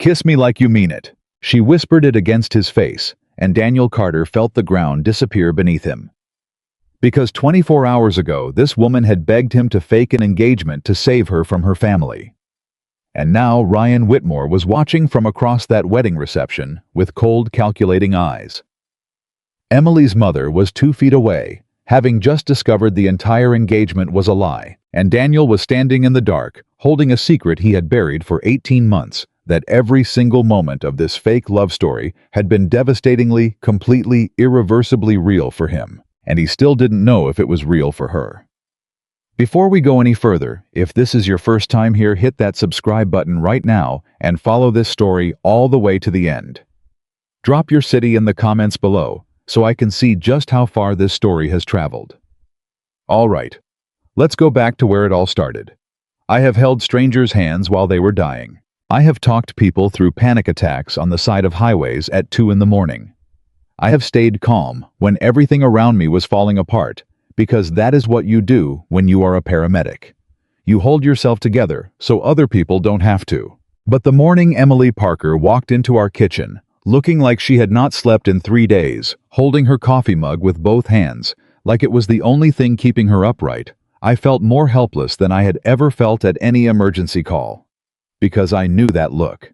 Kiss me like you mean it." She whispered it against his face, and Daniel Carter felt the ground disappear beneath him. Because 24 hours ago, this woman had begged him to fake an engagement to save her from her family. And now Ryan Whitmore was watching from across that wedding reception with cold, calculating eyes. Emily's mother was 2 feet away, having just discovered the entire engagement was a lie, and Daniel was standing in the dark, holding a secret he had buried for 18 months, that every single moment of this fake love story had been devastatingly, completely, irreversibly real for him, and he still didn't know if it was real for her. Before we go any further, if this is your first time here, hit that subscribe button right now and follow this story all the way to the end. Drop your city in the comments below so I can see just how far this story has traveled. All right, let's go back to where it all started. I have held strangers' hands while they were dying. I have talked people through panic attacks on the side of highways at 2 in the morning. I have stayed calm when everything around me was falling apart, because that is what you do when you are a paramedic. You hold yourself together so other people don't have to. But the morning Emily Parker walked into our kitchen, looking like she had not slept in 3 days, holding her coffee mug with both hands, like it was the only thing keeping her upright, I felt more helpless than I had ever felt at any emergency call. Because I knew that look.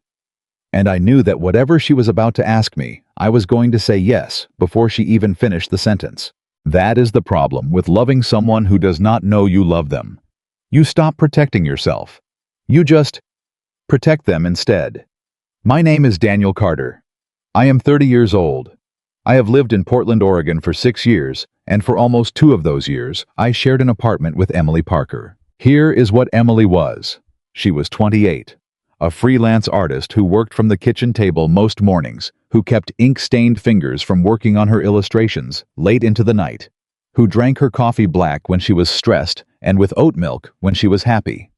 And I knew that whatever she was about to ask me, I was going to say yes before she even finished the sentence. That is the problem with loving someone who does not know you love them. You stop protecting yourself. You just protect them instead. My name is Daniel Carter. I am 30 years old. I have lived in Portland, Oregon for 6 years, and for almost 2 of those years, I shared an apartment with Emily Parker. Here is what Emily was. She was 28, a freelance artist who worked from the kitchen table most mornings, who kept ink-stained fingers from working on her illustrations late into the night, who drank her coffee black when she was stressed and with oat milk when she was happy.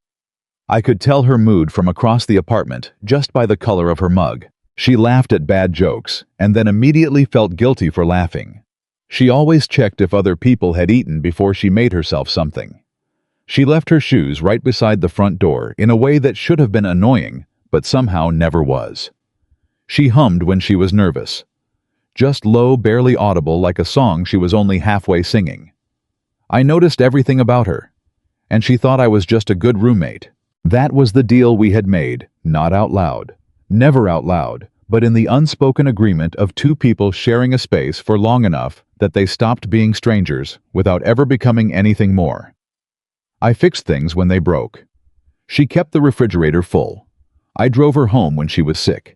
I could tell her mood from across the apartment just by the color of her mug. She laughed at bad jokes and then immediately felt guilty for laughing. She always checked if other people had eaten before she made herself something. She left her shoes right beside the front door in a way that should have been annoying, but somehow never was. She hummed when she was nervous. Just low, barely audible, like a song she was only halfway singing. I noticed everything about her, and she thought I was just a good roommate. That was the deal we had made, not out loud. Never out loud, but in the unspoken agreement of 2 people sharing a space for long enough that they stopped being strangers without ever becoming anything more. I fixed things when they broke. She kept the refrigerator full. I drove her home when she was sick.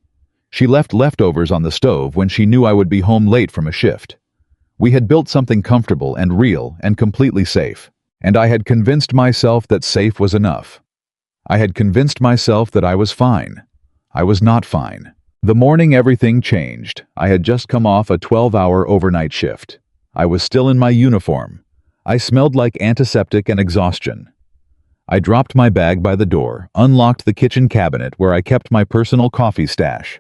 She left leftovers on the stove when she knew I would be home late from a shift. We had built something comfortable and real and completely safe, and I had convinced myself that safe was enough. I had convinced myself that I was fine. I was not fine. The morning everything changed. I had just come off a 12-hour overnight shift. I was still in my uniform. I smelled like antiseptic and exhaustion. I dropped my bag by the door, unlocked the kitchen cabinet where I kept my personal coffee stash.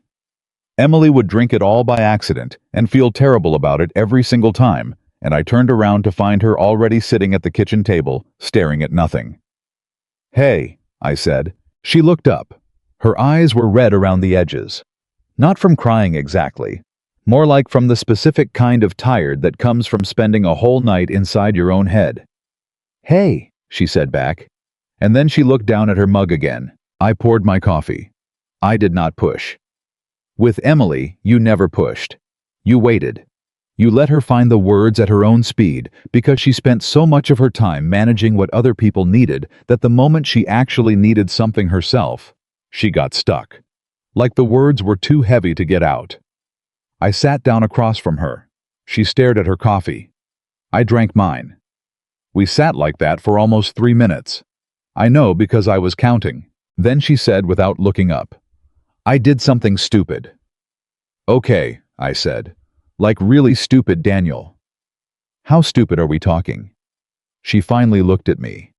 Emily would drink it all by accident and feel terrible about it every single time, and I turned around to find her already sitting at the kitchen table, staring at nothing. "Hey," I said. She looked up. Her eyes were red around the edges. Not from crying exactly. More like from the specific kind of tired that comes from spending a whole night inside your own head. "Hey," she said back. And then she looked down at her mug again. I poured my coffee. I did not push. With Emily, you never pushed. You waited. You let her find the words at her own speed because she spent so much of her time managing what other people needed that the moment she actually needed something herself, she got stuck. Like the words were too heavy to get out. I sat down across from her. She stared at her coffee. I drank mine. We sat like that for almost 3 minutes. I know because I was counting. Then she said without looking up, "I did something stupid." "Okay," I said. "Like really stupid, Daniel." "How stupid are we talking?" She finally looked at me.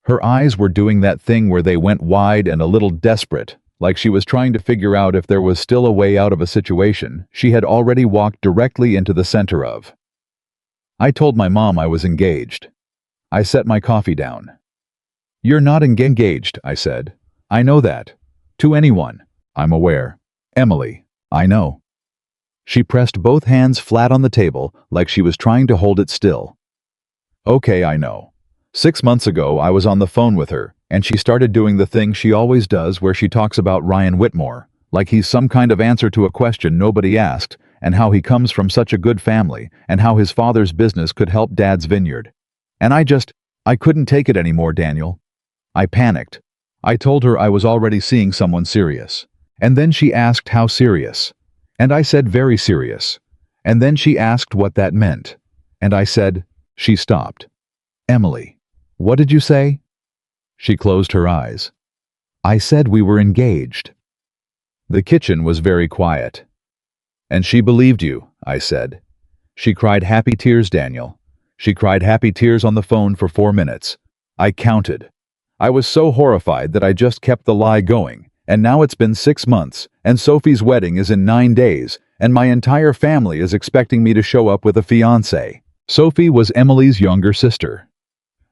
Her eyes were doing that thing where they went wide and a little desperate, like she was trying to figure out if there was still a way out of a situation she had already walked directly into the center of. I told my mom I was engaged. I set my coffee down. "You're not engaged," I said. "I know that. To anyone. I'm aware." Emily, I know. She pressed both hands flat on the table like she was trying to hold it still. Okay, I know. 6 months ago, I was on the phone with her, and she started doing the thing she always does where she talks about Ryan Whitmore, like he's some kind of answer to a question nobody asked, and how he comes from such a good family, and how his father's business could help Dad's vineyard. And I couldn't take it anymore, Daniel. I panicked. I told her I was already seeing someone serious. And then she asked how serious. And I said very serious. And then she asked what that meant. And I said, she stopped. Emily, what did you say? She closed her eyes. I said we were engaged. The kitchen was very quiet. And she believed you, I said. She cried happy tears, Daniel. She cried happy tears on the phone for 4 minutes. I counted. I was so horrified that I just kept the lie going, and now it's been 6 months, and Sophie's wedding is in 9 days, and my entire family is expecting me to show up with a fiancé. Sophie was Emily's younger sister.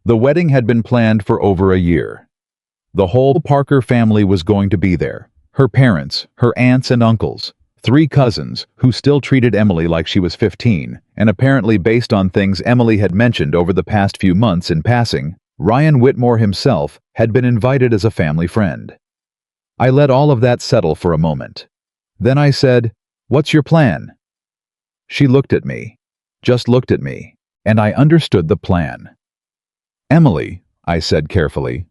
The wedding had been planned for over a year. The whole Parker family was going to be there. Her parents, her aunts and uncles, 3 cousins who still treated Emily like she was 15, and apparently based on things Emily had mentioned over the past few months in passing, Ryan Whitmore himself had been invited as a family friend. I let all of that settle for a moment. Then I said, "What's your plan?" She looked at me, just looked at me, and I understood the plan. Emily, I said carefully,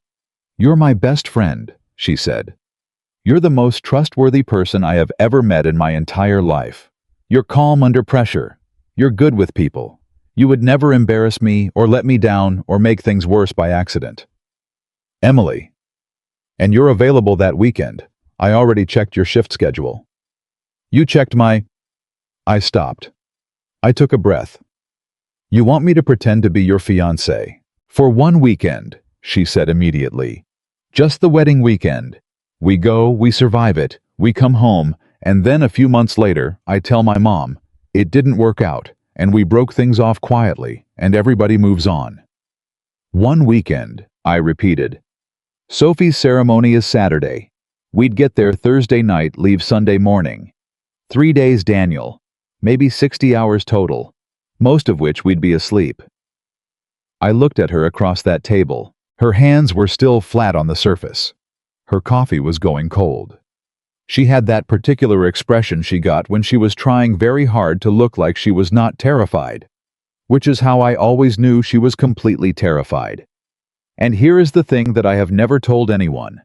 "You're my best friend," she said. "You're the most trustworthy person I have ever met in my entire life. You're calm under pressure. You're good with people. You would never embarrass me or let me down or make things worse by accident. Emily. And you're available that weekend. I already checked your shift schedule. You checked my..." I stopped. I took a breath. "You want me to pretend to be your fiancé? For 1 weekend," she said immediately. "Just the wedding weekend. We go, we survive it, we come home, and then a few months later, I tell my mom, it didn't work out, and we broke things off quietly, and everybody moves on." 1 weekend, I repeated. Sophie's ceremony is Saturday. We'd get there Thursday night, leave Sunday morning. 3 days, Daniel. Maybe 60 hours total, most of which we'd be asleep. I looked at her across that table. Her hands were still flat on the surface. Her coffee was going cold. She had that particular expression she got when she was trying very hard to look like she was not terrified, which is how I always knew she was completely terrified. And here is the thing that I have never told anyone.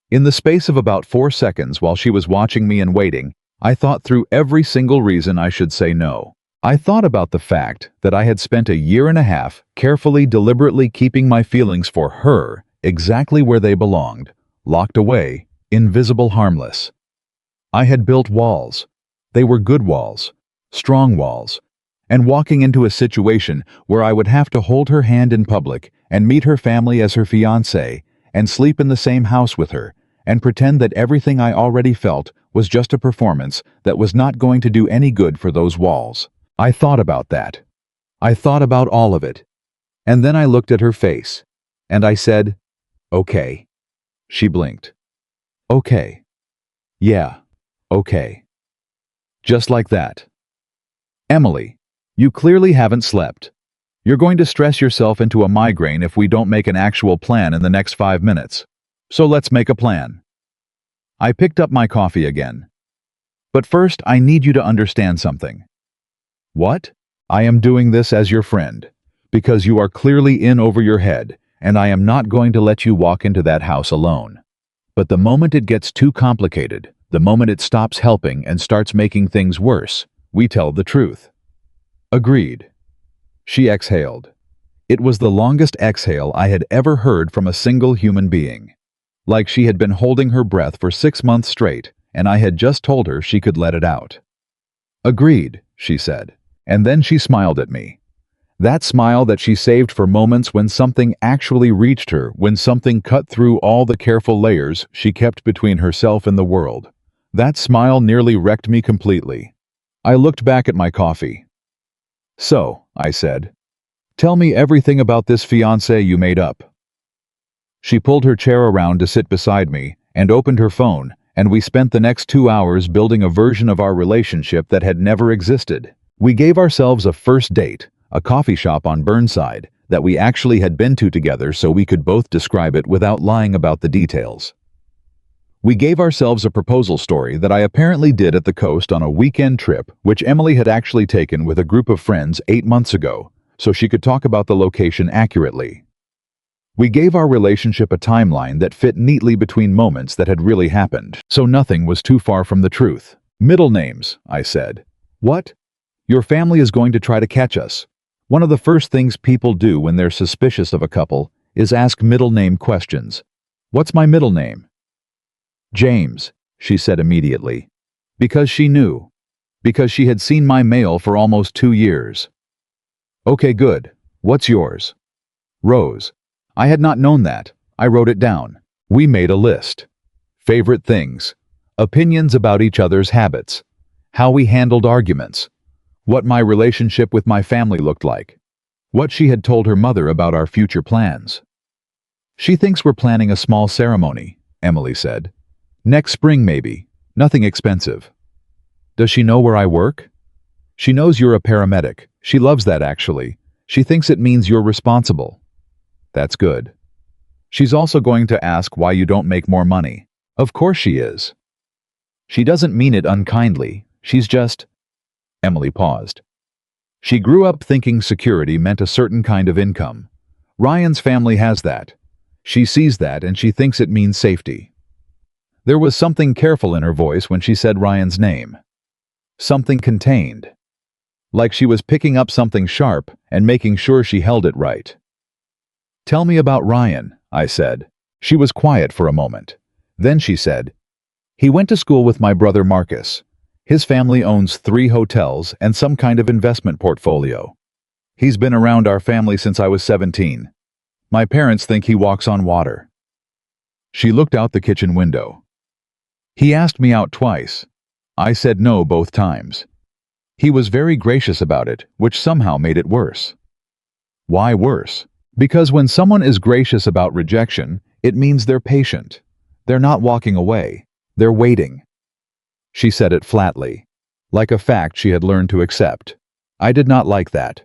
In the space of about 4 seconds while she was watching me and waiting, I thought through every single reason I should say no. I thought about the fact that I had spent a year and a half carefully, deliberately keeping my feelings for her exactly where they belonged, locked away, invisible, harmless. I had built walls. They were good walls, strong walls, and walking into a situation where I would have to hold her hand in public and meet her family as her fiancé and sleep in the same house with her and pretend that everything I already felt was just a performance that was not going to do any good for those walls. I thought about that. I thought about all of it. And then I looked at her face, and I said, "Okay." She blinked. "Okay. Yeah, okay." Just like that. "Emily, you clearly haven't slept. You're going to stress yourself into a migraine if we don't make an actual plan in the next 5 minutes. So let's make a plan." I picked up my coffee again. "But first, I need you to understand something." "What?" "I am doing this as your friend, because you are clearly in over your head, and I am not going to let you walk into that house alone. But the moment it gets too complicated, the moment it stops helping and starts making things worse, we tell the truth." "Agreed." She exhaled. It was the longest exhale I had ever heard from a single human being. Like she had been holding her breath for 6 months straight, and I had just told her she could let it out. "Agreed," she said, and then she smiled at me. That smile that she saved for moments when something actually reached her, when something cut through all the careful layers she kept between herself and the world. That smile nearly wrecked me completely. I looked back at my coffee. "So," I said, "tell me everything about this fiancé you made up." She pulled her chair around to sit beside me and opened her phone and we spent the next 2 hours building a version of our relationship that had never existed. We gave ourselves a first date, a coffee shop on Burnside, that we actually had been to together so we could both describe it without lying about the details. We gave ourselves a proposal story that I apparently did at the coast on a weekend trip, which Emily had actually taken with a group of friends 8 months ago, so she could talk about the location accurately. We gave our relationship a timeline that fit neatly between moments that had really happened, so nothing was too far from the truth. Middle names, I said. What? Your family is going to try to catch us. One of the first things people do when they're suspicious of a couple is ask middle name questions. What's my middle name? James, she said immediately. Because she knew. Because she had seen my mail for almost 2 years. Okay, good. What's yours? Rose. I had not known that. I wrote it down. We made a list. Favorite things. Opinions about each other's habits. How we handled arguments. What my relationship with my family looked like. What she had told her mother about our future plans. She thinks we're planning a small ceremony, Emily said. Next spring maybe. Nothing expensive. Does she know where I work? She knows you're a paramedic. She loves that actually. She thinks it means you're responsible. That's good. She's also going to ask why you don't make more money. Of course she is. She doesn't mean it unkindly. She's just... Emily paused. She grew up thinking security meant a certain kind of income. Ryan's family has that. She sees that and she thinks it means safety. There was something careful in her voice when she said Ryan's name. Something contained. Like she was picking up something sharp and making sure she held it right. Tell me about Ryan, I said. She was quiet for a moment. Then she said, he went to school with my brother Marcus. His family owns 3 hotels and some kind of investment portfolio. He's been around our family since I was 17. My parents think he walks on water. She looked out the kitchen window. He asked me out twice. I said no both times. He was very gracious about it, which somehow made it worse. Why worse? Because when someone is gracious about rejection, it means they're patient. They're not walking away. They're waiting. She said it flatly, like a fact she had learned to accept. I did not like that.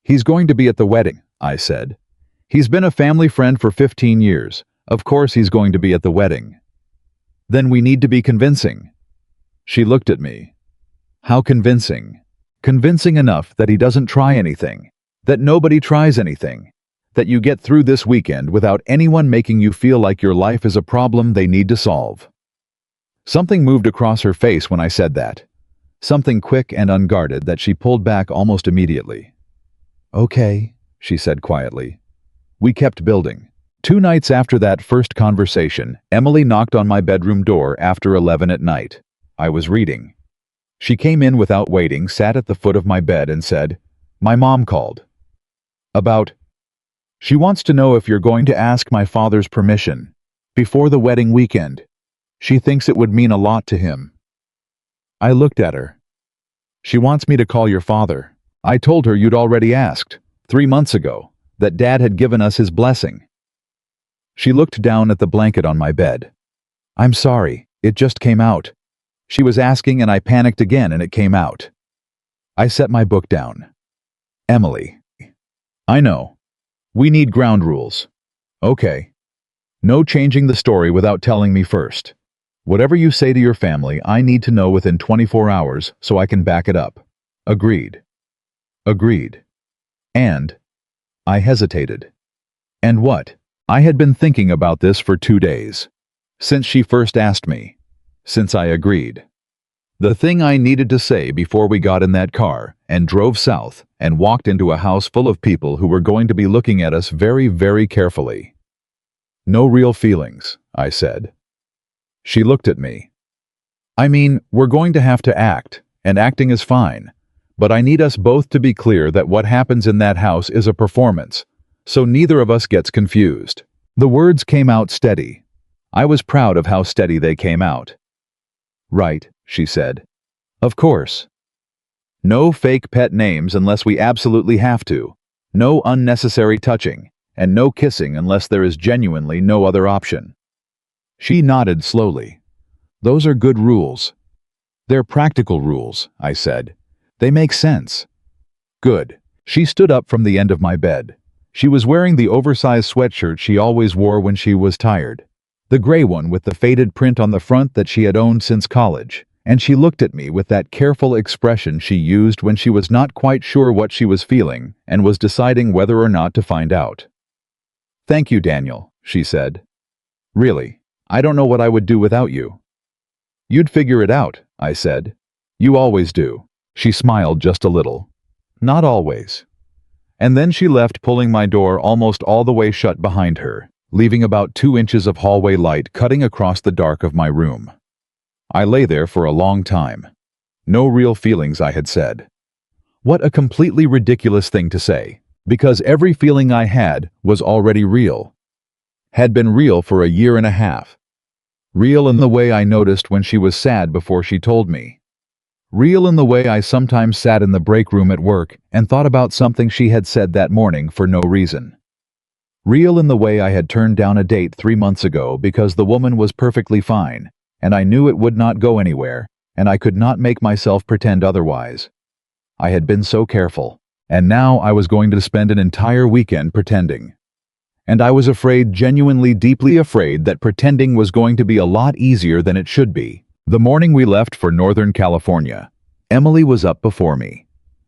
He's going to be at the wedding, I said. He's been a family friend for 15 years. Of course he's going to be at the wedding. Then we need to be convincing. She looked at me. How convincing? Convincing enough that he doesn't try anything, that nobody tries anything, that you get through this weekend without anyone making you feel like your life is a problem they need to solve. Something moved across her face when I said that. Something quick and unguarded that she pulled back almost immediately. Okay, she said quietly. We kept building. 2 nights after that first conversation, Emily knocked on my bedroom door after 11 at night. I was reading. She came in without waiting, sat at the foot of my bed and said, my mom called. About... She wants to know if you're going to ask my father's permission before the wedding weekend. She thinks it would mean a lot to him. I looked at her. She wants me to call your father. I told her you'd already asked, 3 months ago, that Dad had given us his blessing. She looked down at the blanket on my bed. I'm sorry, it just came out. She was asking and I panicked again and it came out. I set my book down. Emily. I know. We need ground rules. Okay. No changing the story without telling me first. Whatever you say to your family, I need to know within 24 hours so I can back it up. Agreed. Agreed. And... I hesitated. And what? I had been thinking about this for 2 days. Since she first asked me. Since I agreed. The thing I needed to say before we got in that car and drove south and walked into a house full of people who were going to be looking at us very, very carefully. No real feelings, I said. She looked at me. I mean, we're going to have to act, and acting is fine, but I need us both to be clear that what happens in that house is a performance, so neither of us gets confused. The words came out steady. I was proud of how steady they came out. Right, she said. Of course. No fake pet names unless we absolutely have to. No unnecessary touching, and no kissing unless there is genuinely no other option. She nodded slowly. Those are good rules. They're practical rules, I said. They make sense. Good. She stood up from the end of my bed. She was wearing the oversized sweatshirt she always wore when she was tired. The gray one with the faded print on the front that she had owned since college. And she looked at me with that careful expression she used when she was not quite sure what she was feeling and was deciding whether or not to find out. "Thank you, Daniel," she said. "Really, I don't know what I would do without you." "You'd figure it out," I said. "You always do." She smiled just a little. "Not always." And then she left, pulling my door almost all the way shut behind her, leaving about 2 inches of hallway light cutting across the dark of my room. I lay there for a long time. No real feelings, I had said. What a completely ridiculous thing to say, because every feeling I had was already real. Had been real for a year and a half. Real in the way I noticed when she was sad before she told me. Real in the way I sometimes sat in the break room at work and thought about something she had said that morning for no reason. Real in the way I had turned down a date 3 months ago because the woman was perfectly fine, and I knew it would not go anywhere, and I could not make myself pretend otherwise. I had been so careful, and now I was going to spend an entire weekend pretending. And I was afraid, genuinely deeply afraid, that pretending was going to be a lot easier than it should be. The morning we left for Northern California, Emily was up before me.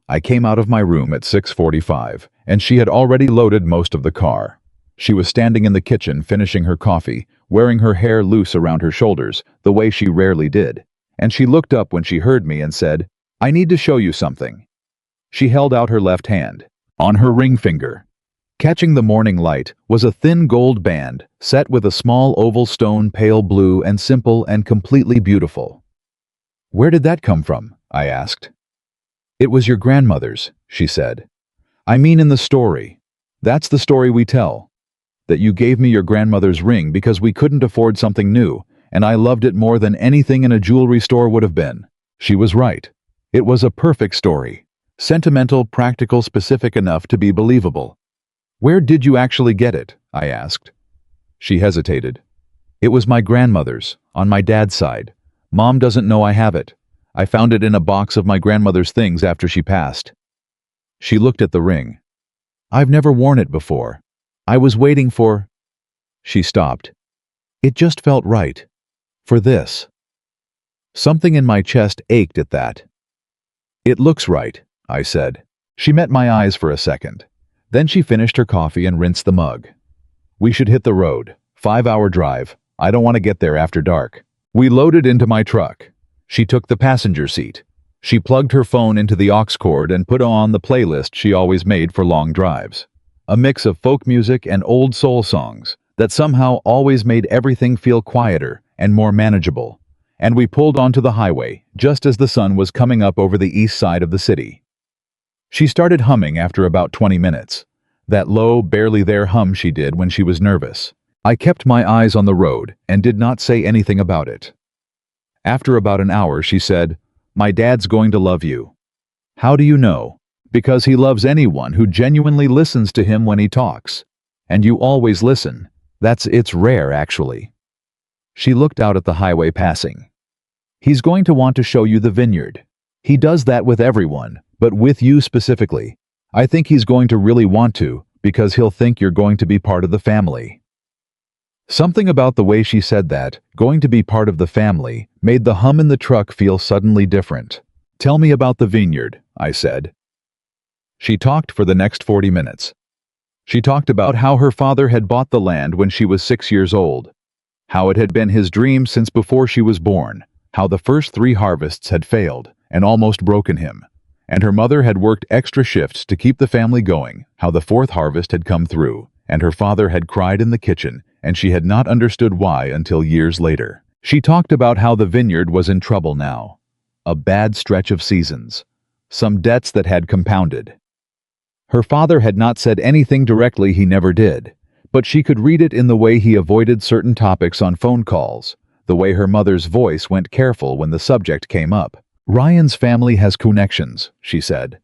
I came out of my room at 6:45, and she had already loaded most of the car. She was standing in the kitchen finishing her coffee, wearing her hair loose around her shoulders, the way she rarely did, and she looked up when she heard me and said, "I need to show you something." She held out her left hand. On her ring finger, catching the morning light, was a thin gold band set with a small oval stone, pale blue and simple and completely beautiful. "Where did that come from?" I asked. "It was your grandmother's," she said. "I mean in the story. That's the story we tell. That you gave me your grandmother's ring because we couldn't afford something new, and I loved it more than anything in a jewelry store would have been." She was right. It was a perfect story. Sentimental, practical, specific enough to be believable. "Where did you actually get it?" I asked. She hesitated. "It was my grandmother's, on my dad's side. Mom doesn't know I have it. I found it in a box of my grandmother's things after she passed." She looked at the ring. "I've never worn it before. I was waiting for—" She stopped. "It just felt right. For this." Something in my chest ached at that. "It looks right," I said. She met my eyes for a second. Then she finished her coffee and rinsed the mug. "We should hit the road. 5-hour drive. I don't want to get there after dark." We loaded into my truck. She took the passenger seat. She plugged her phone into the aux cord and put on the playlist she always made for long drives. A mix of folk music and old soul songs that somehow always made everything feel quieter and more manageable. And we pulled onto the highway just as the sun was coming up over the east side of the city. She started humming after about 20 minutes. That low, barely there hum she did when she was nervous. I kept my eyes on the road and did not say anything about it. After about an hour, she said, "My dad's going to love you." "How do you know?" "Because he loves anyone who genuinely listens to him when he talks. And you always listen. It's rare, actually." She looked out at the highway passing. "He's going to want to show you the vineyard. He does that with everyone, but with you specifically. I think he's going to really want to, because he'll think you're going to be part of the family." Something about the way she said that, going to be part of the family, made the hum in the truck feel suddenly different. "Tell me about the vineyard," I said. She talked for the next 40 minutes. She talked about how her father had bought the land when she was 6 years old, how it had been his dream since before she was born, how the first 3 harvests had failed and almost broken him, and her mother had worked extra shifts to keep the family going, how the 4th harvest had come through, and her father had cried in the kitchen, and she had not understood why until years later. She talked about how the vineyard was in trouble now. A bad stretch of seasons. Some debts that had compounded. Her father had not said anything directly, he never did, but she could read it in the way he avoided certain topics on phone calls, the way her mother's voice went careful when the subject came up. "Ryan's family has connections," she said.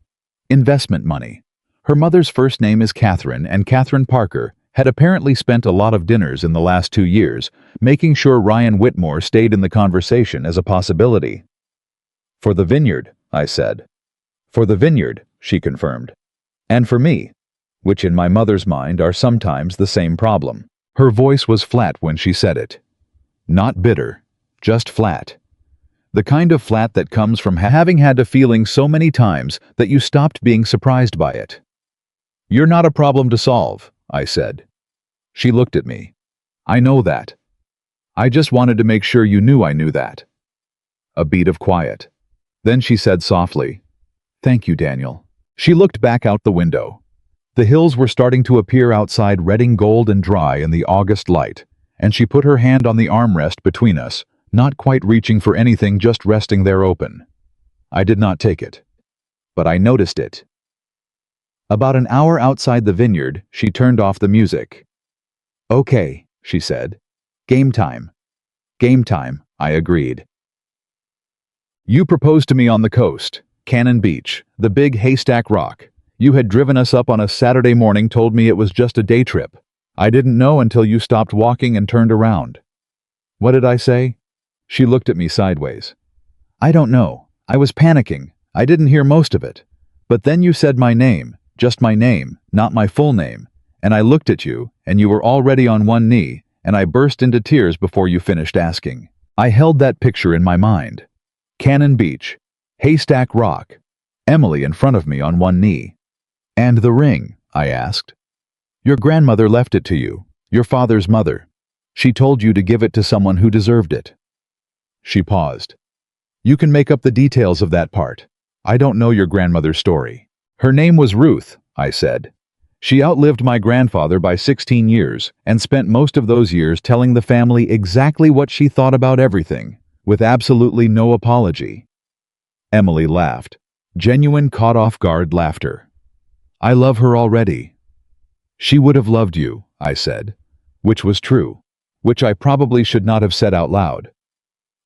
"Investment money. Her mother's first name is Catherine, and Catherine Parker had apparently spent a lot of dinners in the last 2 years, making sure Ryan Whitmore stayed in the conversation as a possibility. "For the vineyard," I said. "For the vineyard," she confirmed. "And for me," which in my mother's mind are sometimes the same problem. Her voice was flat when she said it. Not bitter, just flat. The kind of flat that comes from having had a feeling so many times that you stopped being surprised by it. "You're not a problem to solve," I said. She looked at me. "I know that. I just wanted to make sure you knew I knew that." A beat of quiet. Then she said softly, "Thank you, Daniel." She looked back out the window. The hills were starting to appear outside, reddish gold and dry in the August light, and she put her hand on the armrest between us, not quite reaching for anything, just resting there open. I did not take it. But I noticed it. About an hour outside the vineyard, she turned off the music. "Okay," she said. "Game time." "Game time," I agreed. "You proposed to me on the coast, Cannon Beach, the big haystack rock. You had driven us up on a Saturday morning, told me it was just a day trip. I didn't know until you stopped walking and turned around." "What did I say?" She looked at me sideways. "I don't know. I was panicking. I didn't hear most of it. But then you said my name, just my name, not my full name, and I looked at you, and you were already on one knee, and I burst into tears before you finished asking." I held that picture in my mind. Cannon Beach, haystack rock, Emily in front of me on one knee. "And the ring?" I asked. "Your grandmother left it to you, your father's mother. She told you to give it to someone who deserved it." She paused. "You can make up the details of that part. I don't know your grandmother's story." "Her name was Ruth," I said. "She outlived my grandfather by 16 years and spent most of those years telling the family exactly what she thought about everything, with absolutely no apology." Emily laughed. Genuine caught-off-guard laughter. "I love her already." "She would have loved you," I said, which was true, which I probably should not have said out loud.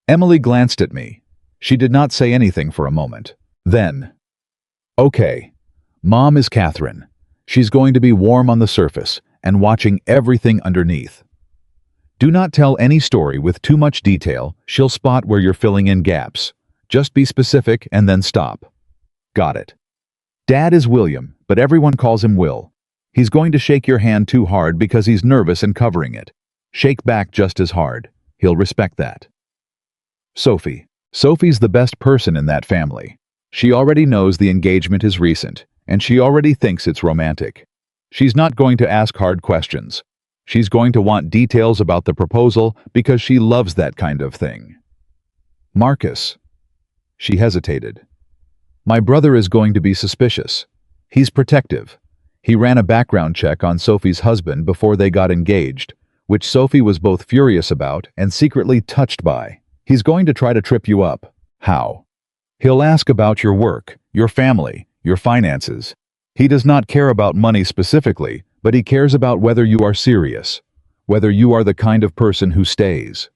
Emily glanced at me. She did not say anything for a moment. Then, "Okay, Mom is Catherine. She's going to be warm on the surface and watching everything underneath. Do not tell any story with too much detail. She'll spot where you're filling in gaps. Just be specific and then stop." "Got it." "Dad is William, but everyone calls him Will. He's going to shake your hand too hard because he's nervous and covering it. Shake back just as hard. He'll respect that." "Sophie. Sophie's the best person in that family. She already knows the engagement is recent, and she already thinks it's romantic. She's not going to ask hard questions. She's going to want details about the proposal because she loves that kind of thing." "Marcus." She hesitated. "My brother is going to be suspicious. He's protective. He ran a background check on Sophie's husband before they got engaged, which Sophie was both furious about and secretly touched by. He's going to try to trip you up." "How?" "He'll ask about your work, your family, your finances. He does not care about money specifically, but he cares about whether you are serious, whether you are the kind of person who stays."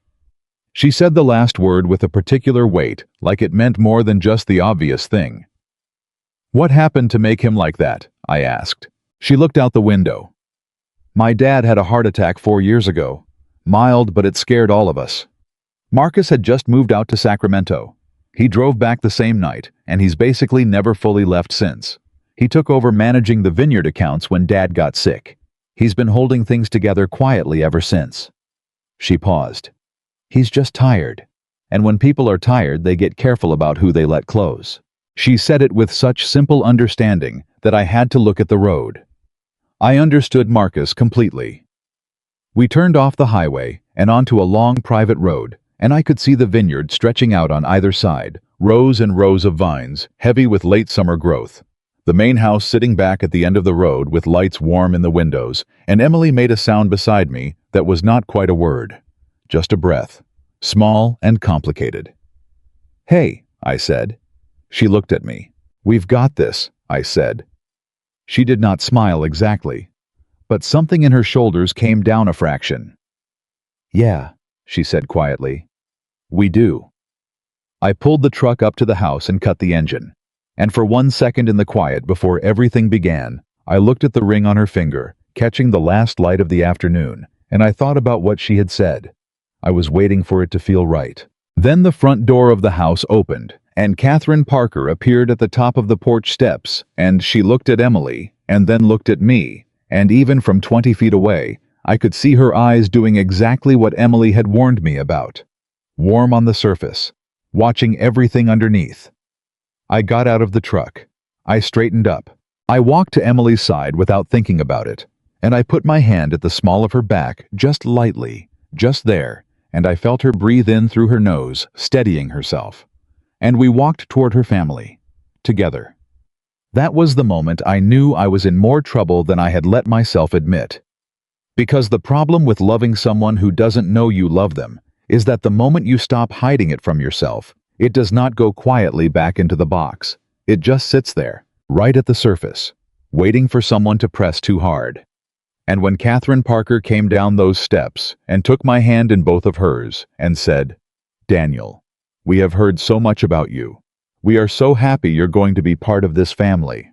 She said the last word with a particular weight, like it meant more than just the obvious thing. "What happened to make him like that?" I asked. She looked out the window. "My dad had a heart attack 4 years ago. Mild, but it scared all of us. Marcus had just moved out to Sacramento. He drove back the same night, and he's basically never fully left since. He took over managing the vineyard accounts when Dad got sick. He's been holding things together quietly ever since." She paused. "He's just tired. And when people are tired, they get careful about who they let close." She said it with such simple understanding that I had to look at the road. I understood Marcus completely. We turned off the highway and onto a long private road, and I could see the vineyard stretching out on either side, rows and rows of vines, heavy with late summer growth. The main house sitting back at the end of the road with lights warm in the windows, and Emily made a sound beside me that was not quite a word, just a breath, small and complicated. "Hey," I said. She looked at me. "We've got this," I said. She did not smile exactly, but something in her shoulders came down a fraction. "Yeah," she said quietly. "We do." I pulled the truck up to the house and cut the engine. And for 1 second in the quiet before everything began, I looked at the ring on her finger, catching the last light of the afternoon, and I thought about what she had said. I was waiting for it to feel right. Then the front door of the house opened, and Catherine Parker appeared at the top of the porch steps, and she looked at Emily, and then looked at me, and even from 20 feet away, I could see her eyes doing exactly what Emily had warned me about. Warm on the surface, watching everything underneath. I got out of the truck. I straightened up. I walked to Emily's side without thinking about it, and I put my hand at the small of her back, just lightly, just there, and I felt her breathe in through her nose, steadying herself. And we walked toward her family, together. That was the moment I knew I was in more trouble than I had let myself admit. Because the problem with loving someone who doesn't know you love them is that the moment you stop hiding it from yourself, it does not go quietly back into the box. It just sits there, right at the surface, waiting for someone to press too hard. And when Catherine Parker came down those steps and took my hand in both of hers and said, "Daniel, we have heard so much about you. We are so happy you're going to be part of this family."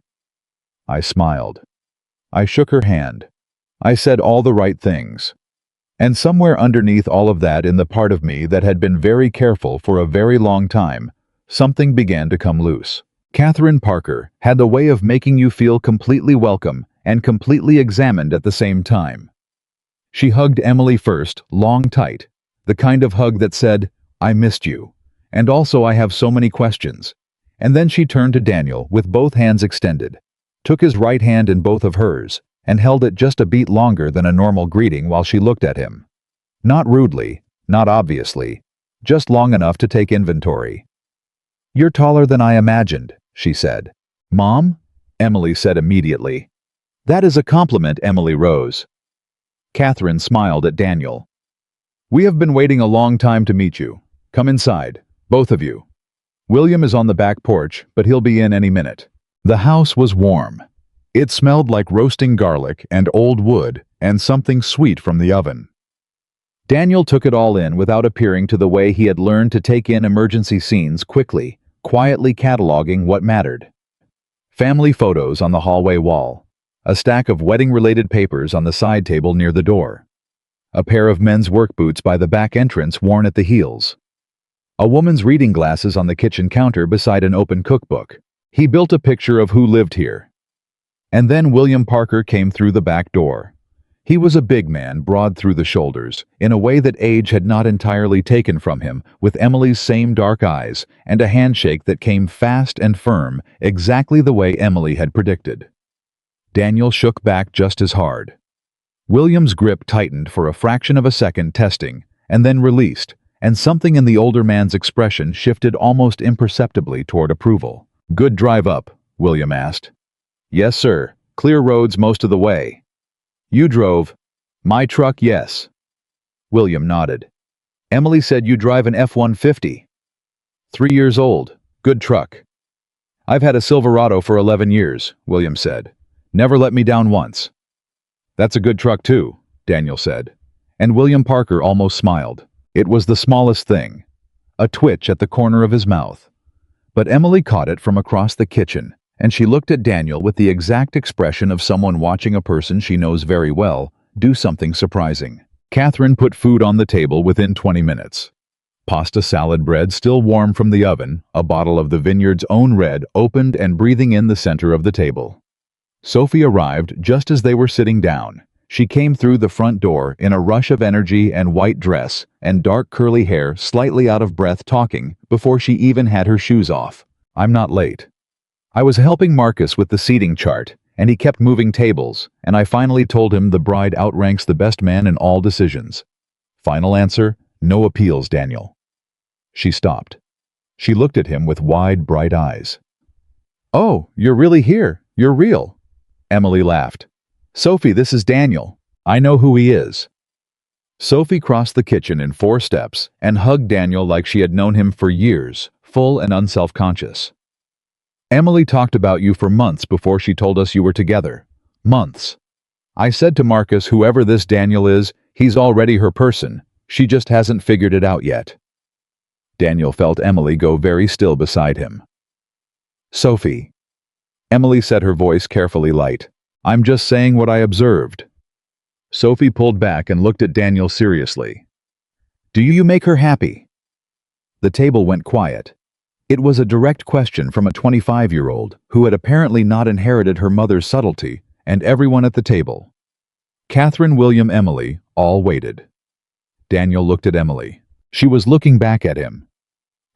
I smiled. I shook her hand. I said all the right things. And somewhere underneath all of that, in the part of me that had been very careful for a very long time, something began to come loose. Catherine Parker had the way of making you feel completely welcome and completely examined at the same time. She hugged Emily first, long tight, the kind of hug that said, "I missed you, and also I have so many questions." And then she turned to Daniel with both hands extended, took his right hand in both of hers, and held it just a beat longer than a normal greeting while she looked at him. Not rudely, not obviously, just long enough to take inventory. "You're taller than I imagined," she said. "Mom?" Emily said immediately. "That is a compliment," Emily rose. Catherine smiled at Daniel. "We have been waiting a long time to meet you. Come inside, both of you. William is on the back porch, but he'll be in any minute." The house was warm. It smelled like roasting garlic and old wood and something sweet from the oven. Daniel took it all in without appearing to the way he had learned to take in emergency scenes quickly, quietly cataloging what mattered. Family photos on the hallway wall, a stack of wedding-related papers on the side table near the door, a pair of men's work boots by the back entrance worn at the heels, a woman's reading glasses on the kitchen counter beside an open cookbook. He built a picture of who lived here. And then William Parker came through the back door. He was a big man, broad through the shoulders, in a way that age had not entirely taken from him, with Emily's same dark eyes, and a handshake that came fast and firm, exactly the way Emily had predicted. Daniel shook back just as hard. William's grip tightened for a fraction of a second, testing, and then released, and something in the older man's expression shifted almost imperceptibly toward approval. "Good drive up?" William asked. "Yes, sir. Clear roads most of the way." "You drove?" "My truck, yes." William nodded. "Emily said you drive an F-150. 3 years old. Good truck." "I've had a Silverado for 11 years, William said. "Never let me down once." "That's a good truck too," Daniel said. And William Parker almost smiled. It was the smallest thing. A twitch at the corner of his mouth. But Emily caught it from across the kitchen, and she looked at Daniel with the exact expression of someone watching a person she knows very well do something surprising. Catherine put food on the table within 20 minutes. Pasta salad bread still warm from the oven, a bottle of the vineyard's own red opened and breathing in the center of the table. Sophie arrived just as they were sitting down. She came through the front door in a rush of energy and white dress and dark curly hair, slightly out of breath talking before she even had her shoes off. "I'm not late. I was helping Marcus with the seating chart, and he kept moving tables, and I finally told him the bride outranks the best man in all decisions. Final answer, no appeals, Daniel." She stopped. She looked at him with wide, bright eyes. "Oh, you're really here. You're real." Emily laughed. "Sophie, this is Daniel. I know who he is." Sophie crossed the kitchen in 4 steps and hugged Daniel like she had known him for years, full and unself-conscious. "Emily talked about you for months before she told us you were together. Months. I said to Marcus, whoever this Daniel is, he's already her person. She just hasn't figured it out yet." Daniel felt Emily go very still beside him. "Sophie," Emily said, her voice carefully light, "I'm just saying what I observed. Sophie pulled back and looked at Daniel seriously. "Do you make her happy?" The table went quiet. It was a direct question from a 25-year-old who had apparently not inherited her mother's subtlety, and everyone at the table, Catherine, William, Emily, all waited. Daniel looked at Emily. She was looking back at him.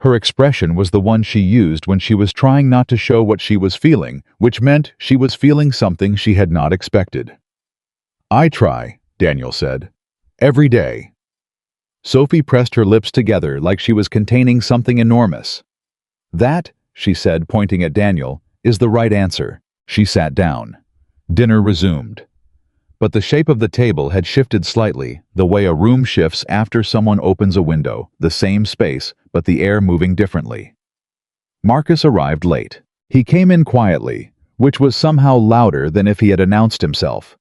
Her expression was the one she used when she was trying not to show what she was feeling, which meant she was feeling something she had not expected. "I try," Daniel said. "Every day." Sophie pressed her lips together like she was containing something enormous. "That," she said, pointing at Daniel, "is the right answer." She sat down. Dinner resumed. But the shape of the table had shifted slightly, the way a room shifts after someone opens a window, the same space, but the air moving differently. Marcus arrived late. He came in quietly, which was somehow louder than if he had announced himself.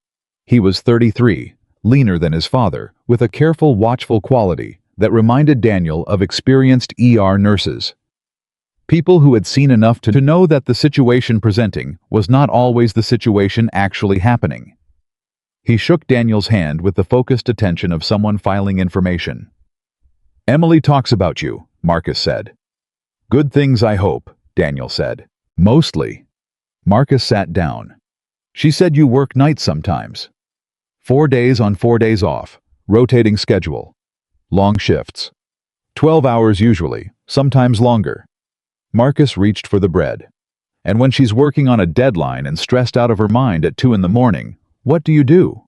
He was 33, leaner than his father, with a careful, watchful quality that reminded Daniel of experienced ER nurses. People who had seen enough to know that the situation presenting was not always the situation actually happening. He shook Daniel's hand with the focused attention of someone filing information. "Emily talks about you," Marcus said. "Good things, I hope," Daniel said. "Mostly." Marcus sat down. "She said you work nights sometimes. 4 days on, 4 days off, rotating schedule. Long shifts. 12 hours usually, sometimes longer." Marcus reached for the bread. "And when she's working on a deadline and stressed out of her mind at 2 in the morning, what do you do?"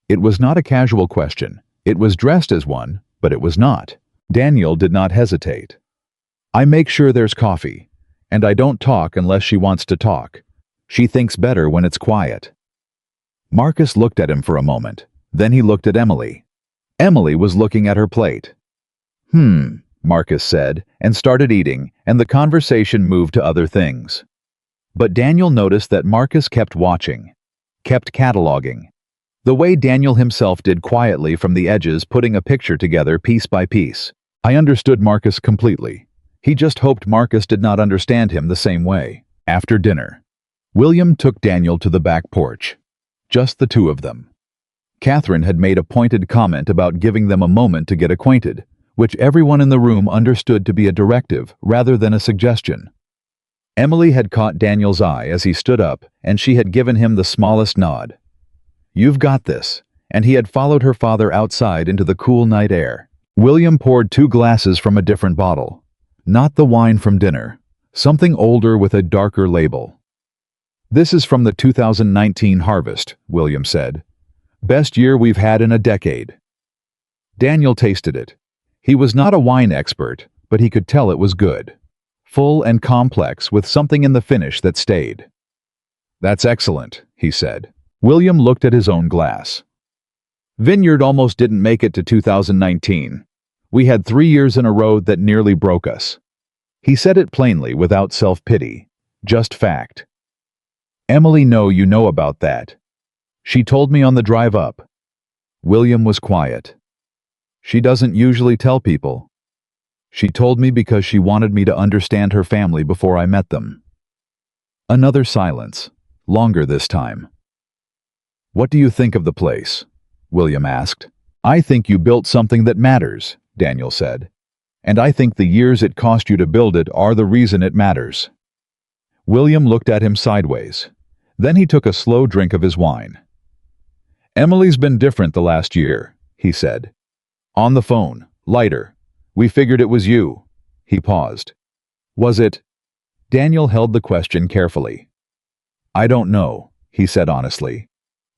It was not a casual question. It was dressed as one, but it was not. Daniel did not hesitate. "I make sure there's coffee, and I don't talk unless she wants to talk. She thinks better when it's quiet." Marcus looked at him for a moment. Then he looked at Emily. Emily was looking at her plate. Marcus said, and started eating, and the conversation moved to other things. But Daniel noticed that Marcus kept watching, kept cataloging. The way Daniel himself did quietly from the edges, putting a picture together piece by piece. I understood Marcus completely. He just hoped Marcus did not understand him the same way. After dinner, William took Daniel to the back porch. Just the two of them. Catherine had made a pointed comment about giving them a moment to get acquainted, which everyone in the room understood to be a directive rather than a suggestion. Emily had caught Daniel's eye as he stood up, and she had given him the smallest nod. "You've got this," and he had followed her father outside into the cool night air. William poured 2 glasses from a different bottle. Not the wine from dinner. Something older with a darker label. "This is from the 2019 harvest," William said. "Best year we've had in a decade." Daniel tasted it. He was not a wine expert, but he could tell it was good. Full and complex, with something in the finish that stayed. "That's excellent," he said. William looked at his own glass. "Vineyard almost didn't make it to 2019. We had 3 years in a row that nearly broke us." He said it plainly, without self-pity. Just fact. "Emily, you know about that. She told me on the drive up." William was quiet. "She doesn't usually tell people. She told me because she wanted me to understand her family before I met them." Another silence, longer this time. "What do you think of the place?" William asked. "I think you built something that matters," Daniel said. "And I think the years it cost you to build it are the reason it matters." William looked at him sideways. Then he took a slow drink of his wine. "Emily's been different the last year," he said. "On the phone, lighter. We figured it was you." He paused. "Was it?" Daniel held the question carefully. "I don't know," he said honestly.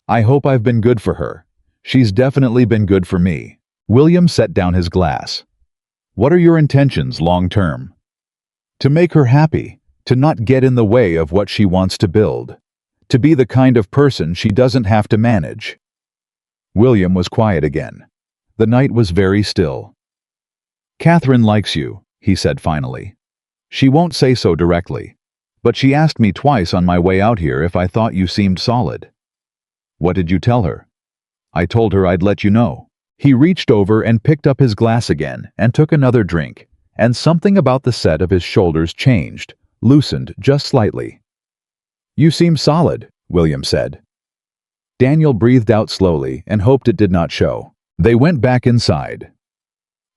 "I hope I've been good for her. She's definitely been good for me." William set down his glass. "What are your intentions long term?" "To make her happy, to not get in the way of what she wants to build, to be the kind of person she doesn't have to manage." William was quiet again. The night was very still. "Catherine likes you," he said finally. "She won't say so directly, but she asked me twice on my way out here if I thought you seemed solid." "What did you tell her?" "I told her I'd let you know." He reached over and picked up his glass again and took another drink, and something about the set of his shoulders changed, loosened just slightly. "You seem solid," William said. Daniel breathed out slowly and hoped it did not show. They went back inside.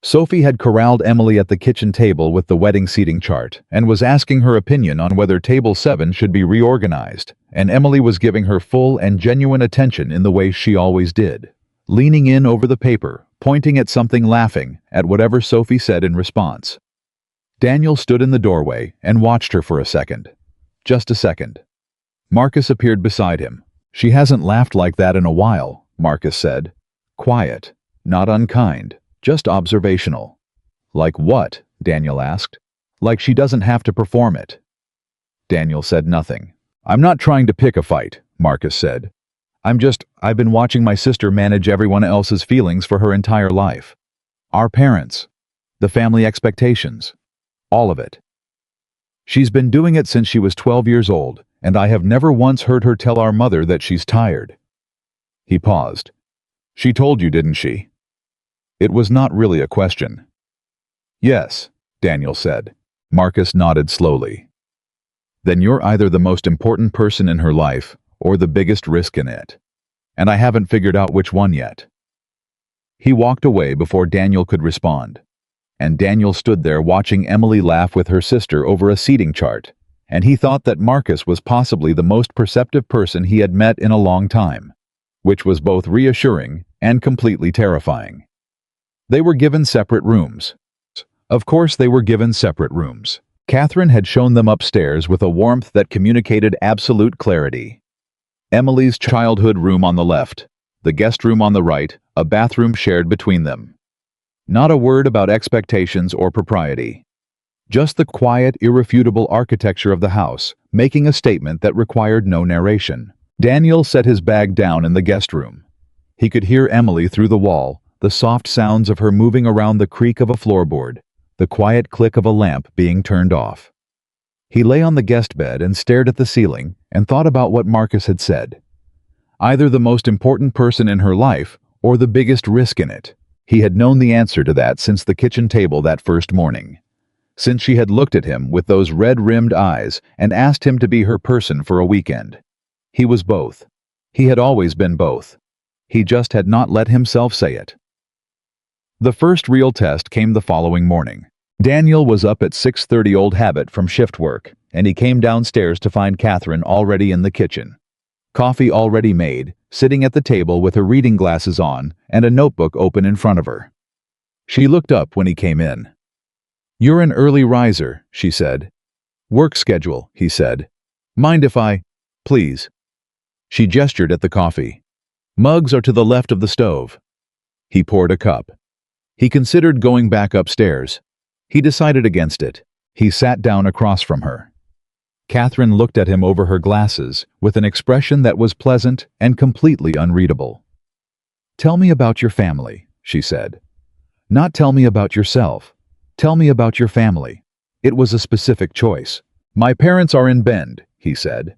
Sophie had corralled Emily at the kitchen table with the wedding seating chart and was asking her opinion on whether Table 7 should be reorganized, and Emily was giving her full and genuine attention in the way she always did, leaning in over the paper, pointing at something, laughing at whatever Sophie said in response. Daniel stood in the doorway and watched her for a second. Just a second. Marcus appeared beside him. "She hasn't laughed like that in a while," Marcus said. Quiet, not unkind, just observational. "Like what?" Daniel asked. "Like she doesn't have to perform it." Daniel said nothing. "I'm not trying to pick a fight," Marcus said. I've been watching my sister manage everyone else's feelings for her entire life. Our parents, the family expectations, all of it. She's been doing it since she was 12 years old, and I have never once heard her tell our mother that she's tired." He paused. "She told you, didn't she?" It was not really a question. "Yes," Daniel said. Marcus nodded slowly. "Then you're either the most important person in her life or the biggest risk in it. And I haven't figured out which one yet." He walked away before Daniel could respond. And Daniel stood there watching Emily laugh with her sister over a seating chart, and he thought that Marcus was possibly the most perceptive person he had met in a long time, which was both reassuring and completely terrifying. They were given separate rooms. Of course they were given separate rooms. Catherine had shown them upstairs with a warmth that communicated absolute clarity. Emily's childhood room on the left, the guest room on the right, a bathroom shared between them. Not a word about expectations or propriety. Just the quiet, irrefutable architecture of the house, making a statement that required no narration. Daniel set his bag down in the guest room. He could hear Emily through the wall, the soft sounds of her moving around the creak of a floorboard, the quiet click of a lamp being turned off. He lay on the guest bed and stared at the ceiling and thought about what Marcus had said. Either the most important person in her life or the biggest risk in it. He had known the answer to that since the kitchen table that first morning. Since she had looked at him with those red-rimmed eyes and asked him to be her person for a weekend. He was both. He had always been both. He just had not let himself say it. The first real test came the following morning. Daniel was up at 6:30, old habit from shift work, and he came downstairs to find Catherine already in the kitchen. Coffee already made, sitting at the table with her reading glasses on and a notebook open in front of her. She looked up when he came in. "You're an early riser," she said. "Work schedule," he said. "Mind if I, please?" She gestured at the coffee. "Mugs are to the left of the stove." He poured a cup. He considered going back upstairs. He decided against it. He sat down across from her. Catherine looked at him over her glasses with an expression that was pleasant and completely unreadable. "Tell me about your family," she said. "Not tell me about yourself. Tell me about your family." It was a specific choice. "My parents are in Bend," he said.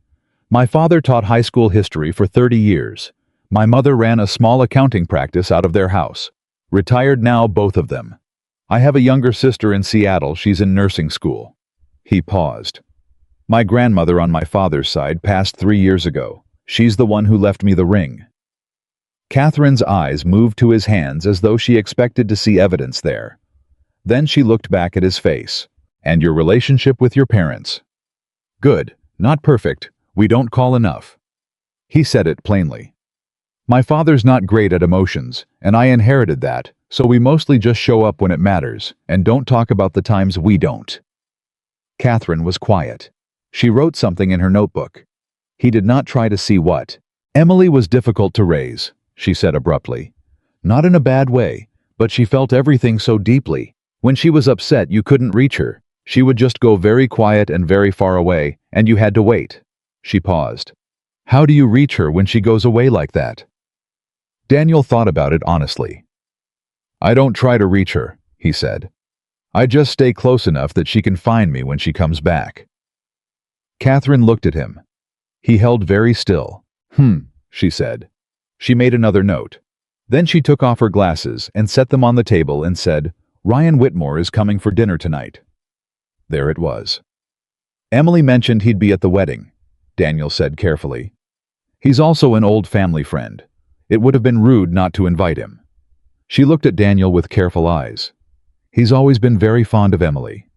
"My father taught high school history for 30 years. My mother ran a small accounting practice out of their house. Retired now, both of them. I have a younger sister in Seattle. She's in nursing school." He paused. "My grandmother on my father's side passed 3 years ago. She's the one who left me the ring." Catherine's eyes moved to his hands as though she expected to see evidence there. Then she looked back at his face. "And your relationship with your parents?" "Good. Not perfect. We don't call enough." He said it plainly. "My father's not great at emotions, and I inherited that, so we mostly just show up when it matters, and don't talk about the times we don't." Catherine was quiet. She wrote something in her notebook. He did not try to see what. "Emily was difficult to raise," she said abruptly. "Not in a bad way, but she felt everything so deeply. When she was upset, you couldn't reach her. She would just go very quiet and very far away, and you had to wait." She paused. "How do you reach her when she goes away like that?" Daniel thought about it honestly. "I don't try to reach her," he said. "I just stay close enough that she can find me when she comes back." Catherine looked at him. He held very still. She said. She made another note. Then she took off her glasses and set them on the table and said, "Ryan Whitmore is coming for dinner tonight." There it was. "Emily mentioned he'd be at the wedding," Daniel said carefully. He's also an old family friend. It would have been rude not to invite him. She looked at Daniel with careful eyes. He's always been very fond of Emily.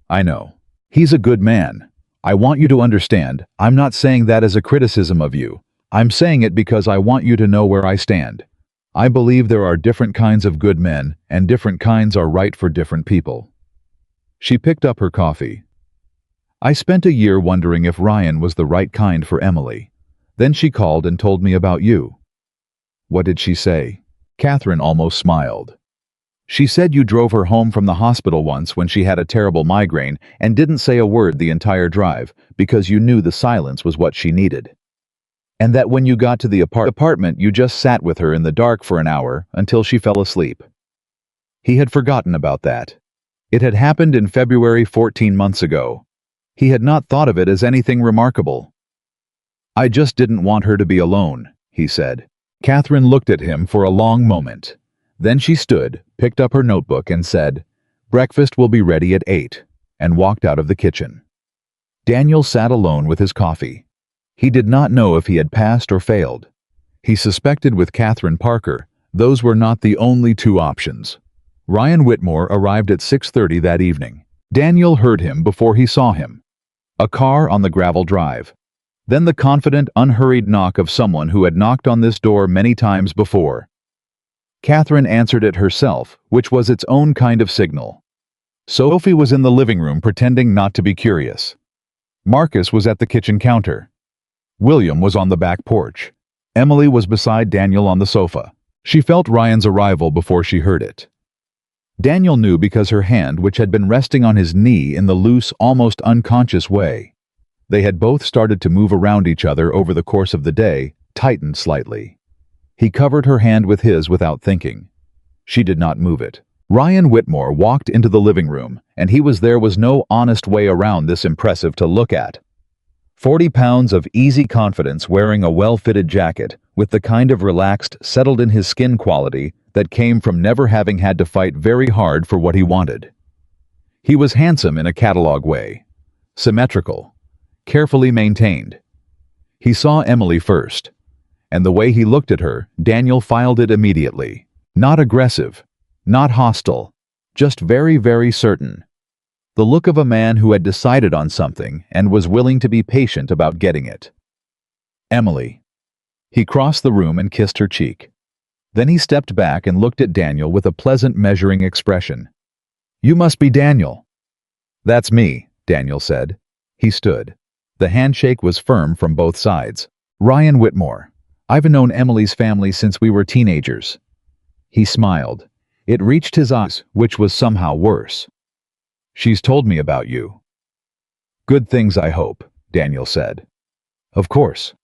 I know. He's a good man. I want you to understand, I'm not saying that as a criticism of you. I'm saying it because I want you to know where I stand. I believe there are different kinds of good men, and different kinds are right for different people. She picked up her coffee. I spent a year wondering if Ryan was the right kind for Emily. Then she called and told me about you. What did she say? Catherine almost smiled. She said you drove her home from the hospital once when she had a terrible migraine and didn't say a word the entire drive because you knew the silence was what she needed. And that when you got to the apartment you just sat with her in the dark for an hour until she fell asleep. He had forgotten about that. It had happened in February 14 months ago. He had not thought of it as anything remarkable. I just didn't want her to be alone, he said. Catherine looked at him for a long moment. Then she stood, picked up her notebook and said, "Breakfast will be ready at 8, and walked out of the kitchen. Daniel sat alone with his coffee. He did not know if he had passed or failed. He suspected with Catherine Parker, those were not the only two options. Ryan Whitmore arrived at 6:30 that evening. Daniel heard him before he saw him. A car on the gravel drive. Then the confident, unhurried knock of someone who had knocked on this door many times before. Catherine answered it herself, which was its own kind of signal. Sophie was in the living room pretending not to be curious. Marcus was at the kitchen counter. William was on the back porch. Emily was beside Daniel on the sofa. She felt Ryan's arrival before she heard it. Daniel knew because her hand, which had been resting on his knee in the loose, almost unconscious way. They had both started to move around each other over the course of the day, tightened slightly. He covered her hand with his without thinking. She did not move it. Ryan Whitmore walked into the living room, and there was no honest way around this impressive to look at. 40 pounds of easy confidence wearing a well-fitted jacket, with the kind of relaxed, settled-in-his-skin quality that came from never having had to fight very hard for what he wanted. He was handsome in a catalog way. Symmetrical. Carefully maintained. He saw Emily first. And the way he looked at her, Daniel filed it immediately. Not aggressive, not hostile, just very, very certain. The look of a man who had decided on something and was willing to be patient about getting it. Emily. He crossed the room and kissed her cheek. Then he stepped back and looked at Daniel with a pleasant measuring expression. You must be Daniel. That's me, Daniel said. He stood. The handshake was firm from both sides. Ryan Whitmore. I've known Emily's family since we were teenagers. He smiled. It reached his eyes, which was somehow worse. She's told me about you. Good things, I hope, Daniel said. Of course.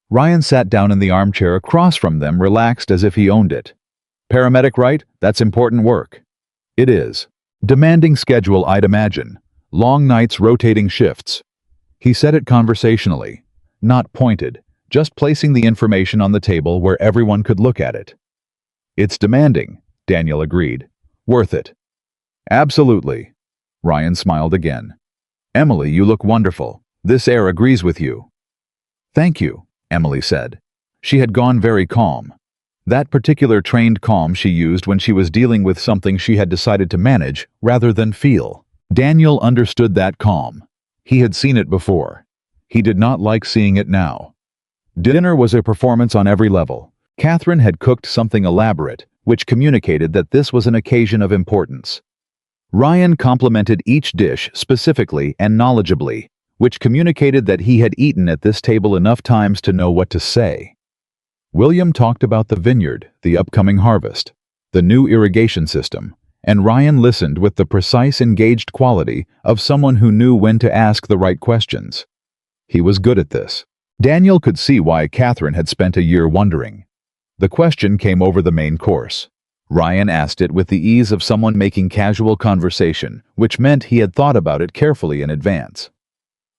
Ryan sat down in the armchair across from them, relaxed as if he owned it. Paramedic, right? That's important work. It is. Demanding schedule, I'd imagine. Long nights, rotating shifts. He said it conversationally, not pointed. Just placing the information on the table where everyone could look at it. It's demanding, Daniel agreed. Worth it. Absolutely. Ryan smiled again. Emily, you look wonderful. This air agrees with you. Thank you, Emily said. She had gone very calm. That particular trained calm she used when she was dealing with something she had decided to manage rather than feel. Daniel understood that calm. He had seen it before. He did not like seeing it now. Dinner was a performance on every level. Catherine had cooked something elaborate, which communicated that this was an occasion of importance. Ryan complimented each dish specifically and knowledgeably, which communicated that he had eaten at this table enough times to know what to say. William talked about the vineyard, the upcoming harvest, the new irrigation system, and Ryan listened with the precise, engaged quality of someone who knew when to ask the right questions. He was good at this. Daniel could see why Catherine had spent a year wondering. The question came over the main course. Ryan asked it with the ease of someone making casual conversation, which meant he had thought about it carefully in advance.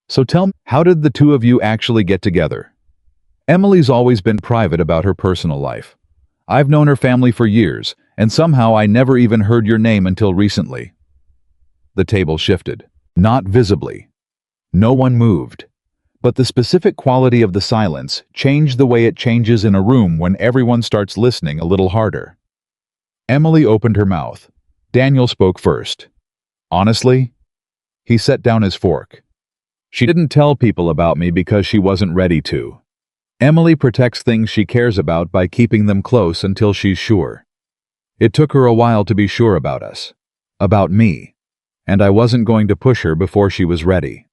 So tell me, how did the two of you actually get together? Emily's always been private about her personal life. I've known her family for years, and somehow I never even heard your name until recently. The table shifted. Not visibly. No one moved. But the specific quality of the silence changed the way it changes in a room when everyone starts listening a little harder. Emily opened her mouth. Daniel spoke first. Honestly? He set down his fork. She didn't tell people about me because she wasn't ready to. Emily protects things she cares about by keeping them close until she's sure. It took her a while to be sure about us. About me. And I wasn't going to push her before she was ready.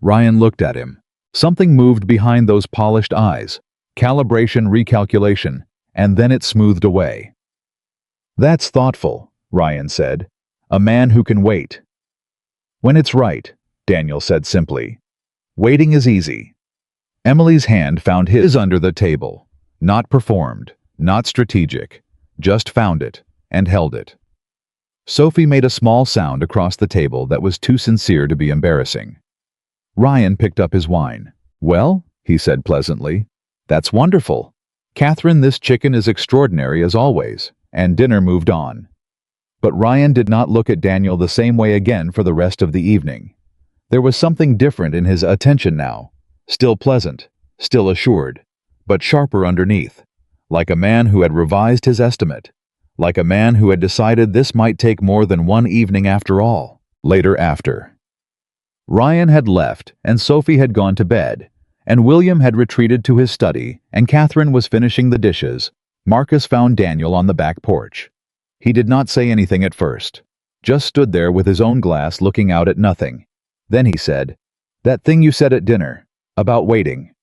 Ryan looked at him. Something moved behind those polished eyes. Calibration, recalculation, and then it smoothed away. That's thoughtful, Ryan said. A man who can wait. When it's right, Daniel said simply. Waiting is easy. Emily's hand found his under the table. Not performed, not strategic, just found it and held it. Sophie made a small sound across the table that was too sincere to be embarrassing. Ryan picked up his wine. Well, he said pleasantly, that's wonderful. Catherine, this chicken is extraordinary as always, and dinner moved on. But Ryan did not look at Daniel the same way again for the rest of the evening. There was something different in his attention now, still pleasant, still assured, but sharper underneath, like a man who had revised his estimate, like a man who had decided this might take more than one evening after all. Later after. Ryan had left, and Sophie had gone to bed, and William had retreated to his study, and Catherine was finishing the dishes. Marcus found Daniel on the back porch. He did not say anything at first, just stood there with his own glass looking out at nothing. Then he said, "That thing you said at dinner, about waiting."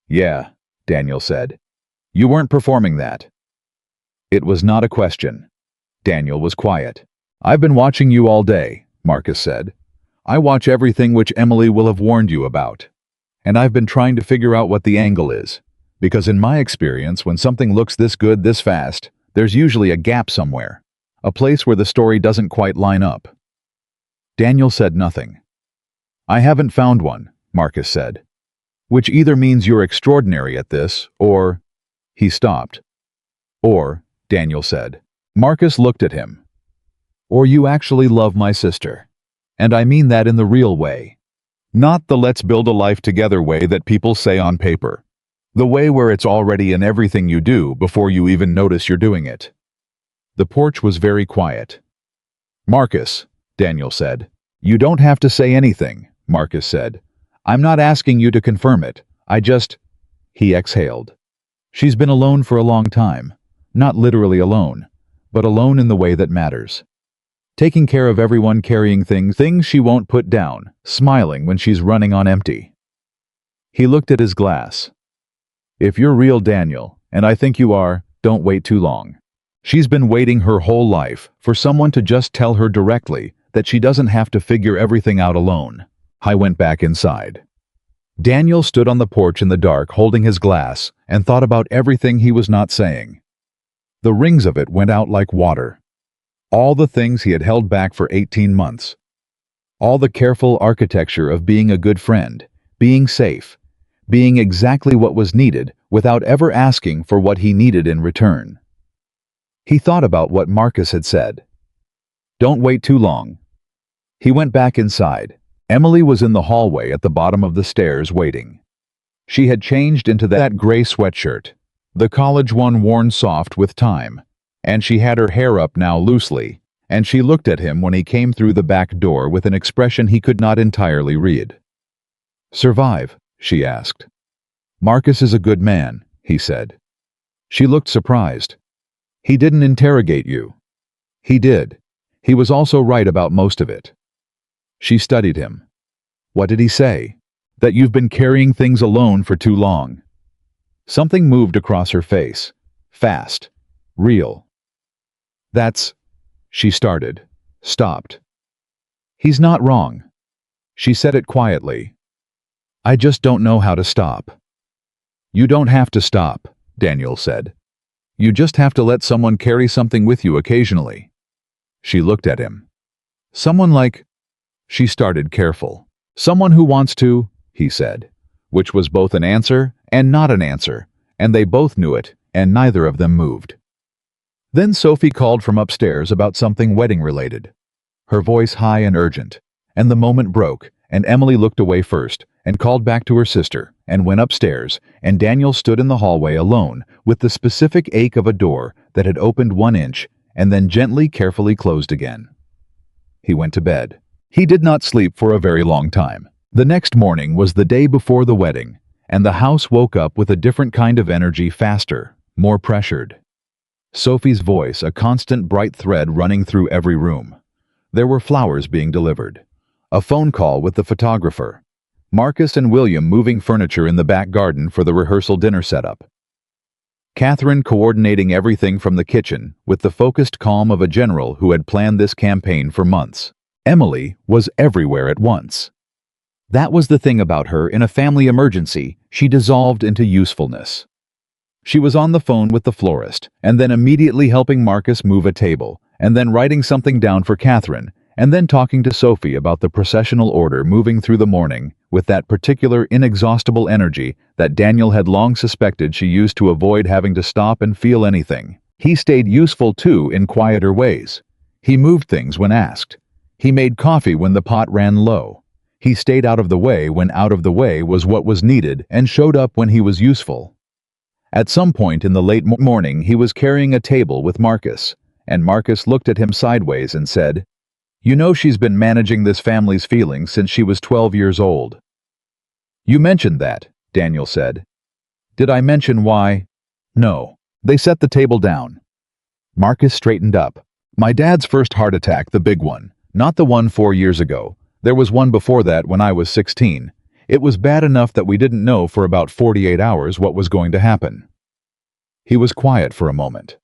"Yeah," Daniel said. "You weren't performing that." It was not a question. Daniel was quiet. "I've been watching you all day," Marcus said. "I watch everything which Emily will have warned you about. And I've been trying to figure out what the angle is. Because in my experience, when something looks this good this fast, there's usually a gap somewhere. A place where the story doesn't quite line up." Daniel said nothing. "I haven't found one," Marcus said. "Which either means you're extraordinary at this, or—" He stopped. "Or," Daniel said. Marcus looked at him. "Or you actually love my sister. And I mean that in the real way. Not the let's build a life together way that people say on paper. The way where it's already in everything you do before you even notice you're doing it." The porch was very quiet. "Marcus," Daniel said. "You don't have to say anything," Marcus said. "I'm not asking you to confirm it. I just—" He exhaled. "She's been alone for a long time. Not literally alone, but alone in the way that matters. Taking care of everyone, carrying things she won't put down, smiling when she's running on empty." He looked at his glass. "If you're real, Daniel, and I think you are, don't wait too long. She's been waiting her whole life for someone to just tell her directly that she doesn't have to figure everything out alone." I went back inside. Daniel stood on the porch in the dark holding his glass and thought about everything he was not saying. The rings of it went out like water. All the things he had held back for 18 months. All the careful architecture of being a good friend, being safe, being exactly what was needed without ever asking for what he needed in return. He thought about what Marcus had said. Don't wait too long. He went back inside. Emily was in the hallway at the bottom of the stairs waiting. She had changed into that gray sweatshirt, the college one worn soft with time, and she had her hair up now loosely, and she looked at him when he came through the back door with an expression he could not entirely read. "Survive?" she asked. "Marcus is a good man," he said. She looked surprised. "He didn't interrogate you." "He did. He was also right about most of it." She studied him. "What did he say?" "That you've been carrying things alone for too long." Something moved across her face. Fast. Real. "That's—" she started, stopped. "He's not wrong." She said it quietly. "I just don't know how to stop." "You don't have to stop," Daniel said. "You just have to let someone carry something with you occasionally." She looked at him. "Someone like—" She started careful. "Someone who wants to," he said, which was both an answer and not an answer, and they both knew it, and neither of them moved. Then Sophie called from upstairs about something wedding-related, her voice high and urgent, and the moment broke, and Emily looked away first, and called back to her sister, and went upstairs, and Daniel stood in the hallway alone, with the specific ache of a door that had opened 1 inch and then gently, carefully closed again. He went to bed. He did not sleep for a very long time. The next morning was the day before the wedding, and the house woke up with a different kind of energy, faster, more pressured. Sophie's voice, a constant bright thread running through every room. There were flowers being delivered. A phone call with the photographer. Marcus and William moving furniture in the back garden for the rehearsal dinner setup. Catherine coordinating everything from the kitchen with the focused calm of a general who had planned this campaign for months. Emily was everywhere at once. That was the thing about her. In a family emergency, she dissolved into usefulness. She was on the phone with the florist, and then immediately helping Marcus move a table, and then writing something down for Catherine, and then talking to Sophie about the processional order moving through the morning with that particular inexhaustible energy that Daniel had long suspected she used to avoid having to stop and feel anything. He stayed useful too in quieter ways. He moved things when asked. He made coffee when the pot ran low. He stayed out of the way when out of the way was what was needed and showed up when he was useful. At some point in the late morning he was carrying a table with Marcus, and Marcus looked at him sideways and said, "You know she's been managing this family's feelings since she was 12 years old." "You mentioned that," Daniel said. "Did I mention why?" "No." They set the table down. Marcus straightened up. "My dad's first heart attack, the big one, not the one 4 years ago. There was one before that when I was 16. It was bad enough that we didn't know for about 48 hours what was going to happen." He was quiet for a moment.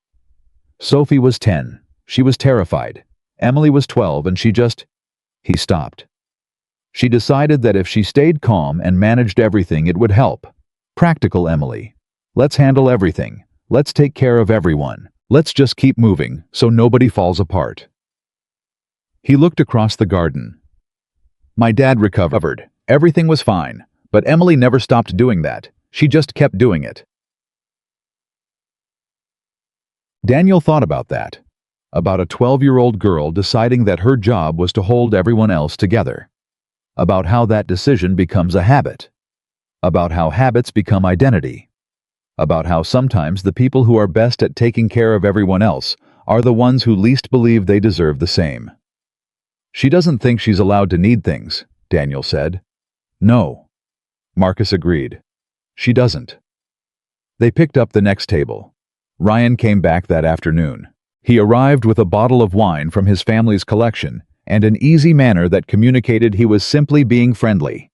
Sophie was 10. She was terrified. Emily was 12 and He stopped. She decided that if she stayed calm and managed everything it would help. Practical Emily. Let's handle everything. Let's take care of everyone. Let's just keep moving so nobody falls apart. He looked across the garden. My dad recovered. Everything was fine, but Emily never stopped doing that. She just kept doing it. Daniel thought about that. About a 12-year-old girl deciding that her job was to hold everyone else together. About how that decision becomes a habit. About how habits become identity. About how sometimes the people who are best at taking care of everyone else are the ones who least believe they deserve the same. She doesn't think she's allowed to need things, Daniel said. No. Marcus agreed. She doesn't. They picked up the next table. Ryan came back that afternoon. He arrived with a bottle of wine from his family's collection and an easy manner that communicated he was simply being friendly.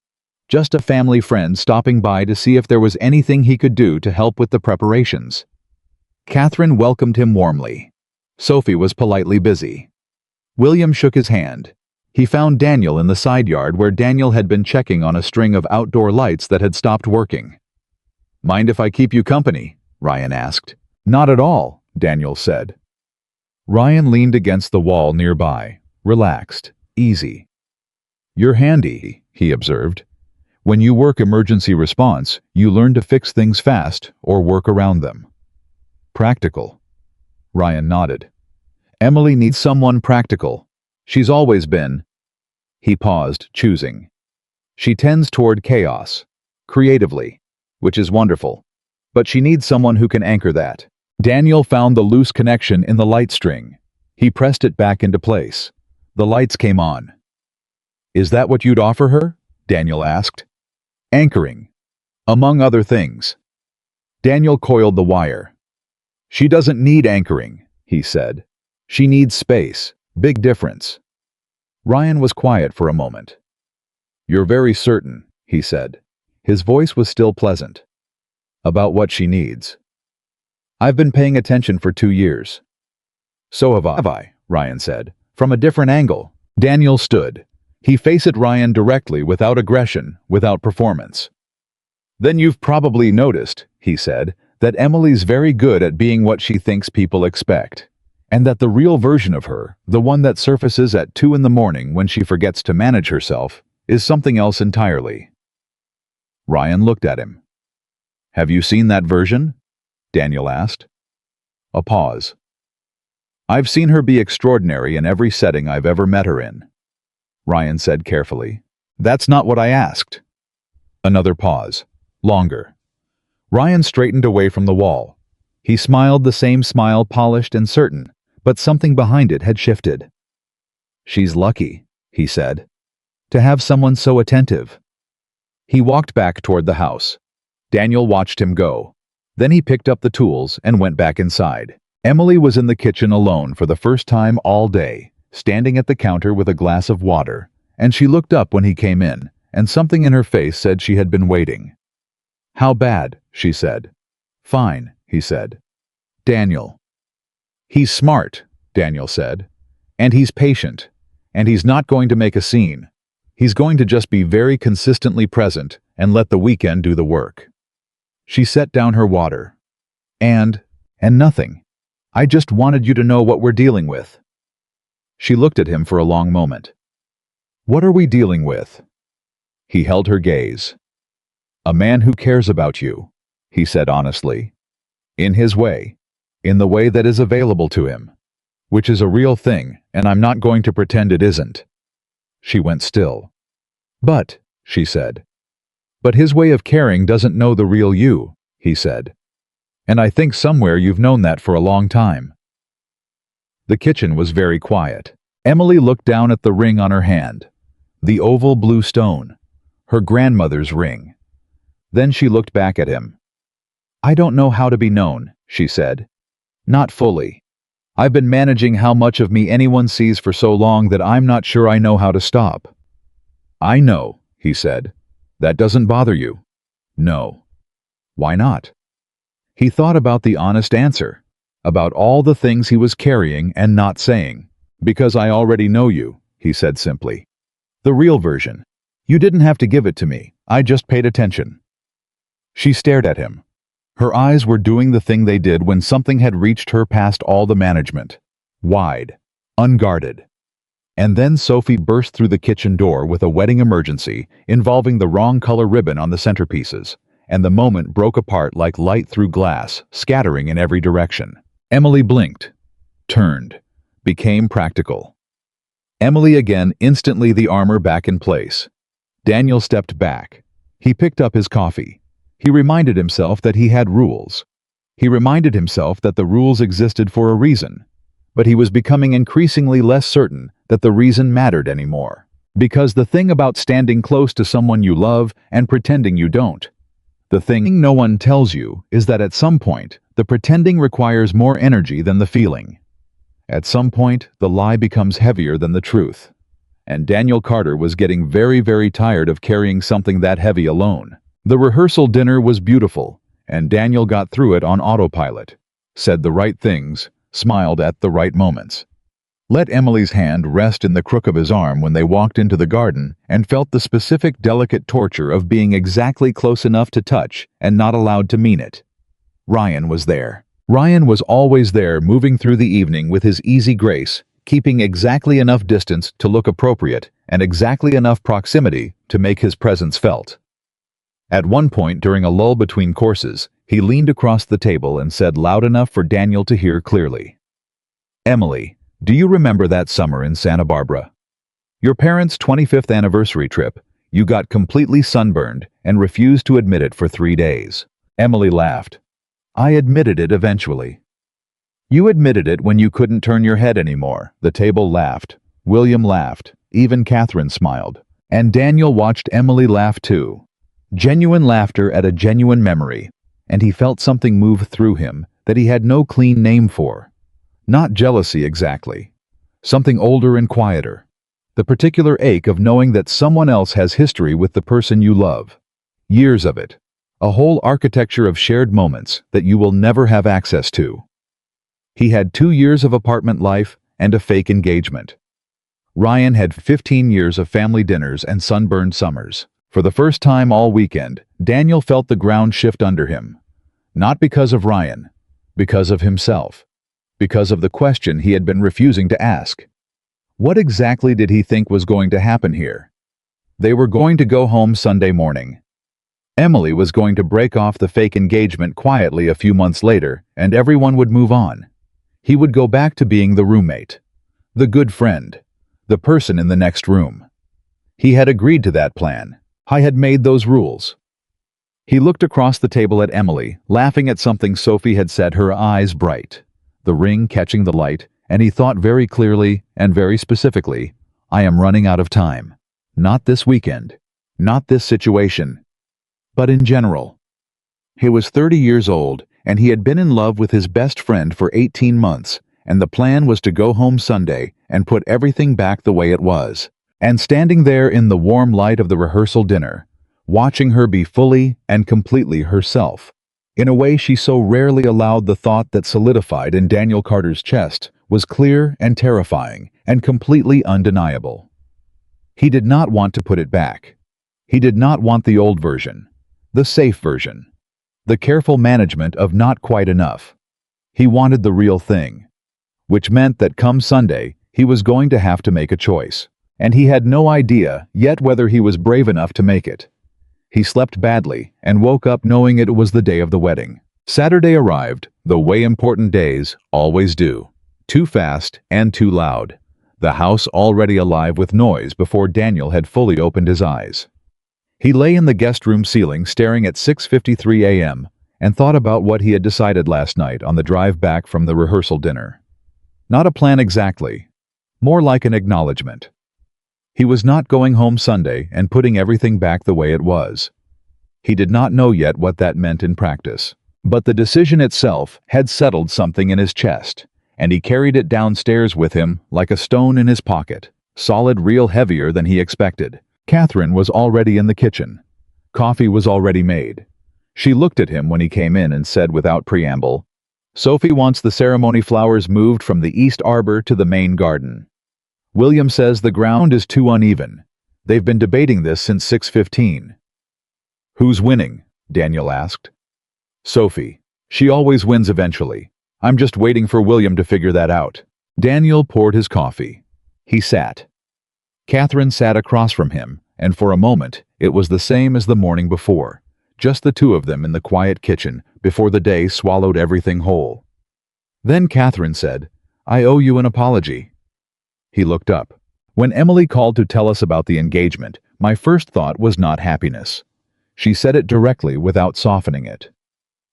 Just a family friend stopping by to see if there was anything he could do to help with the preparations. Catherine welcomed him warmly. Sophie was politely busy. William shook his hand. He found Daniel in the side yard where Daniel had been checking on a string of outdoor lights that had stopped working. "Mind if I keep you company?" Ryan asked. "Not at all," Daniel said. Ryan leaned against the wall nearby, relaxed, easy. "You're handy," he observed. "When you work emergency response, you learn to fix things fast or work around them." "Practical." Ryan nodded. "Emily needs someone practical. She's always been." He paused, choosing. "She tends toward chaos, creatively, which is wonderful. But she needs someone who can anchor that." Daniel found the loose connection in the light string. He pressed it back into place. The lights came on. "Is that what you'd offer her?" Daniel asked. "Anchoring, among other things." Daniel coiled the wire. "She doesn't need anchoring," he said. "She needs space. Big difference." Ryan was quiet for a moment. "You're very certain," he said. His voice was still pleasant. "About what she needs?" "I've been paying attention for 2 years." "So have I," Ryan said, from a different angle. Daniel stood. He faced Ryan directly, without aggression, without performance. "Then you've probably noticed," he said, "that Emily's very good at being what she thinks people expect. And that the real version of her, the one that surfaces at 2 in the morning when she forgets to manage herself, is something else entirely." Ryan looked at him. "Have you seen that version?" Daniel asked. A pause. "I've seen her be extraordinary in every setting I've ever met her in," Ryan said carefully. "That's not what I asked." Another pause. Longer. Ryan straightened away from the wall. He smiled the same smile, polished and certain, but something behind it had shifted. "She's lucky," he said, "to have someone so attentive." He walked back toward the house. Daniel watched him go. Then he picked up the tools and went back inside. Emily was in the kitchen alone for the first time all day, standing at the counter with a glass of water, and she looked up when he came in, and something in her face said she had been waiting. "How bad?" she said. "Fine," he said. "Daniel." "He's smart," Daniel said. "And he's patient. And he's not going to make a scene. He's going to just be very consistently present and let the weekend do the work." She set down her water. And nothing. "I just wanted you to know what we're dealing with." She looked at him for a long moment. "What are we dealing with?" He held her gaze. "A man who cares about you," he said honestly. "In his way. In the way that is available to him. Which is a real thing, and I'm not going to pretend it isn't." She went still. "But," she said. "But his way of caring doesn't know the real you," he said. "And I think somewhere you've known that for a long time." The kitchen was very quiet. Emily looked down at the ring on her hand. The oval blue stone. Her grandmother's ring. Then she looked back at him. "I don't know how to be known," she said. "Not fully. I've been managing how much of me anyone sees for so long that I'm not sure I know how to stop." "I know," he said. "That doesn't bother you." "No." "Why not?" He thought about the honest answer, about all the things he was carrying and not saying. "Because I already know you," he said simply. "The real version. You didn't have to give it to me, I just paid attention." She stared at him. Her eyes were doing the thing they did when something had reached her past all the management. Wide. Unguarded. And then Sophie burst through the kitchen door with a wedding emergency involving the wrong color ribbon on the centerpieces, and the moment broke apart like light through glass, scattering in every direction. Emily blinked, turned, became practical. Emily again, instantly the armor back in place. Daniel stepped back. He picked up his coffee. He reminded himself that he had rules. He reminded himself that the rules existed for a reason, but he was becoming increasingly less certain that the reason mattered anymore. Because the thing about standing close to someone you love and pretending you don't, the thing no one tells you is that at some point, the pretending requires more energy than the feeling. At some point, the lie becomes heavier than the truth. And Daniel Carter was getting very, very tired of carrying something that heavy alone. The rehearsal dinner was beautiful, and Daniel got through it on autopilot, said the right things, smiled at the right moments. Let Emily's hand rest in the crook of his arm when they walked into the garden and felt the specific delicate torture of being exactly close enough to touch and not allowed to mean it. Ryan was there. Ryan was always there, moving through the evening with his easy grace, keeping exactly enough distance to look appropriate and exactly enough proximity to make his presence felt. At one point during a lull between courses, he leaned across the table and said loud enough for Daniel to hear clearly, "Emily, do you remember that summer in Santa Barbara? Your parents' 25th anniversary trip, you got completely sunburned and refused to admit it for 3 days." Emily laughed. "I admitted it eventually." "You admitted it when you couldn't turn your head anymore." The table laughed. William laughed. Even Catherine smiled. And Daniel watched Emily laugh too. Genuine laughter at a genuine memory, and he felt something move through him that he had no clean name for. Not jealousy exactly. Something older and quieter. The particular ache of knowing that someone else has history with the person you love. Years of it. A whole architecture of shared moments that you will never have access to. He had 2 years of apartment life and a fake engagement. Ryan had 15 years of family dinners and sunburned summers. For the first time all weekend, Daniel felt the ground shift under him. Not because of Ryan, because of himself. Because of the question he had been refusing to ask. What exactly did he think was going to happen here? They were going to go home Sunday morning. Emily was going to break off the fake engagement quietly a few months later, and everyone would move on. He would go back to being the roommate, the good friend, the person in the next room. He had agreed to that plan, I had made those rules. He looked across the table at Emily, laughing at something Sophie had said, her eyes bright, the ring catching the light, and he thought very clearly and very specifically, I am running out of time. Not this weekend. Not this situation. But in general. He was 30 years old, and he had been in love with his best friend for 18 months, and the plan was to go home Sunday and put everything back the way it was. And standing there in the warm light of the rehearsal dinner, watching her be fully and completely herself, in a way she so rarely allowed, the thought that solidified in Daniel Carter's chest was clear and terrifying and completely undeniable. He did not want to put it back. He did not want the old version, the safe version, the careful management of not quite enough. He wanted the real thing, which meant that come Sunday, he was going to have to make a choice, and he had no idea yet whether he was brave enough to make it. He slept badly and woke up knowing it was the day of the wedding. Saturday arrived, the way important days always do. Too fast and too loud. The house already alive with noise before Daniel had fully opened his eyes. He lay in the guest room ceiling staring at 6:53 a.m. and thought about what he had decided last night on the drive back from the rehearsal dinner. Not a plan exactly, more like an acknowledgement. He was not going home Sunday and putting everything back the way it was. He did not know yet what that meant in practice. But the decision itself had settled something in his chest, and he carried it downstairs with him like a stone in his pocket, solid, real heavier than he expected. Catherine was already in the kitchen. Coffee was already made. She looked at him when he came in and said without preamble, Sophie wants the ceremony flowers moved from the east arbor to the main garden. William says the ground is too uneven. They've been debating this since 6:15. Who's winning? Daniel asked. Sophie. She always wins eventually. I'm just waiting for William to figure that out. Daniel poured his coffee. He sat. Catherine sat across from him, and for a moment it was the same as the morning before, just the two of them in the quiet kitchen before the day swallowed everything whole. Then Catherine said, I owe you an apology. He looked up. When Emily called to tell us about the engagement, my first thought was not happiness. She said it directly without softening it.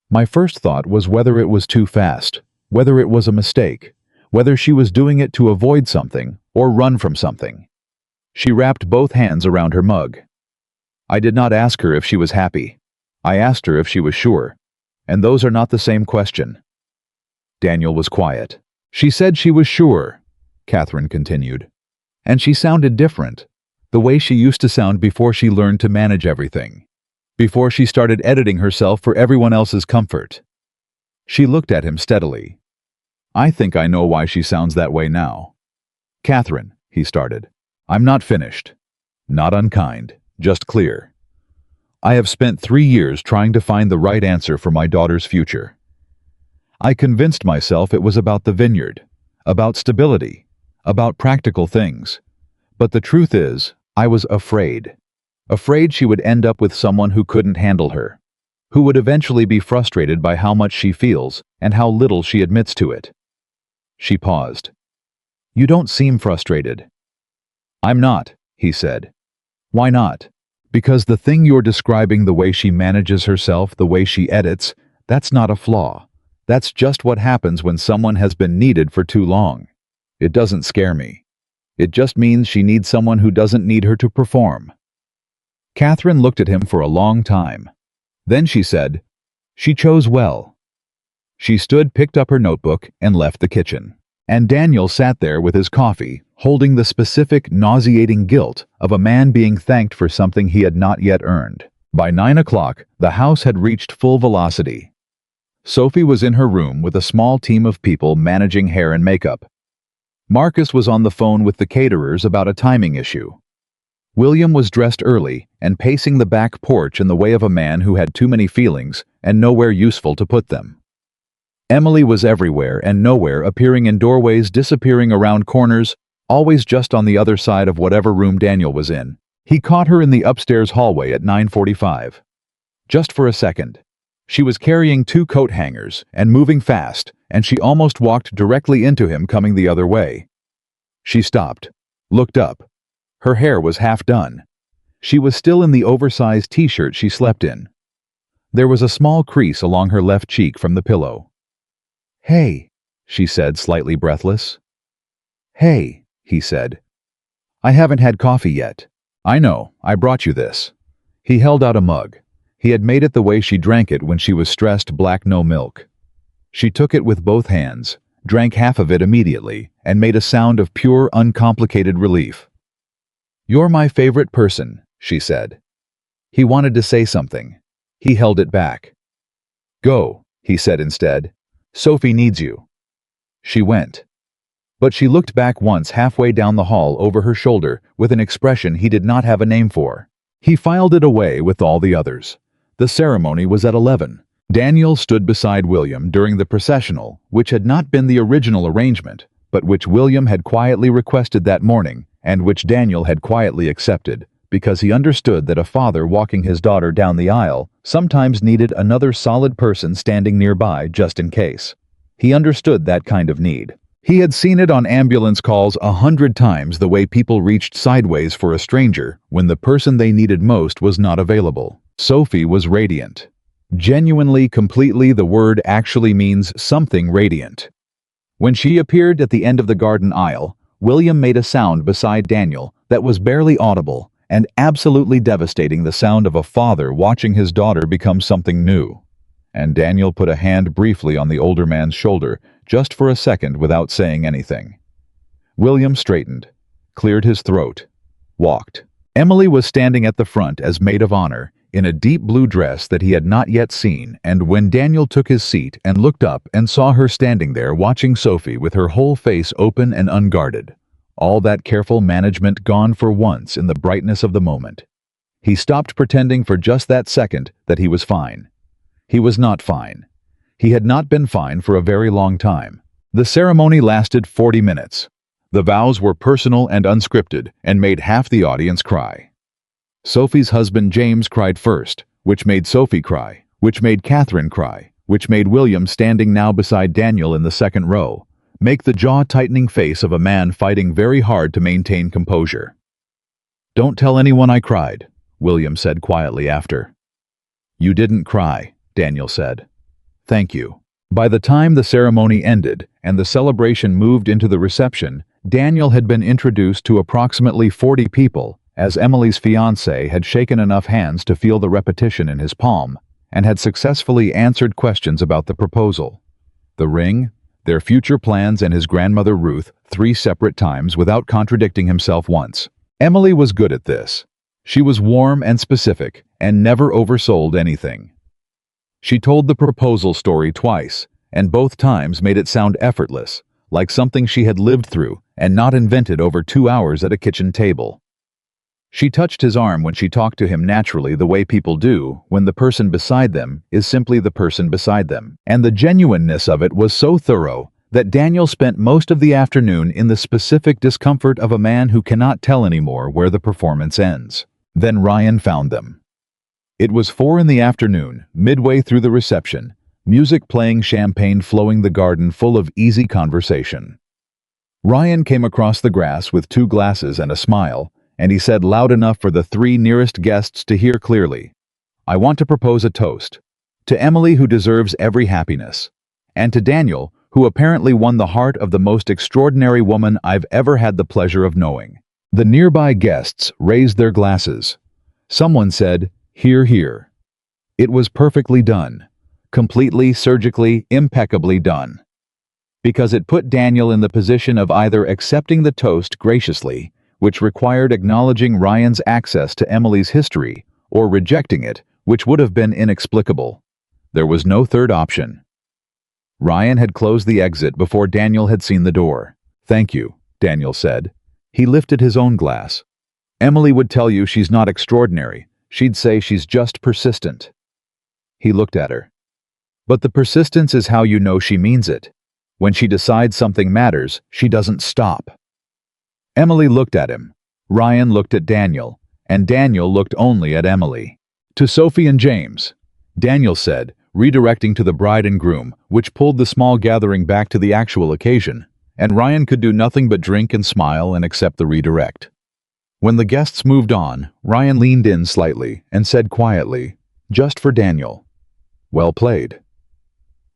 My first thought was whether it was too fast, whether it was a mistake, whether she was doing it to avoid something or run from something. She wrapped both hands around her mug. I did not ask her if she was happy. I asked her if she was sure, and those are not the same question. Daniel was quiet. She said she was sure, Catherine continued. And she sounded different, the way she used to sound before she learned to manage everything, before she started editing herself for everyone else's comfort. She looked at him steadily. I think I know why she sounds that way now. Catherine, he started. I'm not finished. Not unkind, just clear. I have spent 3 years trying to find the right answer for my daughter's future. I convinced myself it was about the vineyard, about stability, about practical things. But the truth is, I was afraid. Afraid she would end up with someone who couldn't handle her, who would eventually be frustrated by how much she feels and how little she admits to it. She paused. You don't seem frustrated. I'm not, he said. Why not? Because the thing you're describing, the way she manages herself, the way she edits, that's not a flaw. That's just what happens when someone has been needed for too long. It doesn't scare me. It just means she needs someone who doesn't need her to perform. Catherine looked at him for a long time. Then she said, she chose well. She stood, picked up her notebook, and left the kitchen. And Daniel sat there with his coffee, holding the specific, nauseating guilt of a man being thanked for something he had not yet earned. By 9 o'clock, the house had reached full velocity. Sophie was in her room with a small team of people managing hair and makeup. Marcus was on the phone with the caterers about a timing issue. William was dressed early and pacing the back porch in the way of a man who had too many feelings and nowhere useful to put them. Emily was everywhere and nowhere, appearing in doorways, disappearing around corners, always just on the other side of whatever room Daniel was in. He caught her in the upstairs hallway at 9:45. Just for a second. She was carrying 2 coat hangers and moving fast, and she almost walked directly into him coming the other way. She stopped, looked up. Her hair was half done. She was still in the oversized t-shirt she slept in. There was a small crease along her left cheek from the pillow. "Hey," she said, slightly breathless. "Hey," he said. "I haven't had coffee yet." "I know, I brought you this." He held out a mug. He had made it the way she drank it when she was stressed, black, no milk. She took it with both hands, drank half of it immediately, and made a sound of pure, uncomplicated relief. "You're my favorite person," she said. He wanted to say something. He held it back. "Go," he said instead. "Sophie needs you." She went. But she looked back once halfway down the hall over her shoulder with an expression he did not have a name for. He filed it away with all the others. The ceremony was at 11. Daniel stood beside William during the processional, which had not been the original arrangement, but which William had quietly requested that morning, and which Daniel had quietly accepted, because he understood that a father walking his daughter down the aisle sometimes needed another solid person standing nearby just in case. He understood that kind of need. He had seen it on ambulance calls 100 times, the way people reached sideways for a stranger when the person they needed most was not available. Sophie was radiant. Genuinely, completely, the word actually means something radiant. When she appeared at the end of the garden aisle, William made a sound beside Daniel that was barely audible and absolutely devastating, the sound of a father watching his daughter become something new. And Daniel put a hand briefly on the older man's shoulder, just for a second, without saying anything. William straightened, cleared his throat, walked. Emily was standing at the front as maid of honor, in a deep blue dress that he had not yet seen, and when Daniel took his seat and looked up and saw her standing there watching Sophie with her whole face open and unguarded, all that careful management gone for once in the brightness of the moment. He stopped pretending for just that second that he was fine. He was not fine. He had not been fine for a very long time. The ceremony lasted 40 minutes. The vows were personal and unscripted and made half the audience cry. Sophie's husband James cried first, which made Sophie cry, which made Catherine cry, which made William, standing now beside Daniel in the second row, make the jaw-tightening face of a man fighting very hard to maintain composure. "Don't tell anyone I cried," William said quietly after. "You didn't cry," Daniel said. "Thank you." By the time the ceremony ended and the celebration moved into the reception, Daniel had been introduced to approximately 40 people, as Emily's fiancé had shaken enough hands to feel the repetition in his palm, and had successfully answered questions about the proposal, the ring, their future plans, and his grandmother Ruth 3 separate times without contradicting himself once. Emily was good at this. She was warm and specific, and never oversold anything. She told the proposal story twice, and both times made it sound effortless, like something she had lived through and not invented over 2 hours at a kitchen table. She touched his arm when she talked to him naturally, the way people do when the person beside them is simply the person beside them. And the genuineness of it was so thorough that Daniel spent most of the afternoon in the specific discomfort of a man who cannot tell anymore where the performance ends. Then Ryan found them. It was 4 in the afternoon, midway through the reception, music playing, champagne flowing, the garden full of easy conversation. Ryan came across the grass with 2 glasses and a smile, and he said loud enough for the 3 nearest guests to hear clearly, "I want to propose a toast. To Emily, who deserves every happiness. And to Daniel, who apparently won the heart of the most extraordinary woman I've ever had the pleasure of knowing." The nearby guests raised their glasses. Someone said, "Hear, hear." It was perfectly done. Completely, surgically, impeccably done. Because it put Daniel in the position of either accepting the toast graciously, which required acknowledging Ryan's access to Emily's history, or rejecting it, which would have been inexplicable. There was no third option. Ryan had closed the exit before Daniel had seen the door. "Thank you," Daniel said. He lifted his own glass. "Emily would tell you she's not extraordinary. She'd say she's just persistent." He looked at her. "But the persistence is how you know she means it. When she decides something matters, she doesn't stop." Emily looked at him. Ryan looked at Daniel, and Daniel looked only at Emily. "To Sophie and James," Daniel said, redirecting to the bride and groom, which pulled the small gathering back to the actual occasion, and Ryan could do nothing but drink and smile and accept the redirect. When the guests moved on, Ryan leaned in slightly and said quietly, "Just for Daniel." "Well played."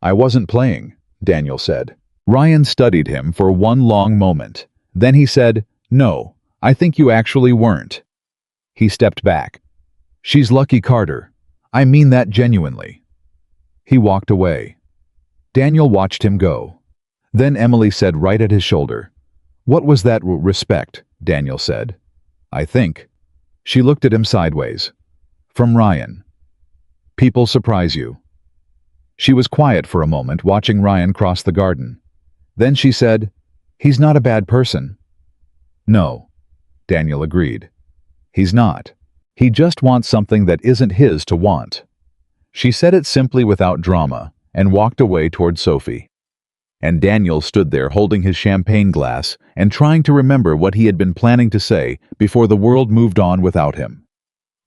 "I wasn't playing," Daniel said. Ryan studied him for one long moment. Then he said, "No, I think you actually weren't." He stepped back. "She's lucky, Carter. I mean that genuinely." He walked away. Daniel watched him go. Then Emily said right at his shoulder, "What was that respect?" Daniel said. "I think." She looked at him sideways. "From Ryan. People surprise you." She was quiet for a moment, watching Ryan cross the garden. Then she said, "He's not a bad person." "No," Daniel agreed. "He's not. He just wants something that isn't his to want." She said it simply without drama and walked away toward Sophie. And Daniel stood there holding his champagne glass and trying to remember what he had been planning to say before the world moved on without him.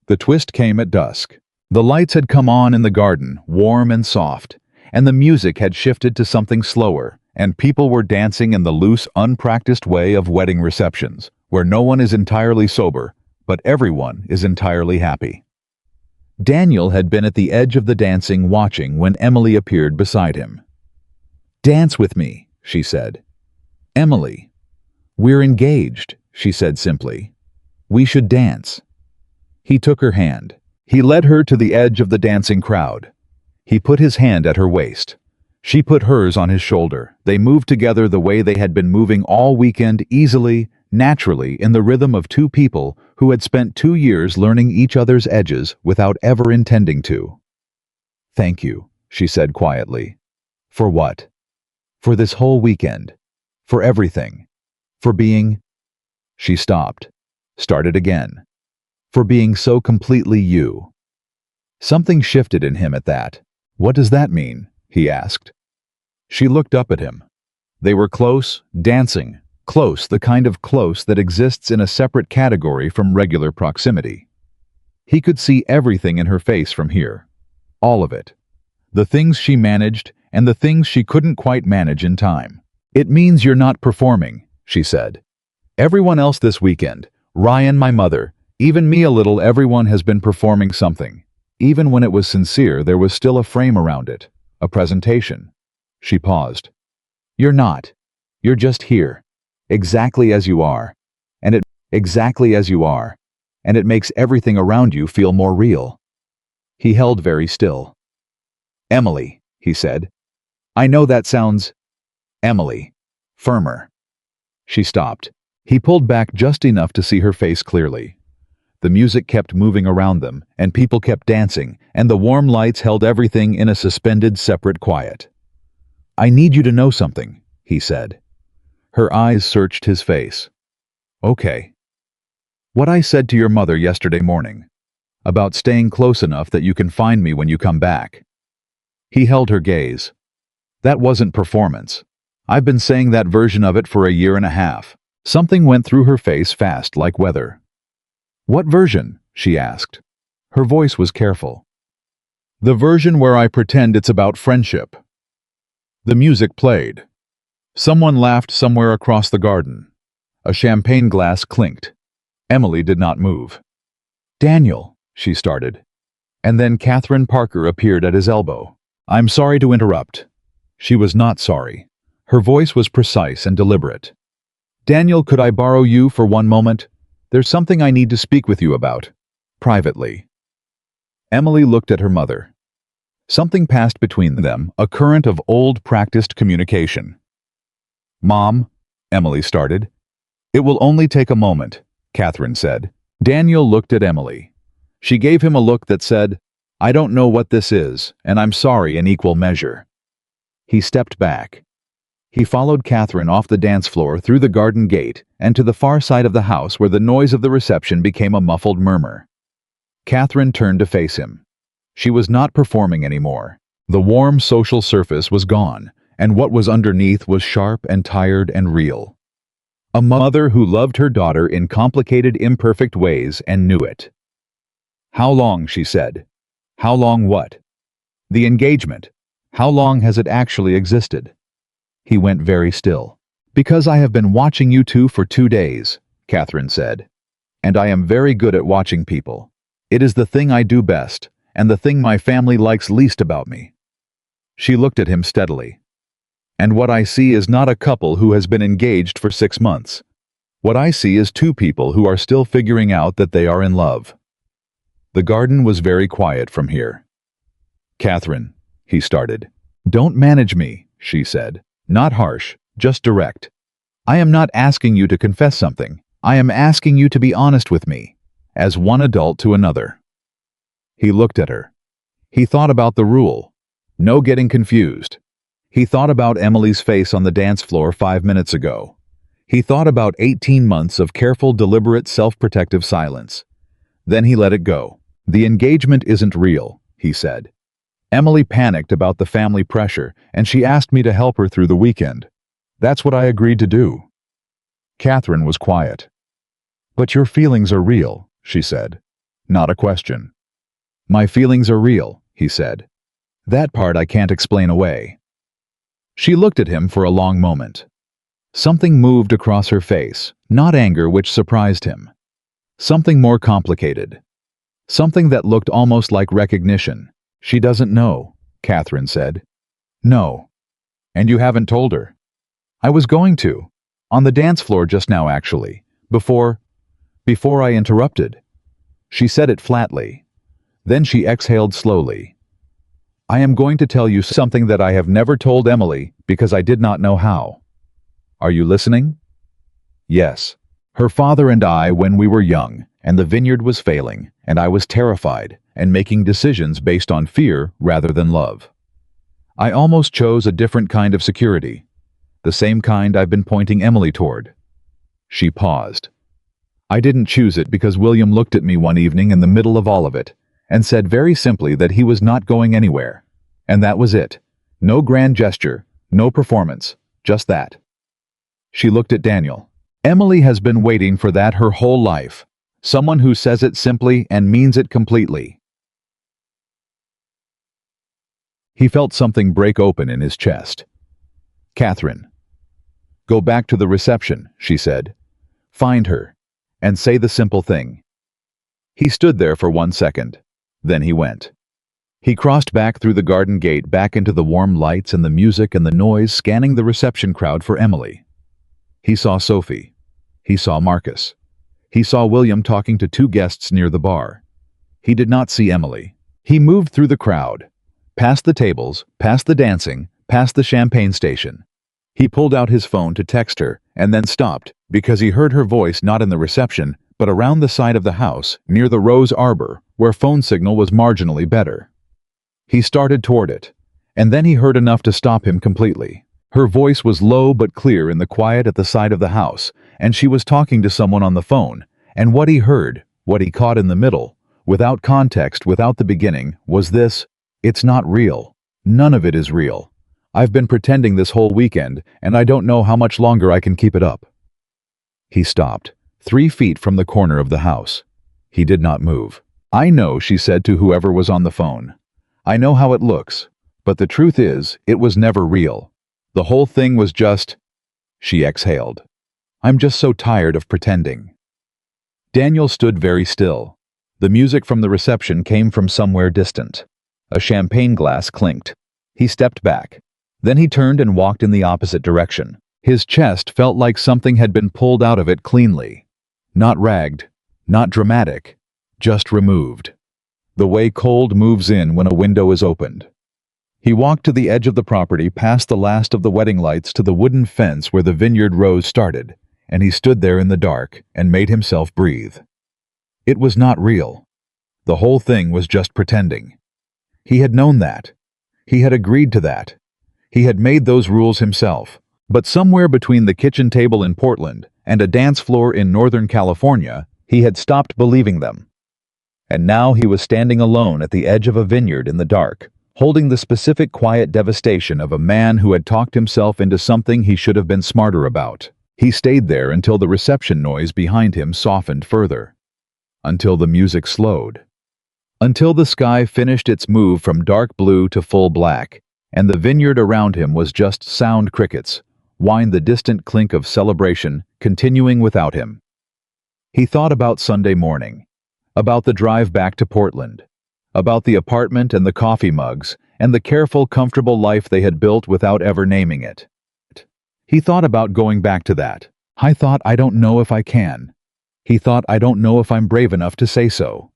The twist came at dusk. The lights had come on in the garden, warm and soft, and the music had shifted to something slower, and people were dancing in the loose, unpracticed way of wedding receptions, where no one is entirely sober, but everyone is entirely happy. Daniel had been at the edge of the dancing watching when Emily appeared beside him. "Dance with me," she said. "Emily." "We're engaged," she said simply. "We should dance." He took her hand. He led her to the edge of the dancing crowd. He put his hand at her waist. She put hers on his shoulder. They moved together the way they had been moving all weekend, easily, naturally, in the rhythm of two people who had spent 2 years learning each other's edges without ever intending to. "Thank you," she said quietly. "For what?" "For this whole weekend. For everything. For being—" She stopped. Started again. "For being so completely you." Something shifted in him at that. "What does that mean?" he asked. She looked up at him. They were close, dancing, close, the kind of close that exists in a separate category from regular proximity. He could see everything in her face from here. All of it. The things she managed and the things she couldn't quite manage in time. "It means you're not performing," she said. "Everyone else this weekend, Ryan, my mother, even me a little, everyone has been performing something. Even when it was sincere, there was still a frame around it, a presentation." She paused. "You're not. You're just here, exactly as you are, and it makes everything around you feel more real." He held very still. "Emily," he said. "I know that sounds—" "Emily." Firmer. She stopped. He pulled back just enough to see her face clearly. The music kept moving around them, and people kept dancing, and the warm lights held everything in a suspended, separate quiet. "I need you to know something," he said. Her eyes searched his face. "Okay." "What I said to your mother yesterday morning. About staying close enough that you can find me when you come back." He held her gaze. "That wasn't performance. I've been saying that version of it for a year and a half." Something went through her face fast like weather. "What version?" she asked. Her voice was careful. "The version where I pretend it's about friendship." The music played. Someone laughed somewhere across the garden. A champagne glass clinked. Emily did not move. "Daniel," she started. And then Catherine Parker appeared at his elbow. "I'm sorry to interrupt." She was not sorry. Her voice was precise and deliberate. "Daniel, could I borrow you for one moment? There's something I need to speak with you about. Privately." Emily looked at her mother. Something passed between them, a current of old, practiced communication. "Mom," Emily started. "It will only take a moment," Catherine said. Daniel looked at Emily. She gave him a look that said, "I don't know what this is, and I'm sorry in equal measure." He stepped back. He followed Catherine off the dance floor through the garden gate and to the far side of the house where the noise of the reception became a muffled murmur. Catherine turned to face him. She was not performing anymore. The warm social surface was gone, and what was underneath was sharp and tired and real. A mother who loved her daughter in complicated, imperfect ways and knew it. "How long?" she said. "How long what?" "The engagement. How long has it actually existed?" He went very still. "Because I have been watching you two for 2 days," Catherine said. and I am very good at watching people. It is the thing I do best, and the thing my family likes least about me." She looked at him steadily. "And what I see is not a couple who has been engaged for 6 months. What I see is two people who are still figuring out that they are in love." The garden was very quiet from here. "Catherine," he started. "Don't manage me," she said. "Not harsh, just direct. I am not asking you to confess something. I am asking you to be honest with me, as one adult to another." He looked at her. He thought about the rule. No getting confused. He thought about Emily's face on the dance floor 5 minutes ago. He thought about 18 months of careful, deliberate, self-protective silence. Then he let it go. "The engagement isn't real," he said. "Emily panicked about the family pressure, and she asked me to help her through the weekend. That's what I agreed to do." Catherine was quiet. "But your feelings are real," she said. Not a question. "My feelings are real," he said. "That part I can't explain away." She looked at him for a long moment. Something moved across her face, not anger, which surprised him. Something more complicated. Something that looked almost like recognition. "She doesn't know," Catherine said. "No." "And you haven't told her?" "I was going to. On the dance floor just now, actually. Before I interrupted." She said it flatly. Then she exhaled slowly. "I am going to tell you something that I have never told Emily because I did not know how. Are you listening?" "Yes. Her father and I, when we were young, and the vineyard was failing, and I was terrified, and making decisions based on fear rather than love. I almost chose a different kind of security, the same kind I've been pointing Emily toward." She paused. "I didn't choose it because William looked at me one evening in the middle of all of it, and said very simply that he was not going anywhere. And that was it. No grand gesture, no performance, just that." She looked at Daniel. "Emily has been waiting for that her whole life. Someone who says it simply and means it completely." He felt something break open in his chest. "Catherine, go back to the reception," she said. "Find her, and say the simple thing." He stood there for 1 second. Then he went. He crossed back through the garden gate, back into the warm lights and the music and the noise, scanning the reception crowd for Emily. He saw Sophie. He saw Marcus. He saw William talking to 2 guests near the bar. He did not see Emily. He moved through the crowd, past the tables, past the dancing, past the champagne station. He pulled out his phone to text her, and then stopped, because he heard her voice not in the reception, but around the side of the house, near the rose arbor, where phone signal was marginally better. He started toward it, and then he heard enough to stop him completely. Her voice was low but clear in the quiet at the side of the house, and she was talking to someone on the phone, and what he heard, what he caught in the middle, without context, without the beginning, was this: "It's not real. None of it is real. I've been pretending this whole weekend, and I don't know how much longer I can keep it up." He stopped, 3 feet from the corner of the house. He did not move. "I know," she said to whoever was on the phone. "I know how it looks, but the truth is, it was never real. The whole thing was just—" She exhaled. "I'm just so tired of pretending." Daniel stood very still. The music from the reception came from somewhere distant. A champagne glass clinked. He stepped back. Then he turned and walked in the opposite direction. His chest felt like something had been pulled out of it cleanly. Not ragged, not dramatic, just removed. The way cold moves in when a window is opened. He walked to the edge of the property, past the last of the wedding lights, to the wooden fence where the vineyard rose started, and he stood there in the dark and made himself breathe. It was not real. The whole thing was just pretending. He had known that. He had agreed to that. He had made those rules himself. But somewhere between the kitchen table in Portland and a dance floor in Northern California, he had stopped believing them. And now he was standing alone at the edge of a vineyard in the dark, holding the specific quiet devastation of a man who had talked himself into something he should have been smarter about. He stayed there until the reception noise behind him softened further. Until the music slowed. Until the sky finished its move from dark blue to full black, and the vineyard around him was just sound crickets, whined the distant clink of celebration, continuing without him. He thought about Sunday morning, about the drive back to Portland, about the apartment and the coffee mugs, and the careful, comfortable life they had built without ever naming it. He thought about going back to that. I thought, I don't know if I can. He thought, I don't know if I'm brave enough to say so.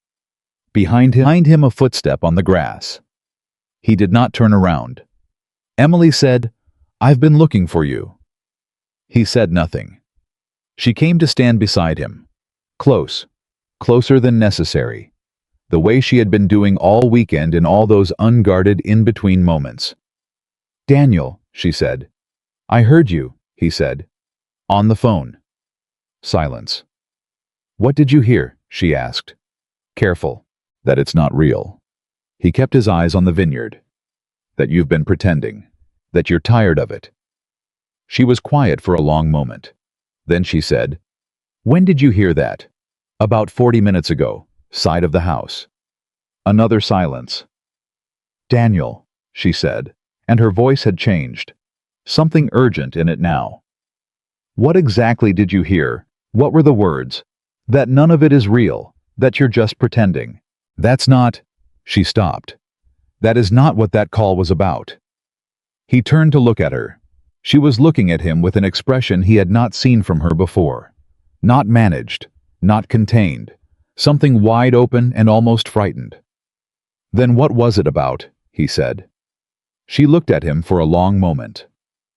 Behind him a footstep on the grass. He did not turn around. Emily said, "I've been looking for you." He said nothing. She came to stand beside him. Close, closer than necessary. The way she had been doing all weekend in all those unguarded in-between moments. "Daniel," she said. "I heard you," he said. "On the phone." Silence. "What did you hear?" she asked. Careful. That it's not real. He kept his eyes on the vineyard. That you've been pretending. That you're tired of it. She was quiet for a long moment. Then she said, "When did you hear that?" "About 40 minutes ago, side of the house." Another silence. "Daniel," she said, and her voice had changed. Something urgent in it now. "What exactly did you hear? What were the words? That none of it is real, that you're just pretending." "That's not—" She stopped. "That is not what that call was about." He turned to look at her. She was looking at him with an expression he had not seen from her before. Not managed, not contained, something wide open and almost frightened. "Then what was it about?" he said. She looked at him for a long moment.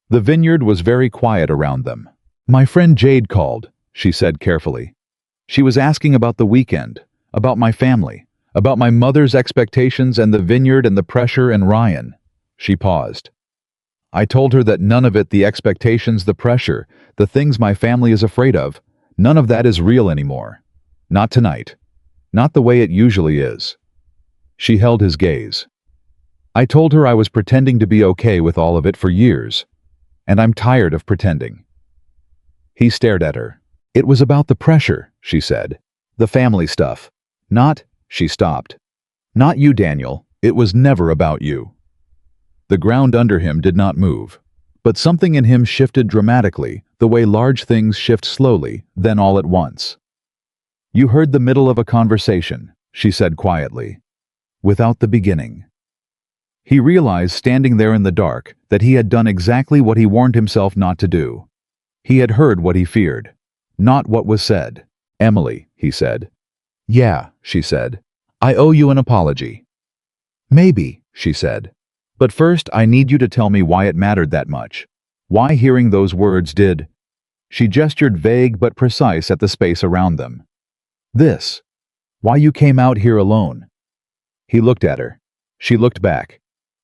The vineyard was very quiet around them. "My friend Jade called," she said carefully. "She was asking about the weekend, about my family, about my mother's expectations and the vineyard and the pressure and Ryan." She paused. "I told her that none of it, the expectations, the pressure, the things my family is afraid of, none of that is real anymore. Not tonight. Not the way it usually is." She held his gaze. "I told her I was pretending to be okay with all of it for years. And I'm tired of pretending." He stared at her. "It was about the pressure," she said. "The family stuff. Not—" She stopped. "Not you, Daniel. It was never about you." The ground under him did not move. But something in him shifted dramatically, the way large things shift slowly, then all at once. "You heard the middle of a conversation," she said quietly. "Without the beginning." He realized, standing there in the dark, that he had done exactly what he warned himself not to do. He had heard what he feared. Not what was said. "Emily," he said. "Yeah," she said. "I owe you an apology." "Maybe," she said. "But first I need you to tell me why it mattered that much. Why hearing those words did—" She gestured vague but precise at the space around them. "This. Why you came out here alone." He looked at her. She looked back.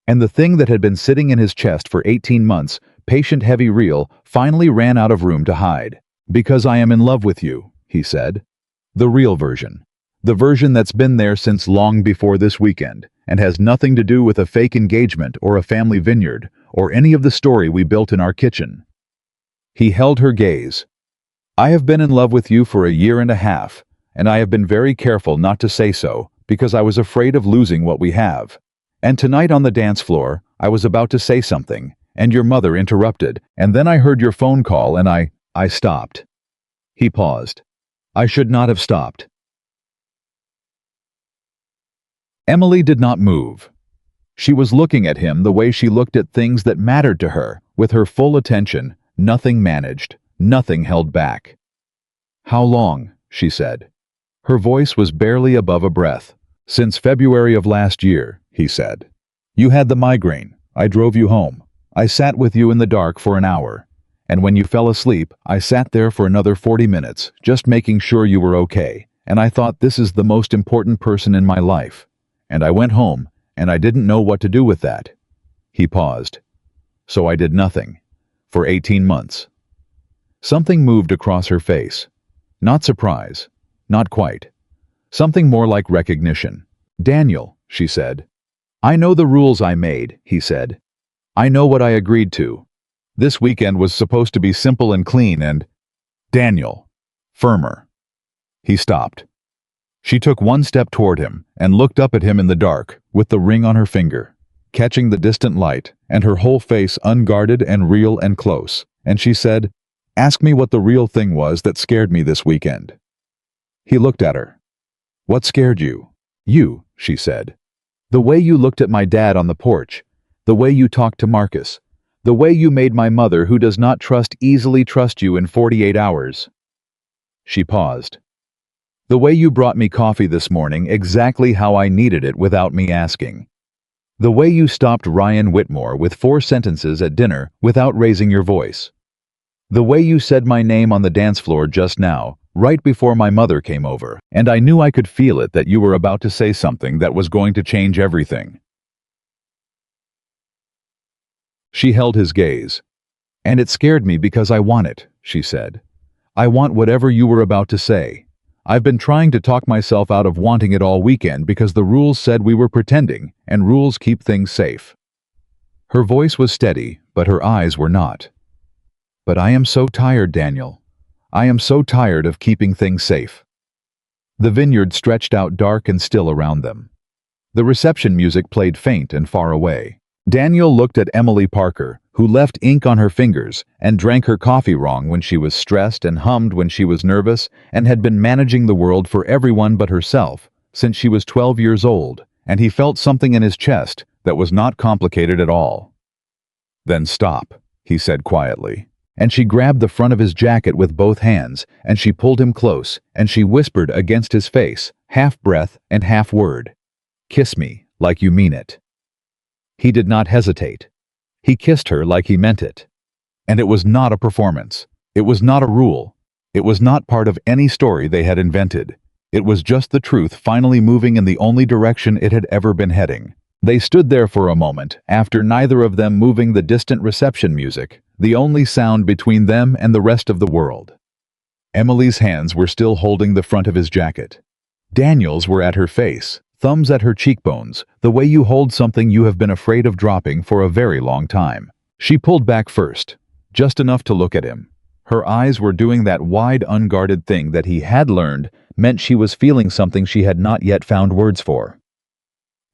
And the thing that had been sitting in his chest for 18 months, patient, heavy, real, finally ran out of room to hide. "Because I am in love with you," he said. "The real version. The version that's been there since long before this weekend, and has nothing to do with a fake engagement or a family vineyard, or any of the story we built in our kitchen." He held her gaze. "I have been in love with you for a year and a half, and I have been very careful not to say so, because I was afraid of losing what we have. And tonight on the dance floor, I was about to say something, and your mother interrupted, and then I heard your phone call and I stopped." He paused. "I should not have stopped." Emily did not move. She was looking at him the way she looked at things that mattered to her, with her full attention, nothing managed, nothing held back. "How long?" she said. Her voice was barely above a breath. "Since February of last year," he said. "You had the migraine. I drove you home. I sat with you in the dark for an hour. And when you fell asleep, I sat there for another 40 minutes, just making sure you were okay. And I thought, this is the most important person in my life. And I went home, and I didn't know what to do with that." He paused. "So I did nothing. For 18 months. Something moved across her face. Not surprise. Not quite. Something more like recognition. "Daniel," she said. "I know the rules I made," he said. "I know what I agreed to. This weekend was supposed to be simple and clean and—" "Daniel." Firmer. He stopped. She took one step toward him and looked up at him in the dark, with the ring on her finger, catching the distant light, and her whole face unguarded and real and close, and she said, "Ask me what the real thing was that scared me this weekend." He looked at her. "What scared you?" "You," she said. "The way you looked at my dad on the porch. The way you talked to Marcus. The way you made my mother, who does not easily trust you in 48 hours. She paused. "The way you brought me coffee this morning exactly how I needed it without me asking. The way you stopped Ryan Whitmore with 4 sentences at dinner without raising your voice. The way you said my name on the dance floor just now, right before my mother came over, and I knew I could feel it that you were about to say something that was going to change everything." She held his gaze. "And it scared me because I want it," she said. "I want whatever you were about to say. I've been trying to talk myself out of wanting it all weekend because the rules said we were pretending, and rules keep things safe." Her voice was steady, but her eyes were not. "But I am so tired, Daniel. I am so tired of keeping things safe." The vineyard stretched out dark and still around them. The reception music played faint and far away. Daniel looked at Emily Parker, who left ink on her fingers and drank her coffee wrong when she was stressed and hummed when she was nervous and had been managing the world for everyone but herself since she was 12 years old, and he felt something in his chest that was not complicated at all. "Then stop," he said quietly. And she grabbed the front of his jacket with both hands, and she pulled him close, and she whispered against his face, half breath and half word, "Kiss me like you mean it." He did not hesitate. He kissed her like he meant it. And it was not a performance. It was not a rule. It was not part of any story they had invented. It was just the truth finally moving in the only direction it had ever been heading. They stood there for a moment, after neither of them moving the distant reception music, the only sound between them and the rest of the world. Emily's hands were still holding the front of his jacket. Daniel's were at her face, thumbs at her cheekbones, the way you hold something you have been afraid of dropping for a very long time. She pulled back first, just enough to look at him. Her eyes were doing that wide, unguarded thing that he had learned meant she was feeling something she had not yet found words for.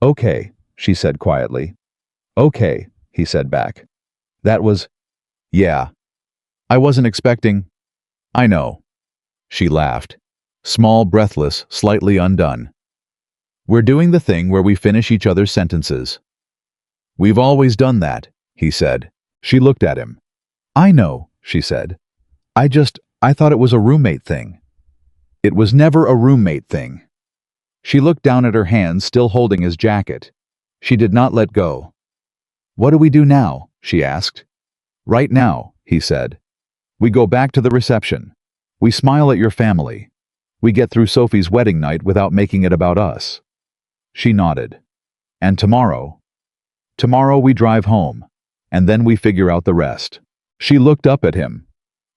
"Okay," she said quietly. "Okay," he said back. "That was... yeah. I wasn't expecting... I know." She laughed. Small, breathless, slightly undone. "We're doing the thing where we finish each other's sentences." "We've always done that," he said. She looked at him. "I know," she said. I thought it was a roommate thing." "It was never a roommate thing." She looked down at her hands still holding his jacket. She did not let go. "What do we do now?" she asked. "Right now," he said. "We go back to the reception. We smile at your family. We get through Sophie's wedding night without making it about us." She nodded. "And tomorrow? Tomorrow we drive home, and then we figure out the rest." She looked up at him.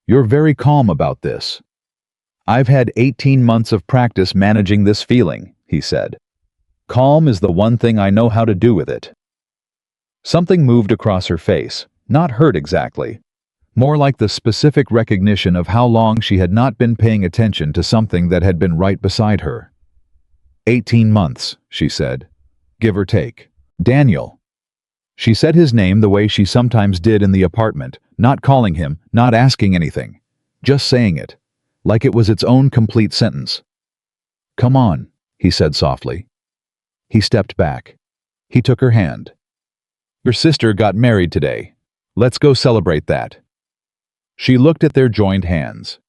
"You're very calm about this." "I've had 18 months of practice managing this feeling," he said. "Calm is the one thing I know how to do with it." Something moved across her face, not hurt exactly, more like the specific recognition of how long she had not been paying attention to something that had been right beside her. 18 months, she said, give or take. "Daniel." She said his name the way she sometimes did in the apartment, not calling him, not asking anything, just saying it, like it was its own complete sentence. "Come on," he said softly. He stepped back. He took her hand. "Your sister got married today. Let's go celebrate that." She looked at their joined hands.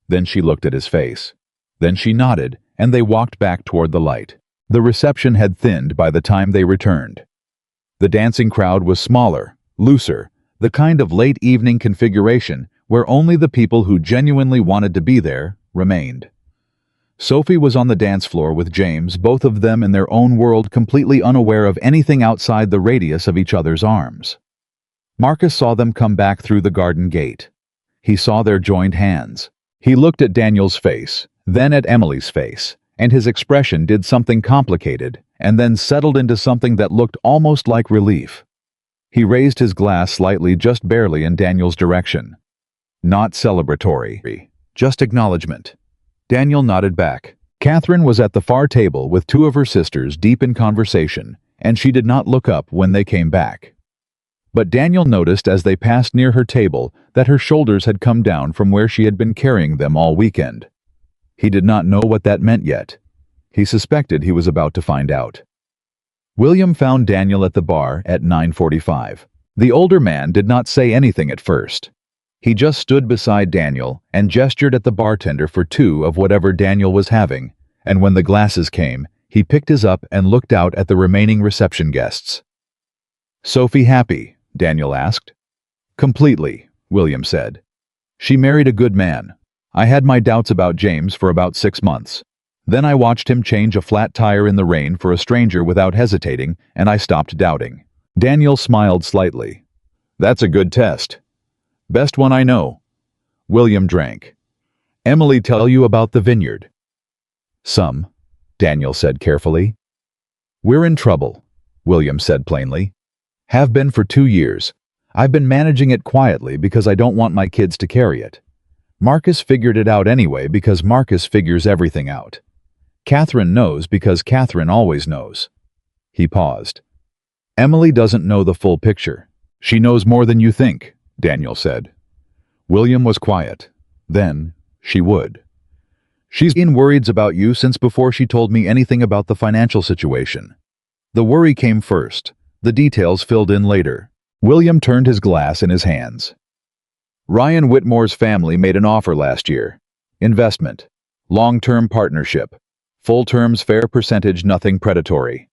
Then she looked at his face. Then she nodded, and they walked back toward the light. The reception had thinned by the time they returned. The dancing crowd was smaller, looser, the kind of late evening configuration where only the people who genuinely wanted to be there remained. Sophie was on the dance floor with James, both of them in their own world, completely unaware of anything outside the radius of each other's arms. Marcus saw them come back through the garden gate. He saw their joined hands. He looked at Daniel's face, then at Emily's face, and his expression did something complicated, and then settled into something that looked almost like relief. He raised his glass slightly, just barely, in Daniel's direction. Not celebratory, just acknowledgement. Daniel nodded back. Catherine was at the far table with 2 of her sisters deep in conversation, and she did not look up when they came back. But Daniel noticed as they passed near her table that her shoulders had come down from where she had been carrying them all weekend. He did not know what that meant yet. He suspected he was about to find out. William found Daniel at the bar at 9:45. The older man did not say anything at first. He just stood beside Daniel and gestured at the bartender for two of whatever Daniel was having, and when the glasses came, he picked his up and looked out at the remaining reception guests. "Sophie happy?" Daniel asked. "Completely," William said. "She married a good man. I had my doubts about James for about 6 months. Then I watched him change a flat tire in the rain for a stranger without hesitating, and I stopped doubting." Daniel smiled slightly. "That's a good test. Best one I know." William drank. "Emily tell you about the vineyard?" "Some," Daniel said carefully. "We're in trouble," William said plainly. "Have been for 2 years. I've been managing it quietly because I don't want my kids to carry it. Marcus figured it out anyway because Marcus figures everything out. Catherine knows because Catherine always knows." He paused. "Emily doesn't know the full picture. She knows more than you think," Daniel said. William was quiet. Then, she would. "She's been worried about you since before she told me anything about the financial situation. The worry came first. The details filled in later." William turned his glass in his hands. "Ryan Whitmore's family made an offer last year. Investment. Long-term partnership. Full terms, fair percentage, nothing predatory."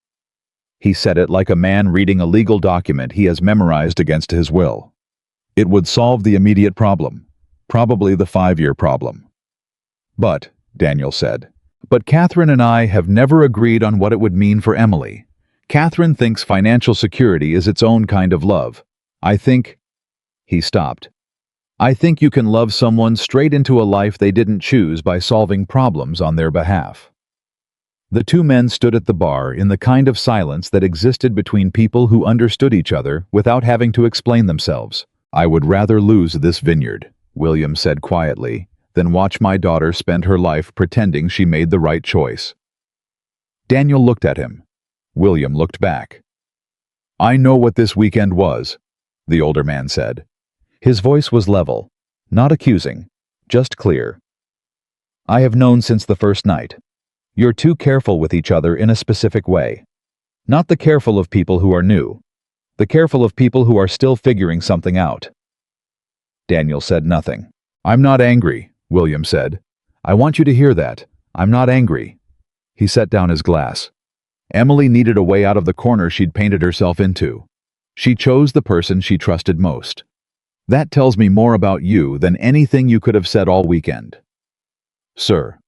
He said it like a man reading a legal document he has memorized against his will. It would solve the immediate problem, probably the 5-year problem. "But," Daniel said, "but Catherine and I have never agreed on what it would mean for Emily. Catherine thinks financial security is its own kind of love. I think—" He stopped. "I think you can love someone straight into a life they didn't choose by solving problems on their behalf." The two men stood at the bar in the kind of silence that existed between people who understood each other without having to explain themselves. "I would rather lose this vineyard," William said quietly, "than watch my daughter spend her life pretending she made the right choice." Daniel looked at him. William looked back. "I know what this weekend was," the older man said. His voice was level, not accusing, just clear. "I have known since the first night. You're too careful with each other in a specific way. Not the careful of people who are new. The careful of people who are still figuring something out." Daniel said nothing. "I'm not angry," William said. "I want you to hear that. I'm not angry." He set down his glass. "Emily needed a way out of the corner she'd painted herself into. She chose the person she trusted most. That tells me more about you than anything you could have said all weekend." "Sir."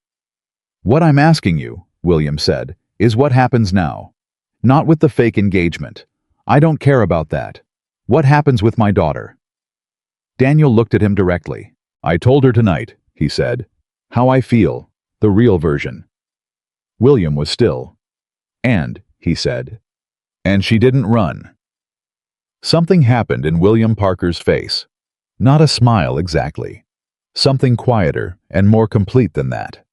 "What I'm asking you," William said, "is what happens now. Not with the fake engagement. I don't care about that. What happens with my daughter?" Daniel looked at him directly. "I told her tonight," he said. "How I feel. The real version." William was still. "And," he said, "and she didn't run." Something happened in William Parker's face. Not a smile exactly. Something quieter and more complete than that.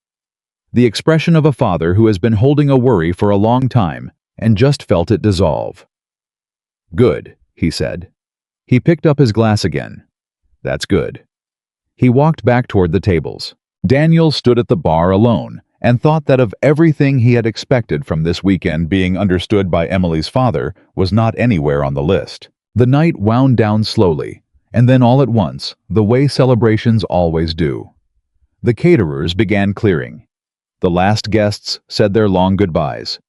The expression of a father who has been holding a worry for a long time and just felt it dissolve. "Good," he said. He picked up his glass again. "That's good." He walked back toward the tables. Daniel stood at the bar alone and thought that of everything he had expected from this weekend being understood by Emily's father was not anywhere on the list. The night wound down slowly, and then all at once, the way celebrations always do. The caterers began clearing. The last guests said their long goodbyes.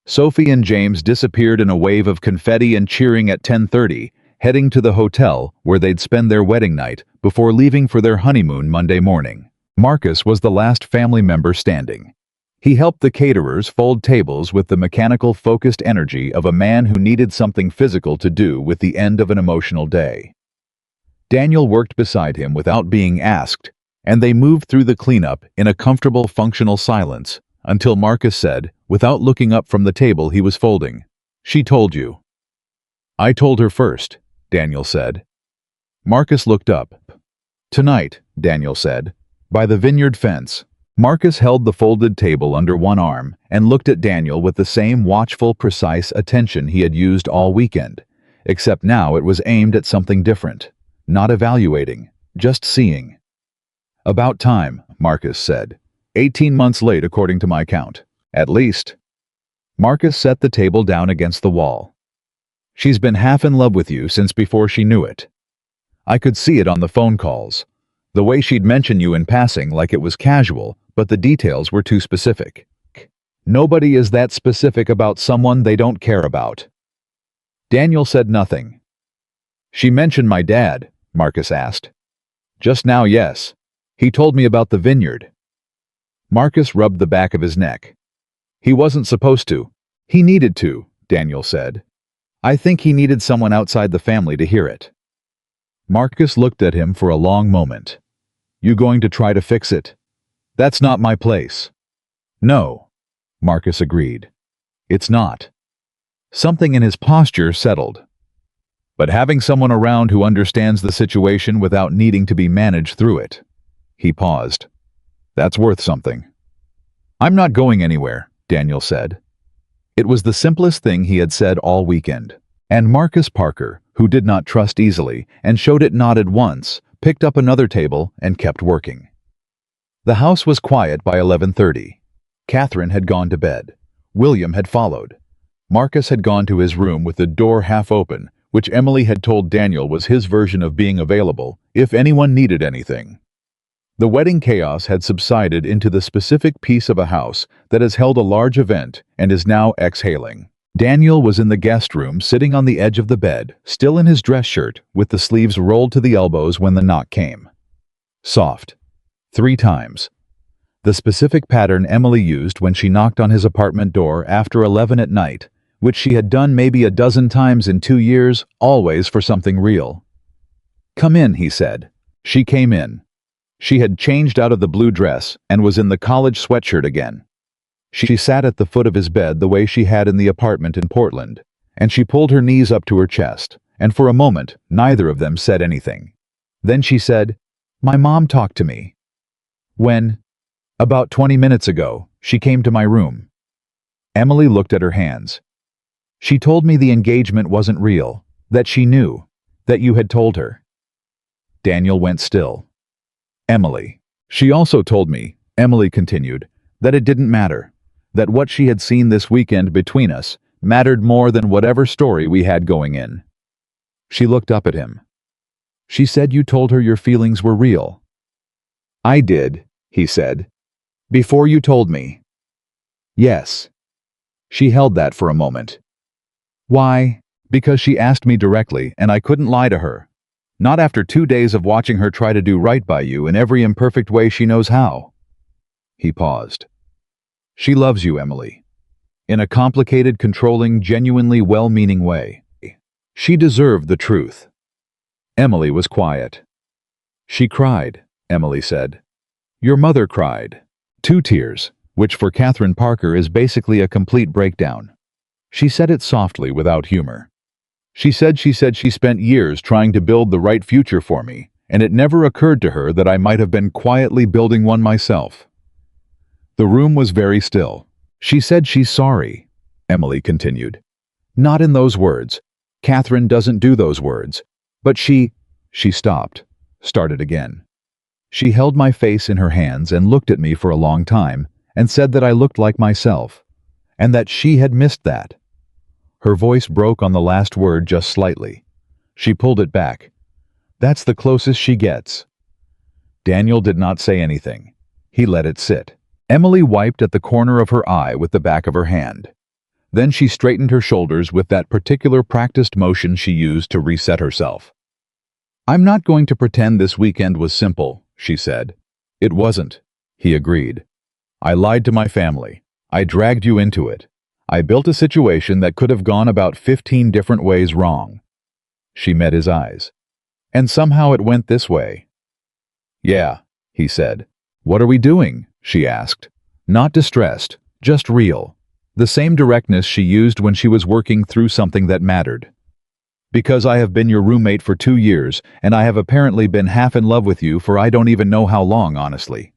Sophie and James disappeared in a wave of confetti and cheering at 10:30, heading to the hotel where they'd spend their wedding night before leaving for their honeymoon Monday morning. Marcus was the last family member standing. He helped the caterers fold tables with the mechanical, focused energy of a man who needed something physical to do with the end of an emotional day. Daniel worked beside him without being asked, and they moved through the cleanup in a comfortable, functional silence until Marcus said, without looking up from the table he was folding, "She told you." "I told her first," Daniel said. Marcus looked up. "Tonight," Daniel said, "by the vineyard fence." Marcus held the folded table under one arm and looked at Daniel with the same watchful, precise attention he had used all weekend, except now it was aimed at something different, not evaluating, just seeing. "About time," Marcus said. 18 months late according to my count. At least. Marcus set the table down against the wall. She's been half in love with you since before she knew it. I could see it on the phone calls. The way she'd mention you in passing like it was casual, but the details were too specific. Nobody is that specific about someone they don't care about. Daniel said nothing. She mentioned my dad, Marcus asked. Just now, yes. He told me about the vineyard. Marcus rubbed the back of his neck. He wasn't supposed to. He needed to, Daniel said. I think he needed someone outside the family to hear it. Marcus looked at him for a long moment. You going to try to fix it? That's not my place. No, Marcus agreed. It's not. Something in his posture settled. But having someone around who understands the situation without needing to be managed through it. He paused. That's worth something. I'm not going anywhere, Daniel said. It was the simplest thing he had said all weekend. And Marcus Parker, who did not trust easily and showed it nodded once, picked up another table and kept working. The house was quiet by 11:30. Catherine had gone to bed. William had followed. Marcus had gone to his room with the door half open, which Emily had told Daniel was his version of being available if anyone needed anything. The wedding chaos had subsided into the specific piece of a house that has held a large event and is now exhaling. Daniel was in the guest room sitting on the edge of the bed, still in his dress shirt, with the sleeves rolled to the elbows when the knock came. Soft. 3 times. The specific pattern Emily used when she knocked on his apartment door after 11 at night, which she had done maybe a dozen times in 2 years, always for something real. Come in, he said. She came in. She had changed out of the blue dress and was in the college sweatshirt again. She sat at the foot of his bed the way she had in the apartment in Portland, and she pulled her knees up to her chest, and for a moment, neither of them said anything. Then she said, "My mom talked to me. When? About 20 minutes ago, she came to my room." Emily looked at her hands. "She told me the engagement wasn't real, that she knew, that you had told her." Daniel went still. "Emily. She also told me," Emily continued, "that it didn't matter, that what she had seen this weekend between us mattered more than whatever story we had going in." She looked up at him. "She said you told her your feelings were real." "I did," he said. "Before you told me." "Yes." She held that for a moment. "Why?" "Because she asked me directly, and I couldn't lie to her. Not after 2 days of watching her try to do right by you in every imperfect way she knows how." He paused. "She loves you, Emily. In a complicated, controlling, genuinely well-meaning way. She deserved the truth." Emily was quiet. "She cried," Emily said. "Your mother cried. 2 tears, which for Catherine Parker is basically a complete breakdown." She said it softly without humor. She said she spent years trying to build the right future for me, and it never occurred to her that I might have been quietly building one myself. The room was very still. "She said she's sorry," Emily continued. "Not in those words. Catherine doesn't do those words. But she stopped, started again. She held my face in her hands and looked at me for a long time and said that I looked like myself, and that she had missed that." Her voice broke on the last word just slightly. She pulled it back. "That's the closest she gets." Daniel did not say anything. He let it sit. Emily wiped at the corner of her eye with the back of her hand. Then she straightened her shoulders with that particular practiced motion she used to reset herself. "I'm not going to pretend this weekend was simple," she said. "It wasn't," he agreed. "I lied to my family. I dragged you into it. I built a situation that could have gone about 15 different ways wrong." She met his eyes. "And somehow it went this way." "Yeah," he said. "What are we doing?" she asked. Not distressed, just real. The same directness she used when she was working through something that mattered. "Because I have been your roommate for 2 years, and I have apparently been half in love with you for I don't even know how long, honestly.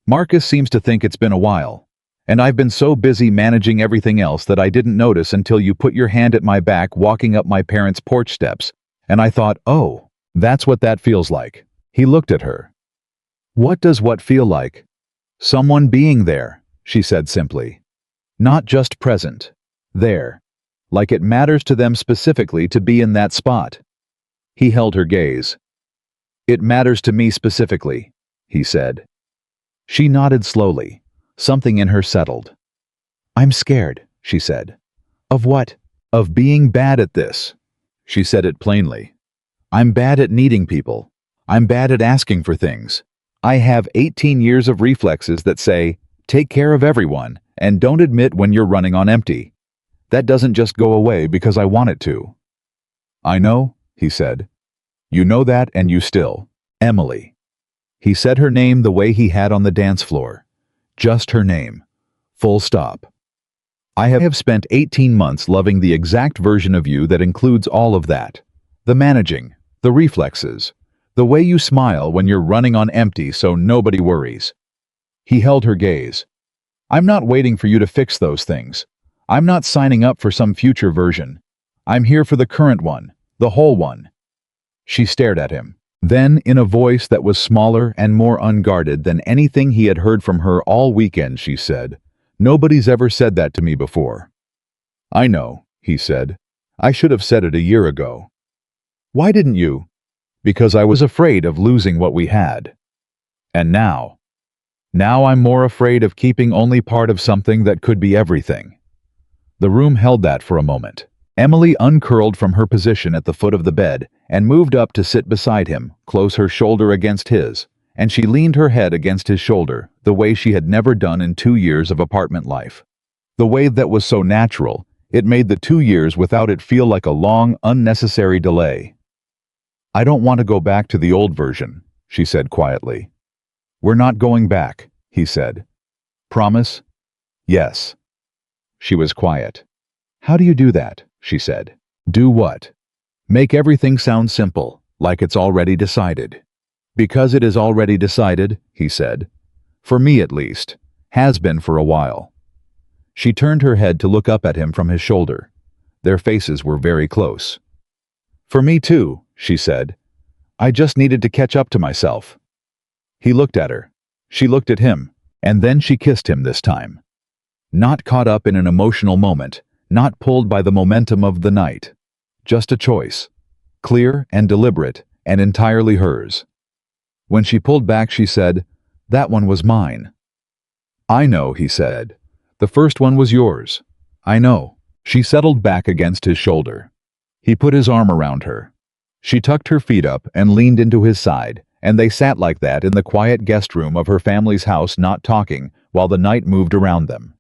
Marcus seems to think it's been a while. And I've been so busy managing everything else that I didn't notice until you put your hand at my back walking up my parents' porch steps, and I thought, oh, that's what that feels like." He looked at her. "What does what feel like?" Someone being there, she said simply. Not just present. There. Like it matters to them specifically to be in that spot. He held her gaze. It matters to me specifically, he said. She nodded slowly. Something in her settled. I'm scared, she said. Of what? Of being bad at this. She said it plainly. I'm bad at needing people. I'm bad at asking for things. I have 18 years of reflexes that say, take care of everyone, and don't admit when you're running on empty. That doesn't just go away because I want it to. I know, he said. You know that and you still. Emily. He said her name the way he had on the dance floor. Just her name. Full stop. I have spent 18 months loving the exact version of you that includes all of that. The managing, the reflexes, the way you smile when you're running on empty so nobody worries. He held her gaze. I'm not waiting for you to fix those things. I'm not signing up for some future version. I'm here for the current one, the whole one. She stared at him. Then, in a voice that was smaller and more unguarded than anything he had heard from her all weekend, she said, Nobody's ever said that to me before. I know, he said. I should have said it a year ago. Why didn't you? Because I was afraid of losing what we had. And now? Now I'm more afraid of keeping only part of something that could be everything. The room held that for a moment. Emily uncurled from her position at the foot of the bed and moved up to sit beside him, close her shoulder against his, and she leaned her head against his shoulder, the way she had never done in 2 years of apartment life. The way that was so natural, it made the 2 years without it feel like a long, unnecessary delay. I don't want to go back to the old version, she said quietly. We're not going back, he said. Promise? Yes. She was quiet. How do you do that? She said. Do what? Make everything sound simple, like it's already decided. Because it is already decided, he said. For me at least. Has been for a while. She turned her head to look up at him from his shoulder. Their faces were very close. For me too, she said. I just needed to catch up to myself. He looked at her. She looked at him, and then she kissed him this time. Not caught up in an emotional moment, not pulled by the momentum of the night. Just a choice. Clear and deliberate, and entirely hers. When she pulled back, she said, That one was mine. I know, he said. The first one was yours. I know. She settled back against his shoulder. He put his arm around her. She tucked her feet up and leaned into his side, and they sat like that in the quiet guest room of her family's house, not talking, while the night moved around them.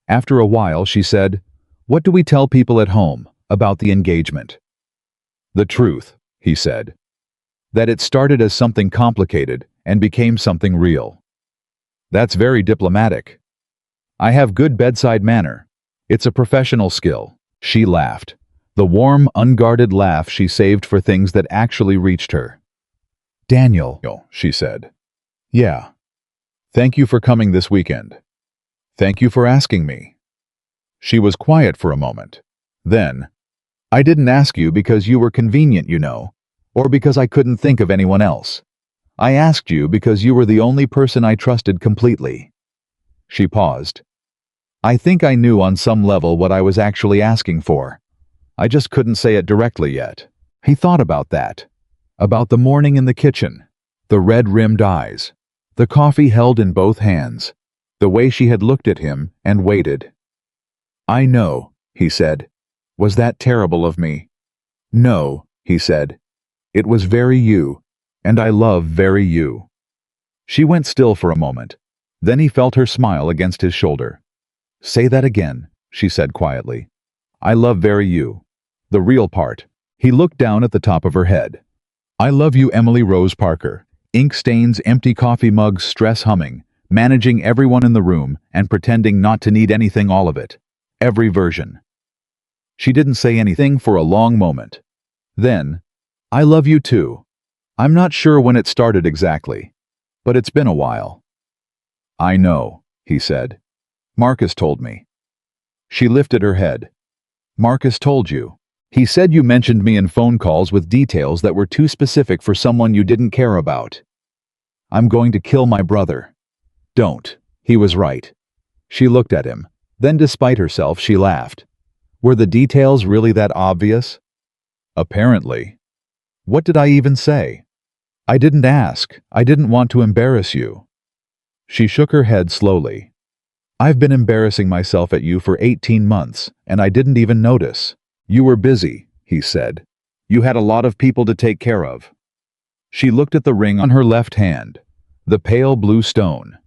After a while, she said, What do we tell people at home about the engagement? The truth, he said. That it started as something complicated and became something real. That's very diplomatic. I have good bedside manner. It's a professional skill. She laughed. The warm, unguarded laugh she saved for things that actually reached her. Daniel, she said. Yeah. Thank you for coming this weekend. Thank you for asking me. She was quiet for a moment. Then, I didn't ask you because you were convenient, you know, or because I couldn't think of anyone else. I asked you because you were the only person I trusted completely. She paused. I think I knew on some level what I was actually asking for. I just couldn't say it directly yet. He thought about that. About the morning in the kitchen, the red-rimmed eyes, the coffee held in both hands, the way she had looked at him and waited. I know, he said. Was that terrible of me? No, he said. It was very you, and I love very you. She went still for a moment. Then he felt her smile against his shoulder. Say that again, she said quietly. I love very you. The real part. He looked down at the top of her head. I love you, Emily Rose Parker. Ink stains, empty coffee mugs, stress humming, managing everyone in the room and pretending not to need anything, all of it. Every version. She didn't say anything for a long moment. Then, I love you too. I'm not sure when it started exactly, but it's been a while. I know, he said. Marcus told me. She lifted her head. Marcus told you. He said you mentioned me in phone calls with details that were too specific for someone you didn't care about. I'm going to kill my brother. Don't. He was right. She looked at him. Then, despite herself, she laughed. Were the details really that obvious? Apparently. What did I even say? I didn't ask. I didn't want to embarrass you. She shook her head slowly. I've been embarrassing myself at you for 18 months, and I didn't even notice. You were busy, he said. You had a lot of people to take care of. She looked at the ring on her left hand, the pale blue stone.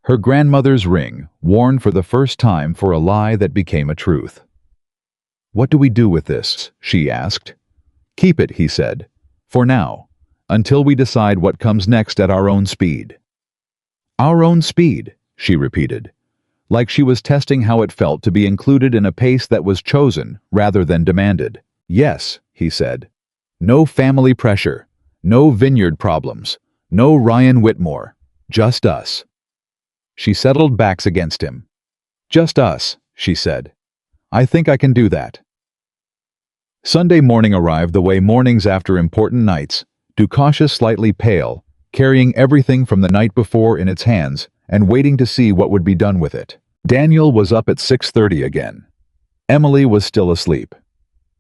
Her grandmother's ring, worn for the first time for a lie that became a truth. What do we do with this? She asked. Keep it, he said. For now, until we decide what comes next at our own speed. Our own speed, she repeated, like she was testing how it felt to be included in a pace that was chosen rather than demanded. Yes, he said. No family pressure, no vineyard problems, no Ryan Whitmore, just us. She settled backs against him. Just us, she said. I think I can do that. Sunday morning arrived the way mornings after important nights, Cautious, slightly pale, carrying everything from the night before in its hands and waiting to see what would be done with it. Daniel was up at 6:30 again. Emily was still asleep.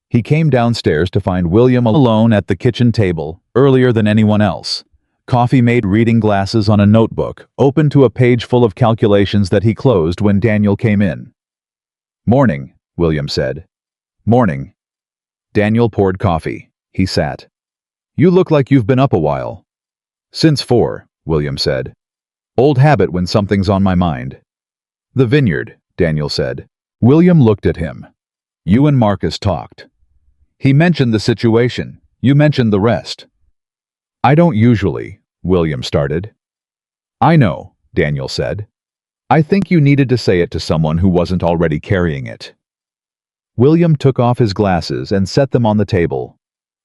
He came downstairs to find William alone at the kitchen table, earlier than anyone else. Coffee-made reading glasses on a notebook, open to a page full of calculations that he closed when Daniel came in. "Morning," William said. "Morning." Daniel poured coffee. He sat. "You look like you've been up a while." "Since 4, William said. "Old habit when something's on my mind." "The vineyard," Daniel said. William looked at him. "You and Marcus talked. He mentioned the situation. You mentioned the rest." "I don't usually," William started. "I know," Daniel said. "I think you needed to say it to someone who wasn't already carrying it." William took off his glasses and set them on the table.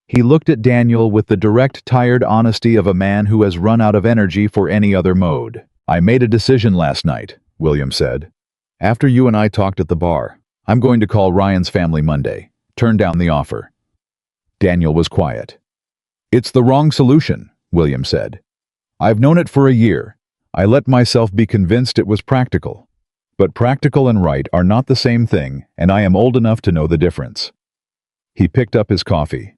He looked at Daniel with the direct, tired honesty of a man who has run out of energy for any other mode. "I made a decision last night," William said. "After you and I talked at the bar, I'm going to call Ryan's family Monday. Turn down the offer." Daniel was quiet. "It's the wrong solution," William said. "I've known it for a year. I let myself be convinced it was practical. But practical and right are not the same thing, and I am old enough to know the difference." He picked up his coffee.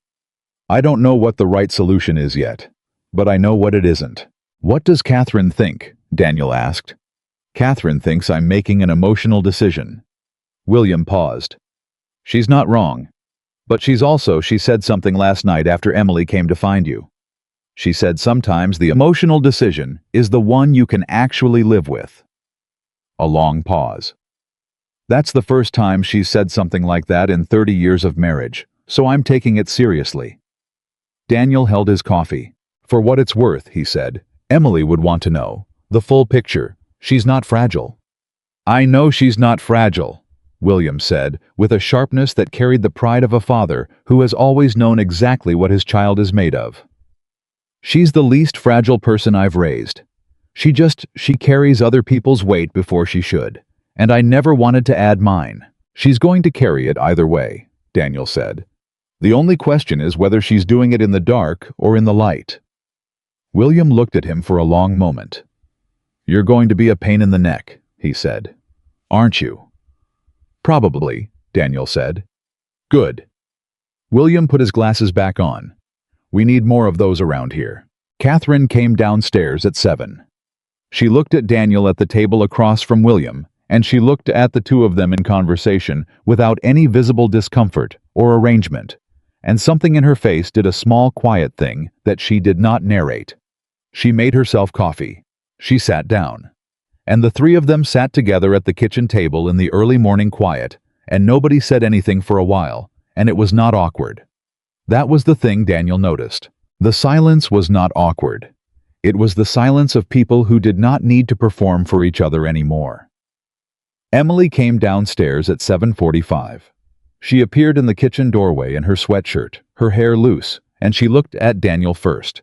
"I don't know what the right solution is yet, but I know what it isn't." "What does Catherine think?" Daniel asked. "Catherine thinks I'm making an emotional decision." William paused. "She's not wrong. But she said something last night after Emily came to find you. She said sometimes the emotional decision is the one you can actually live with." A long pause. "That's the first time she's said something like that in 30 years of marriage, so I'm taking it seriously." Daniel held his coffee. "For what it's worth," he said, "Emily would want to know the full picture. She's not fragile." "I know she's not fragile," William said, with a sharpness that carried the pride of a father who has always known exactly what his child is made of. "She's the least fragile person I've raised. She carries other people's weight before she should, and I never wanted to add mine." "She's going to carry it either way," Daniel said. "The only question is whether she's doing it in the dark or in the light." William looked at him for a long moment. "You're going to be a pain in the neck," he said. "Aren't you?" "Probably," Daniel said. "Good." William put his glasses back on. "We need more of those around here." Catherine came downstairs at 7. She looked at Daniel at the table across from William, and she looked at the two of them in conversation without any visible discomfort or arrangement, and something in her face did a small quiet thing that she did not narrate. She made herself coffee. She sat down. And the three of them sat together at the kitchen table in the early morning quiet, and nobody said anything for a while, and it was not awkward. That was the thing Daniel noticed. The silence was not awkward. It was the silence of people who did not need to perform for each other anymore. Emily came downstairs at 7:45. She appeared in the kitchen doorway in her sweatshirt, her hair loose, and she looked at Daniel first.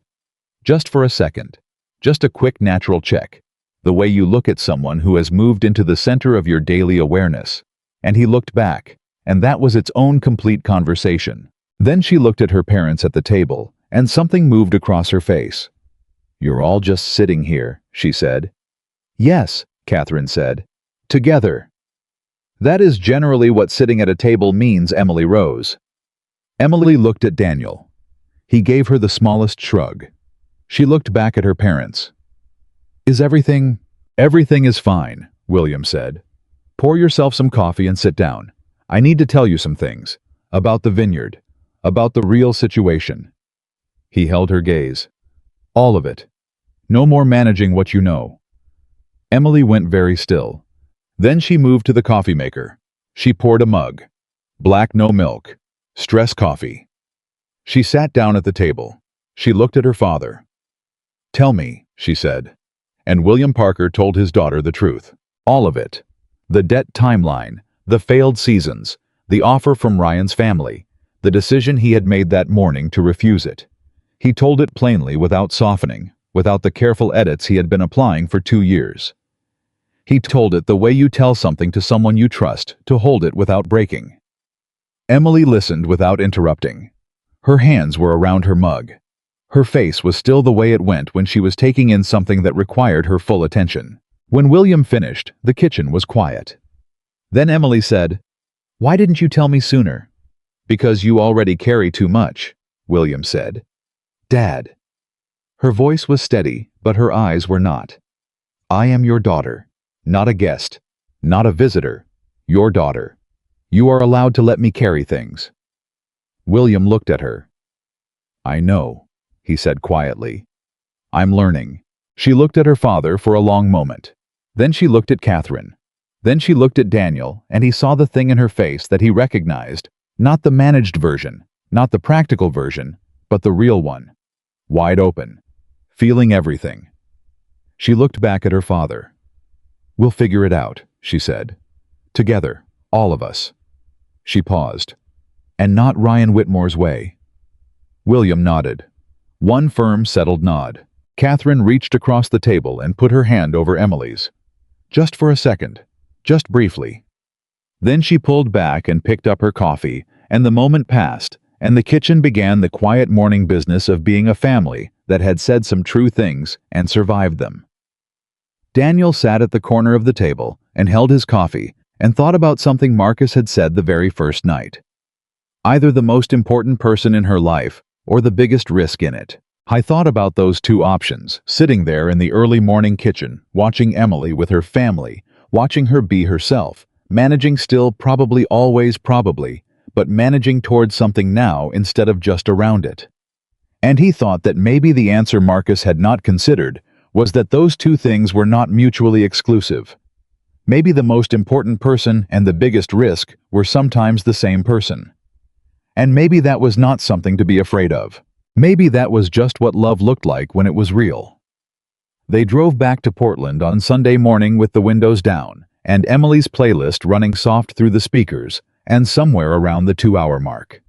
Just for a second. Just a quick natural check. The way you look at someone who has moved into the center of your daily awareness. And he looked back, and that was its own complete conversation. Then she looked at her parents at the table, and something moved across her face. "You're all just sitting here," she said. Yes, Catherine said. Together. That is generally what sitting at a table means, Emily rose. Emily looked at Daniel. He gave her the smallest shrug. She looked back at her parents. Is everything? Everything is fine, William said. Pour yourself some coffee and sit down. I need to tell you some things. About the vineyard. About the real situation. He held her gaze. All of it. No more managing what you know. Emily went very still. Then she moved to the coffee maker. She poured a mug. Black, no milk. Stress coffee. She sat down at the table. She looked at her father. Tell me, she said. And William Parker told his daughter the truth. All of it. The debt timeline, the failed seasons, the offer from Ryan's family, the decision he had made that morning to refuse it. He told it plainly without softening, without the careful edits he had been applying for 2 years. He told it the way you tell something to someone you trust, to hold it without breaking. Emily listened without interrupting. Her hands were around her mug. Her face was still the way it went when she was taking in something that required her full attention. When William finished, the kitchen was quiet. Then Emily said, "Why didn't you tell me sooner?" "Because you already carry too much," William said. "Dad." Her voice was steady, but her eyes were not. "I am your daughter. Not a guest. Not a visitor. Your daughter. You are allowed to let me carry things." William looked at her. "I know," he said quietly. "I'm learning." She looked at her father for a long moment. Then she looked at Catherine. Then she looked at Daniel, and he saw the thing in her face that he recognized, not the managed version, not the practical version, but the real one. Wide open. Feeling everything. She looked back at her father. "We'll figure it out," she said. "Together, all of us." She paused. "And not Ryan Whitmore's way." William nodded. One firm, settled nod. Catherine reached across the table and put her hand over Emily's. Just for a second. Just briefly. Then she pulled back and picked up her coffee, and the moment passed, and the kitchen began the quiet morning business of being a family that had said some true things and survived them. Daniel sat at the corner of the table and held his coffee and thought about something Marcus had said the very first night. Either the most important person in her life or the biggest risk in it. I thought about those two options, sitting there in the early morning kitchen, watching Emily with her family, watching her be herself, managing still, probably always probably, but managing towards something now instead of just around it. And he thought that maybe the answer Marcus had not considered was that those two things were not mutually exclusive. Maybe the most important person and the biggest risk were sometimes the same person. And maybe that was not something to be afraid of. Maybe that was just what love looked like when it was real. They drove back to Portland on Sunday morning with the windows down, and Emily's playlist running soft through the speakers, and somewhere around the 2-hour mark.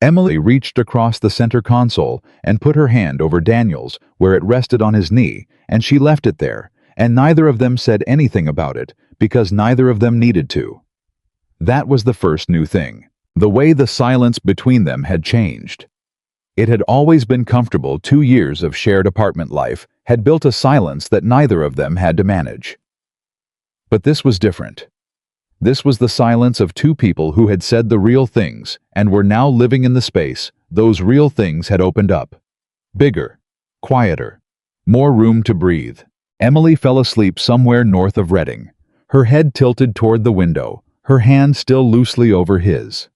Emily reached across the center console and put her hand over Daniel's where it rested on his knee, and she left it there, and neither of them said anything about it because neither of them needed to. That was the first new thing. The way the silence between them had changed. It had always been comfortable. 2 years of shared apartment life had built a silence that neither of them had to manage. But this was different. This was the silence of two people who had said the real things and were now living in the space those real things had opened up. Bigger, quieter, more room to breathe. Emily fell asleep somewhere north of Reading, her head tilted toward the window, her hand still loosely over his.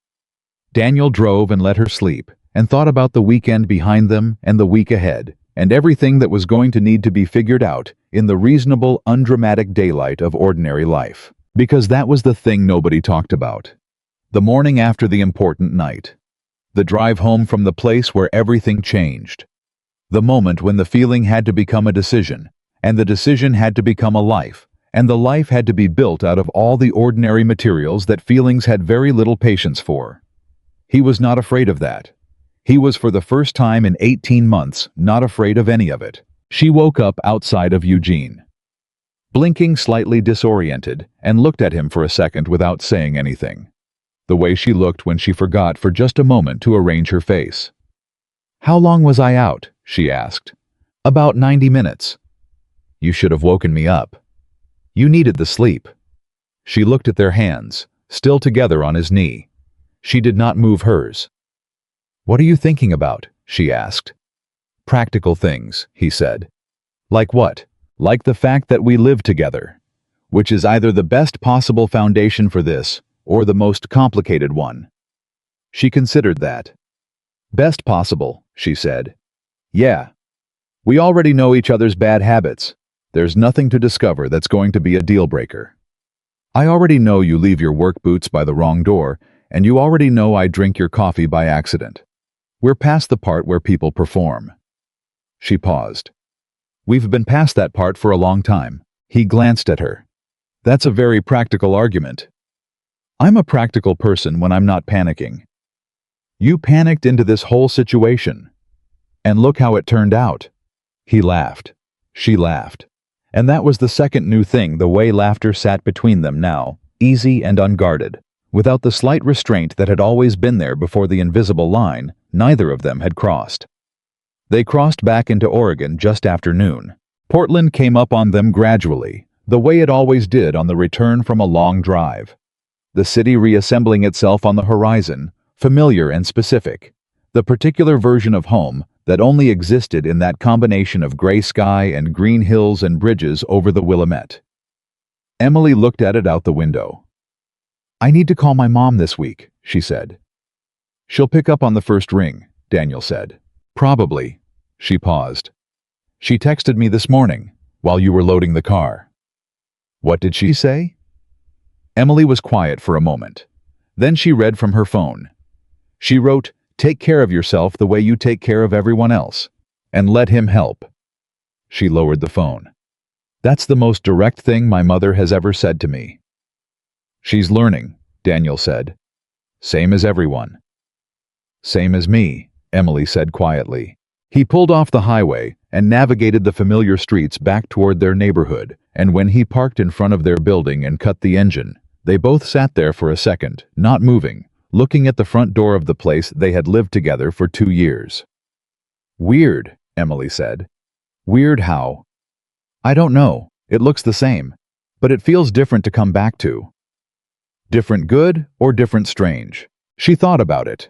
Daniel drove and let her sleep, and thought about the weekend behind them and the week ahead, and everything that was going to need to be figured out in the reasonable, undramatic daylight of ordinary life. Because that was the thing nobody talked about. The morning after the important night. The drive home from the place where everything changed. The moment when the feeling had to become a decision, and the decision had to become a life, and the life had to be built out of all the ordinary materials that feelings had very little patience for. He was not afraid of that. He was for the first time in 18 months not afraid of any of it. She woke up outside of Eugene. Blinking, slightly disoriented, and looked at him for a second without saying anything. The way she looked when she forgot for just a moment to arrange her face. "How long was I out?" she asked. "About 90 minutes. You should have woken me up. You needed the sleep. She looked at their hands, still together on his knee. She did not move hers. What are you thinking about? She asked. Practical things, he said. Like what? Like the fact that we live together, which is either the best possible foundation for this or the most complicated one. She considered that. Best possible, she said. Yeah. We already know each other's bad habits. There's nothing to discover that's going to be a deal breaker. I already know you leave your work boots by the wrong door, and you already know I drink your coffee by accident. We're past the part where people perform. She paused. We've been past that part for a long time. He glanced at her. That's a very practical argument. I'm a practical person when I'm not panicking. You panicked into this whole situation. And look how it turned out. He laughed. She laughed. And that was the second new thing, the way laughter sat between them now, easy and unguarded. Without the slight restraint that had always been there before the invisible line, neither of them had crossed. They crossed back into Oregon just after noon. Portland came up on them gradually, the way it always did on the return from a long drive. The city reassembling itself on the horizon, familiar and specific. The particular version of home that only existed in that combination of gray sky and green hills and bridges over the Willamette. Emily looked at it out the window. I need to call my mom this week, she said. She'll pick up on the first ring, Daniel said. Probably. She paused. She texted me this morning, while you were loading the car. What did she say? Emily was quiet for a moment. Then she read from her phone. She wrote, take care of yourself the way you take care of everyone else, and let him help. She lowered the phone. That's the most direct thing my mother has ever said to me. She's learning, Daniel said. Same as everyone. Same as me, Emily said quietly. He pulled off the highway and navigated the familiar streets back toward their neighborhood, and when he parked in front of their building and cut the engine, they both sat there for a second, not moving, looking at the front door of the place they had lived together for 2 years. Weird, Emily said. Weird how? I don't know. It looks the same, but it feels different to come back to. Different good or different strange? She thought about it.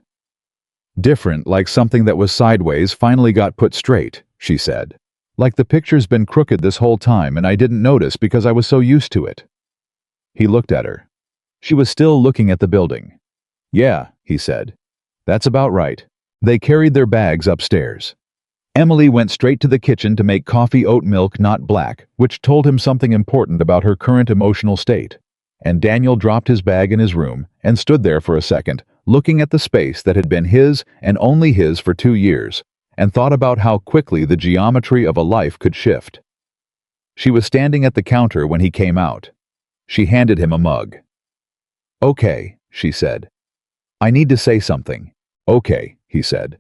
Different, like something that was sideways finally got put straight, she said. Like the picture's been crooked this whole time and I didn't notice because I was so used to it. He looked at her. She was still looking at the building. Yeah, he said. That's about right. They carried their bags upstairs. Emily went straight to the kitchen to make coffee oat milk not black, which told him something important about her current emotional state. And Daniel dropped his bag in his room and stood there for a second, looking at the space that had been his and only his for 2 years, and thought about how quickly the geometry of a life could shift. She was standing at the counter when he came out. She handed him a mug. Okay, she said. I need to say something. Okay, he said.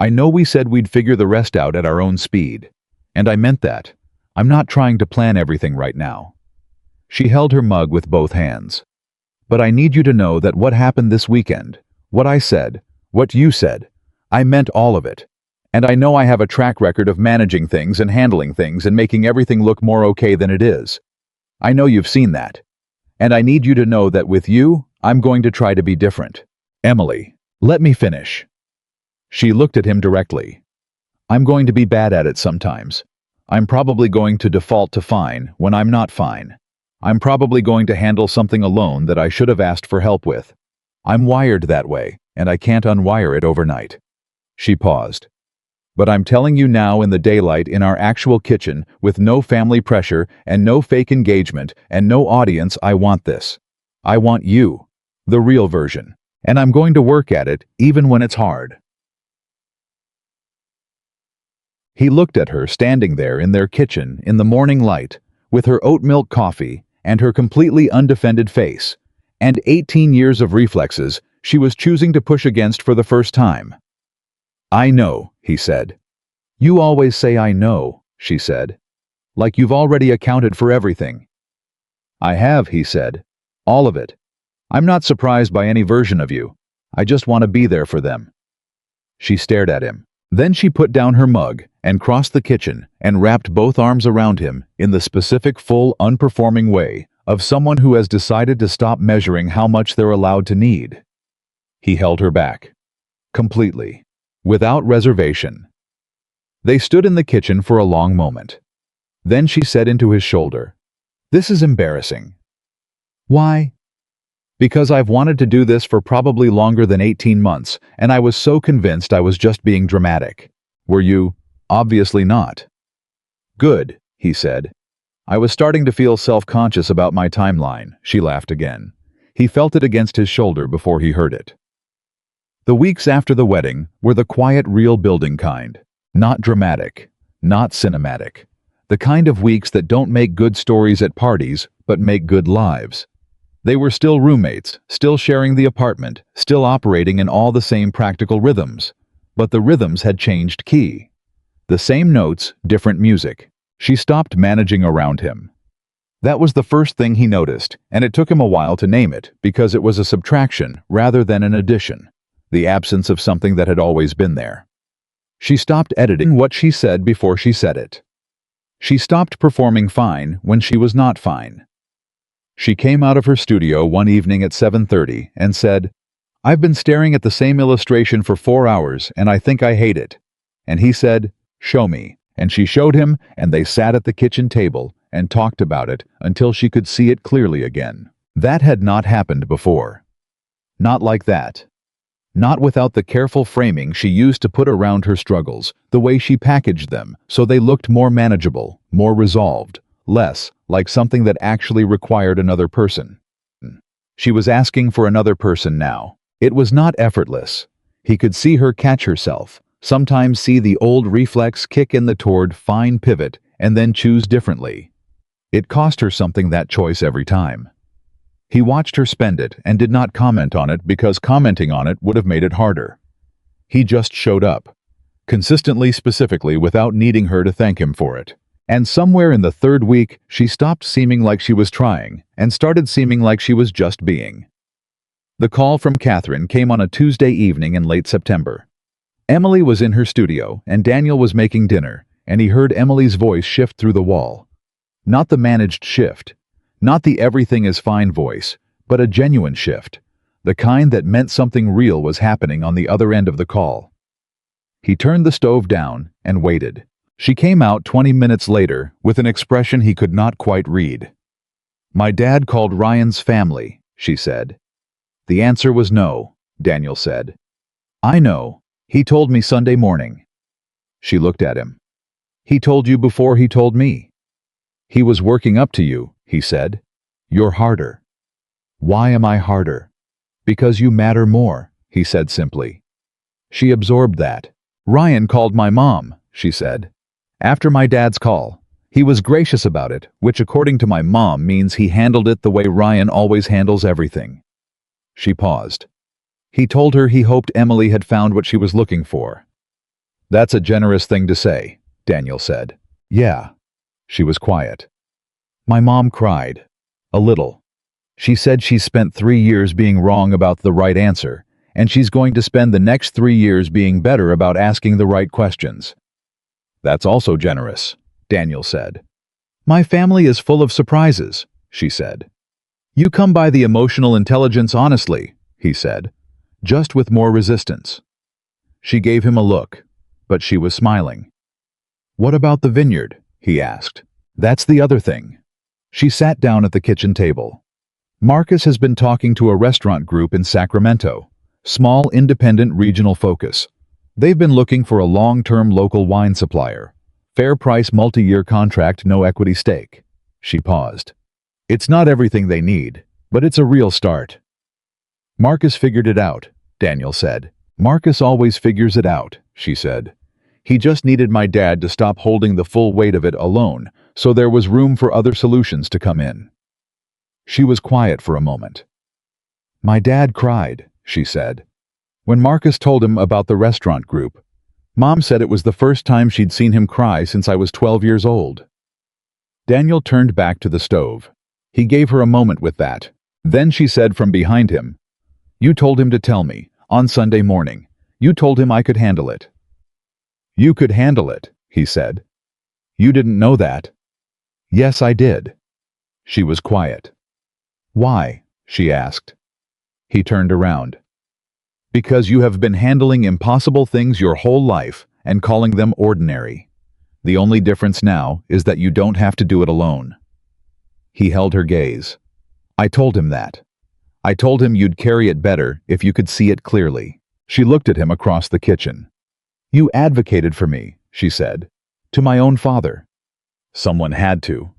I know we said we'd figure the rest out at our own speed. And I meant that. I'm not trying to plan everything right now. She held her mug with both hands. But I need you to know that what happened this weekend, what I said, what you said, I meant all of it. And I know I have a track record of managing things and handling things and making everything look more okay than it is. I know you've seen that. And I need you to know that with you, I'm going to try to be different. Emily, let me finish. She looked at him directly. I'm going to be bad at it sometimes. I'm probably going to default to fine when I'm not fine. I'm probably going to handle something alone that I should have asked for help with. I'm wired that way, and I can't unwire it overnight. She paused. But I'm telling you now in the daylight in our actual kitchen, with no family pressure and no fake engagement and no audience, I want this. I want you, the real version. And I'm going to work at it, even when it's hard. He looked at her standing there in their kitchen in the morning light, with her oat milk coffee and her completely undefended face, and 18 years of reflexes she was choosing to push against for the first time. I know, he said. You always say I know, she said. Like you've already accounted for everything. I have, he said. All of it. I'm not surprised by any version of you. I just want to be there for them. She stared at him. Then she put down her mug and crossed the kitchen and wrapped both arms around him in the specific full, unperforming way of someone who has decided to stop measuring how much they're allowed to need. He held her back. Completely. Without reservation. They stood in the kitchen for a long moment. Then she said into his shoulder, "This is embarrassing." "Why?" "Because I've wanted to do this for probably longer than 18 months, and I was so convinced I was just being dramatic." "Were you?" "Obviously not." "Good," he said. "I was starting to feel self-conscious about my timeline." She laughed again. He felt it against his shoulder before he heard it. The weeks after the wedding were the quiet, real building kind. Not dramatic. Not cinematic. The kind of weeks that don't make good stories at parties, but make good lives. They were still roommates, still sharing the apartment, still operating in all the same practical rhythms. But the rhythms had changed key. The same notes, different music. She stopped managing around him. That was the first thing he noticed, and it took him a while to name it, because it was a subtraction rather than an addition. The absence of something that had always been there. She stopped editing what she said before she said it. She stopped performing fine when she was not fine. She came out of her studio one evening at 7:30 and said, "I've been staring at the same illustration for 4 hours and I think I hate it." And he said, "Show me." And she showed him, and they sat at the kitchen table and talked about it until she could see it clearly again. That had not happened before. Not like that. Not without the careful framing she used to put around her struggles, the way she packaged them so they looked more manageable, more resolved, less like something that actually required another person. She was asking for another person now. It was not effortless. He could see her catch herself, sometimes see the old reflex kick in the toward fine pivot and then choose differently. It cost her something, that choice, every time. He watched her spend it and did not comment on it because commenting on it would have made it harder. He just showed up. Consistently, specifically, without needing her to thank him for it. And somewhere in the third week, she stopped seeming like she was trying and started seeming like she was just being. The call from Catherine came on a Tuesday evening in late September. Emily was in her studio and Daniel was making dinner, and he heard Emily's voice shift through the wall. Not the managed shift. Not the everything is fine voice, but a genuine shift, the kind that meant something real was happening on the other end of the call. He turned the stove down and waited. She came out 20 minutes later with an expression he could not quite read. "My dad called Ryan's family," she said. "The answer was no," Daniel said. "I know. He told me Sunday morning." She looked at him. "He told you before he told me." "He was working up to you," he said. "You're harder." "Why am I harder?" "Because you matter more," he said simply. She absorbed that. "Ryan called my mom," she said. "After my dad's call. He was gracious about it, which according to my mom means he handled it the way Ryan always handles everything." She paused. He told her he hoped Emily had found what she was looking for. "That's a generous thing to say," Daniel said. "Yeah." She was quiet. "My mom cried. A little. She said she's spent 3 years being wrong about the right answer, and she's going to spend the next 3 years being better about asking the right questions." "That's also generous," Daniel said. "My family is full of surprises," she said. "You come by the emotional intelligence honestly," he said, just with more resistance. She gave him a look, but she was smiling. "What about the vineyard?" he asked. "That's the other thing." She sat down at the kitchen table. "Marcus has been talking to a restaurant group in Sacramento. Small, independent regional focus. They've been looking for a long-term local wine supplier. Fair price, multi-year contract, no equity stake." She paused. "It's not everything they need, but it's a real start." "Marcus figured it out," Daniel said. "Marcus always figures it out," she said. "He just needed my dad to stop holding the full weight of it alone, so there was room for other solutions to come in." She was quiet for a moment. "My dad cried," she said. "When Marcus told him about the restaurant group. Mom said it was the first time she'd seen him cry since I was 12 years old." Daniel turned back to the stove. He gave her a moment with that. Then she said from behind him, "You told him to tell me, on Sunday morning. You told him I could handle it." "You could handle it," he said. You didn't know that? Yes, I did. She was quiet. Why? She asked. He turned around. Because you have been handling impossible things your whole life and calling them ordinary. The only difference now is that you don't have to do it alone. He held her gaze. I told him that. I told him you'd carry it better if you could see it clearly. She looked at him across the kitchen. You advocated for me, she said, to my own father. Someone had to.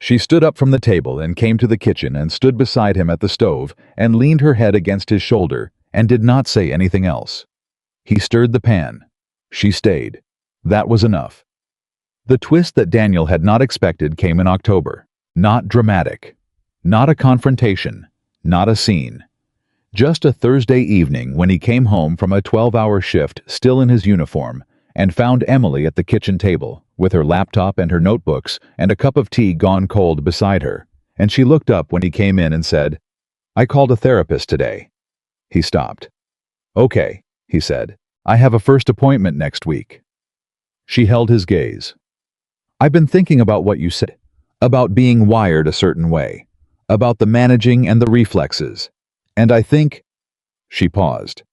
She stood up from the table and came to the kitchen and stood beside him at the stove and leaned her head against his shoulder and did not say anything else. He stirred the pan. She stayed. That was enough. The twist that Daniel had not expected came in October. Not dramatic. Not a confrontation. Not a scene. Just a Thursday evening when he came home from a 12-hour shift still in his uniform and found Emily at the kitchen table with her laptop and her notebooks and a cup of tea gone cold beside her, and she looked up when he came in and said, I called a therapist today. He stopped. Okay, he said. I have a first appointment next week. She held his gaze. I've been thinking about what you said, about being wired a certain way, about the managing and the reflexes, and I think... She paused.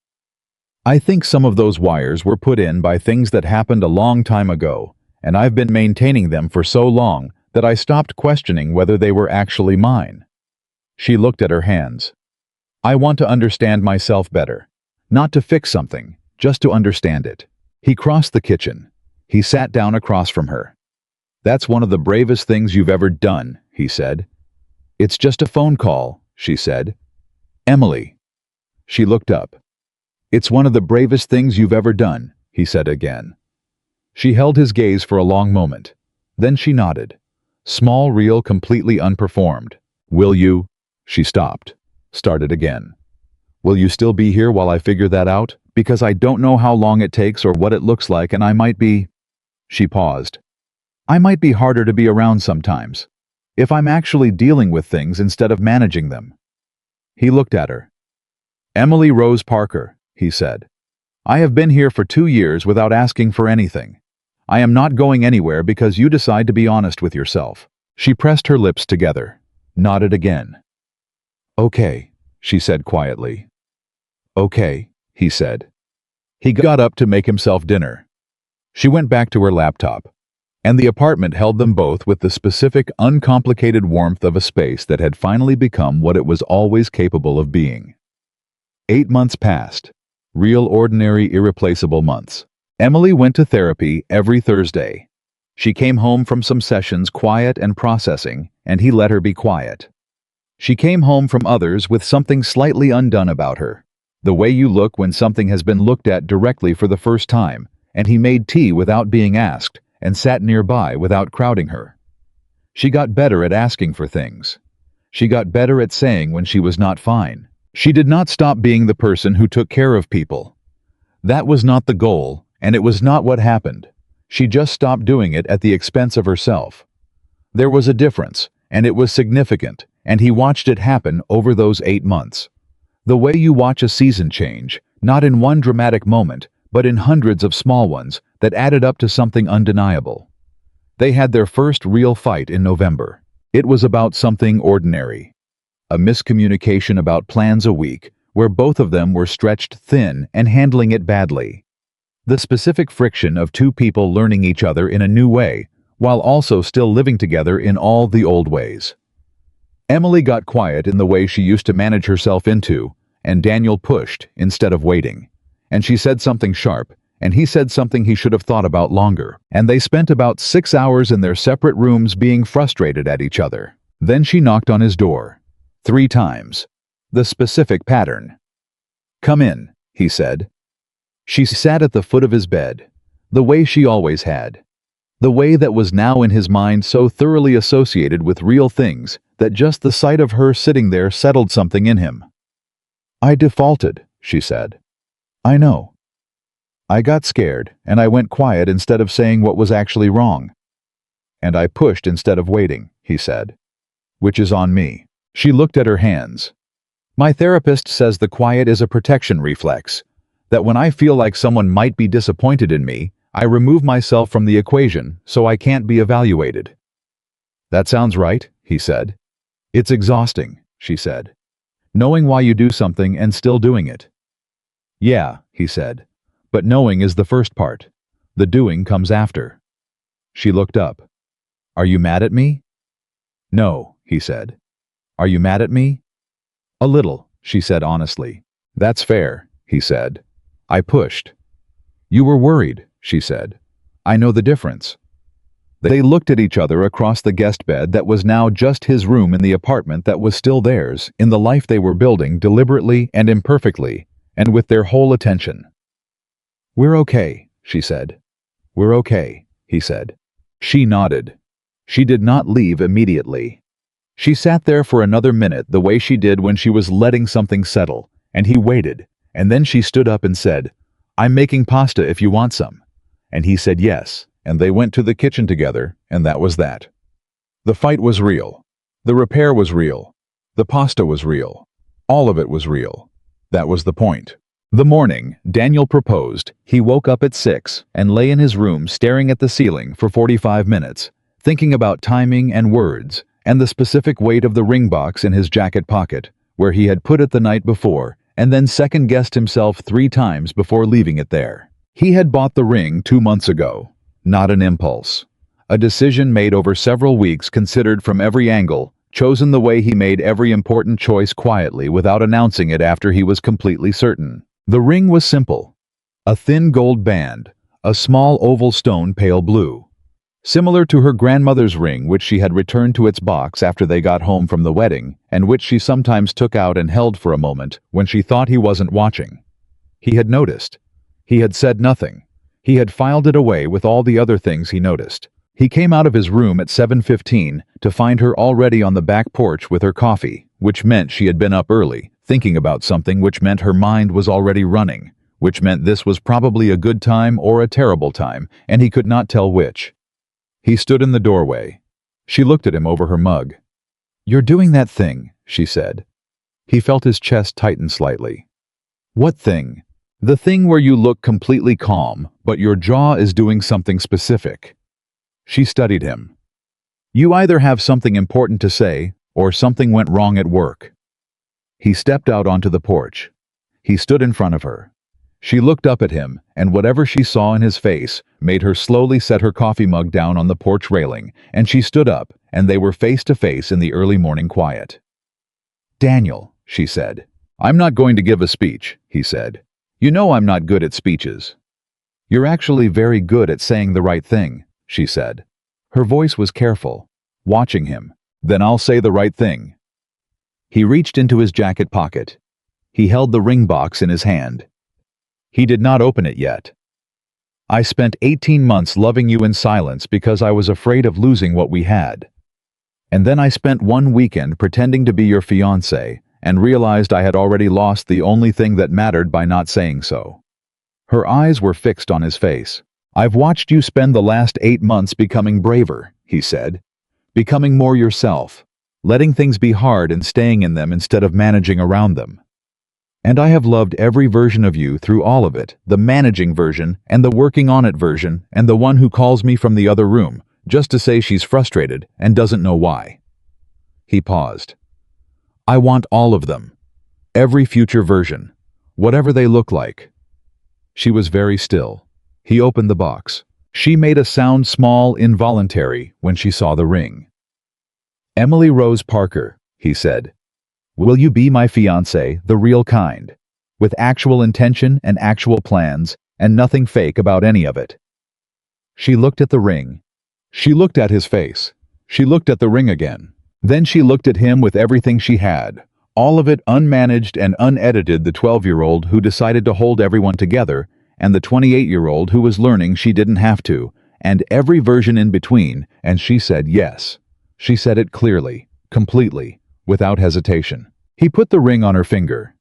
I think some of those wires were put in by things that happened a long time ago, and I've been maintaining them for so long that I stopped questioning whether they were actually mine. She looked at her hands. I want to understand myself better. Not to fix something, just to understand it. He crossed the kitchen. He sat down across from her. That's one of the bravest things you've ever done, he said. It's just a phone call, she said. Emily. She looked up. It's one of the bravest things you've ever done, he said again. She held his gaze for a long moment. Then she nodded. Small reel completely unperformed. Will you? She stopped. Started again. Will you still be here while I figure that out? Because I don't know how long it takes or what it looks like, and I might be... She paused. I might be harder to be around sometimes. If I'm actually dealing with things instead of managing them. He looked at her. Emily Rose Parker, he said. I have been here for 2 years without asking for anything. I am not going anywhere because you decide to be honest with yourself. She pressed her lips together, nodded again. Okay, she said quietly. Okay, he said. He got up to make himself dinner. She went back to her laptop, and the apartment held them both with the specific, uncomplicated warmth of a space that had finally become what it was always capable of being. 8 months passed. Real, ordinary, irreplaceable months. Emily went to therapy every Thursday. She came home from some sessions quiet and processing, and he let her be quiet. She came home from others with something slightly undone about her. The way you look when something has been looked at directly for the first time, and he made tea without being asked and sat nearby without crowding her. She got better at asking for things. She got better at saying when she was not fine. She did not stop being the person who took care of people. That was not the goal, and it was not what happened. She just stopped doing it at the expense of herself. There was a difference, and it was significant, and he watched it happen over those 8 months. The way you watch a season change, not in one dramatic moment, but in hundreds of small ones that added up to something undeniable. They had their first real fight in November. It was about something ordinary. A miscommunication about plans a week, where both of them were stretched thin and handling it badly. The specific friction of 2 people learning each other in a new way, while also still living together in all the old ways. Emily got quiet in the way she used to manage herself into, and Daniel pushed instead of waiting. And she said something sharp, and he said something he should have thought about longer, and they spent about 6 hours in their separate rooms being frustrated at each other. Then she knocked on his door. 3 times. The specific pattern. Come in, he said. She sat at the foot of his bed, the way she always had. The way that was now in his mind so thoroughly associated with real things that just the sight of her sitting there settled something in him. I defaulted, she said. I know. I got scared, and I went quiet instead of saying what was actually wrong. And I pushed instead of waiting, he said. Which is on me. She looked at her hands. My therapist says the quiet is a protection reflex, that when I feel like someone might be disappointed in me, I remove myself from the equation so I can't be evaluated." "That sounds right," he said. "It's exhausting," she said. "Knowing why you do something and still doing it." "Yeah," he said. "But knowing is the first part. The doing comes after." She looked up. "Are you mad at me?" "No," he said. "Are you mad at me?" "A little," she said honestly. "That's fair," he said. "I pushed." "You were worried," she said. "I know the difference." They looked at each other across the guest bed that was now just his room in the apartment that was still theirs, in the life they were building deliberately and imperfectly, and with their whole attention. "We're okay," she said. "We're okay," he said. She nodded. She did not leave immediately. She sat there for another minute the way she did when she was letting something settle, and he waited, and then she stood up and said, "I'm making pasta if you want some." And he said yes, and they went to the kitchen together, and that was that. The fight was real. The repair was real. The pasta was real. All of it was real. That was the point. The morning Daniel proposed, he woke up at 6 and lay in his room staring at the ceiling for 45 minutes, thinking about timing and words, and the specific weight of the ring box in his jacket pocket, where he had put it the night before, and then second-guessed himself 3 times before leaving it there. He had bought the ring 2 months ago, not an impulse. A decision made over several weeks, considered from every angle, chosen the way he made every important choice quietly without announcing it after he was completely certain. The ring was simple. A thin gold band, a small oval stone pale blue. Similar to her grandmother's ring, which she had returned to its box after they got home from the wedding, and which she sometimes took out and held for a moment when she thought he wasn't watching. He had noticed. He had said nothing. He had filed it away with all the other things he noticed. He came out of his room at 7:15 to find her already on the back porch with her coffee, which meant she had been up early, thinking about something, which meant her mind was already running, which meant this was probably a good time or a terrible time, and he could not tell which. He stood in the doorway. She looked at him over her mug. "You're doing that thing," she said. He felt his chest tighten slightly. "What thing?" "The thing where you look completely calm, but your jaw is doing something specific." She studied him. "You either have something important to say, or something went wrong at work." He stepped out onto the porch. He stood in front of her. She looked up at him, and whatever she saw in his face made her slowly set her coffee mug down on the porch railing, and she stood up, and they were face to face in the early morning quiet. "Daniel," she said. "I'm not going to give a speech," he said. "You know I'm not good at speeches." "You're actually very good at saying the right thing," she said. Her voice was careful, watching him. "Then I'll say the right thing." He reached into his jacket pocket. He held the ring box in his hand. He did not open it yet. "I spent 18 months loving you in silence because I was afraid of losing what we had. And then I spent one weekend pretending to be your fiancé and realized I had already lost the only thing that mattered by not saying so." Her eyes were fixed on his face. "I've watched you spend the last 8 months becoming braver," he said. "Becoming more yourself, letting things be hard and staying in them instead of managing around them. And I have loved every version of you through all of it, the managing version and the working on it version and the one who calls me from the other room just to say she's frustrated and doesn't know why." He paused. "I want all of them. Every future version. Whatever they look like." She was very still. He opened the box. She made a sound, small, involuntary, when she saw the ring. "Emily Rose Parker," he said. "Will you be my fiancé, the real kind, with actual intention and actual plans, and nothing fake about any of it?" She looked at the ring. She looked at his face. She looked at the ring again. Then she looked at him with everything she had, all of it unmanaged and unedited, the 12-year-old who decided to hold everyone together, and the 28-year-old who was learning she didn't have to, and every version in between, and she said yes. She said it clearly, completely, without hesitation. He put the ring on her finger.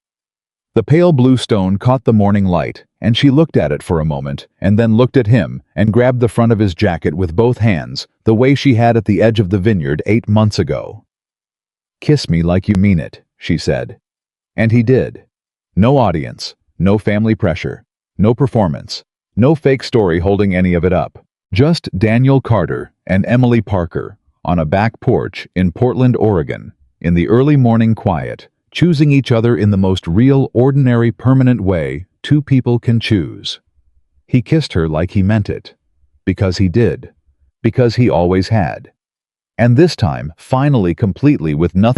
The pale blue stone caught the morning light, and she looked at it for a moment, and then looked at him, and grabbed the front of his jacket with both hands, the way she had at the edge of the vineyard 8 months ago. "Kiss me like you mean it," she said. And he did. No audience, no family pressure, no performance, No fake story holding any of it up. Just Daniel Carter and Emily Parker on a back porch in Portland, Oregon, in the early morning quiet, choosing each other in the most real, ordinary, permanent way two people can choose. He kissed her like he meant it. Because he did. Because he always had. And this time, finally completely with nothing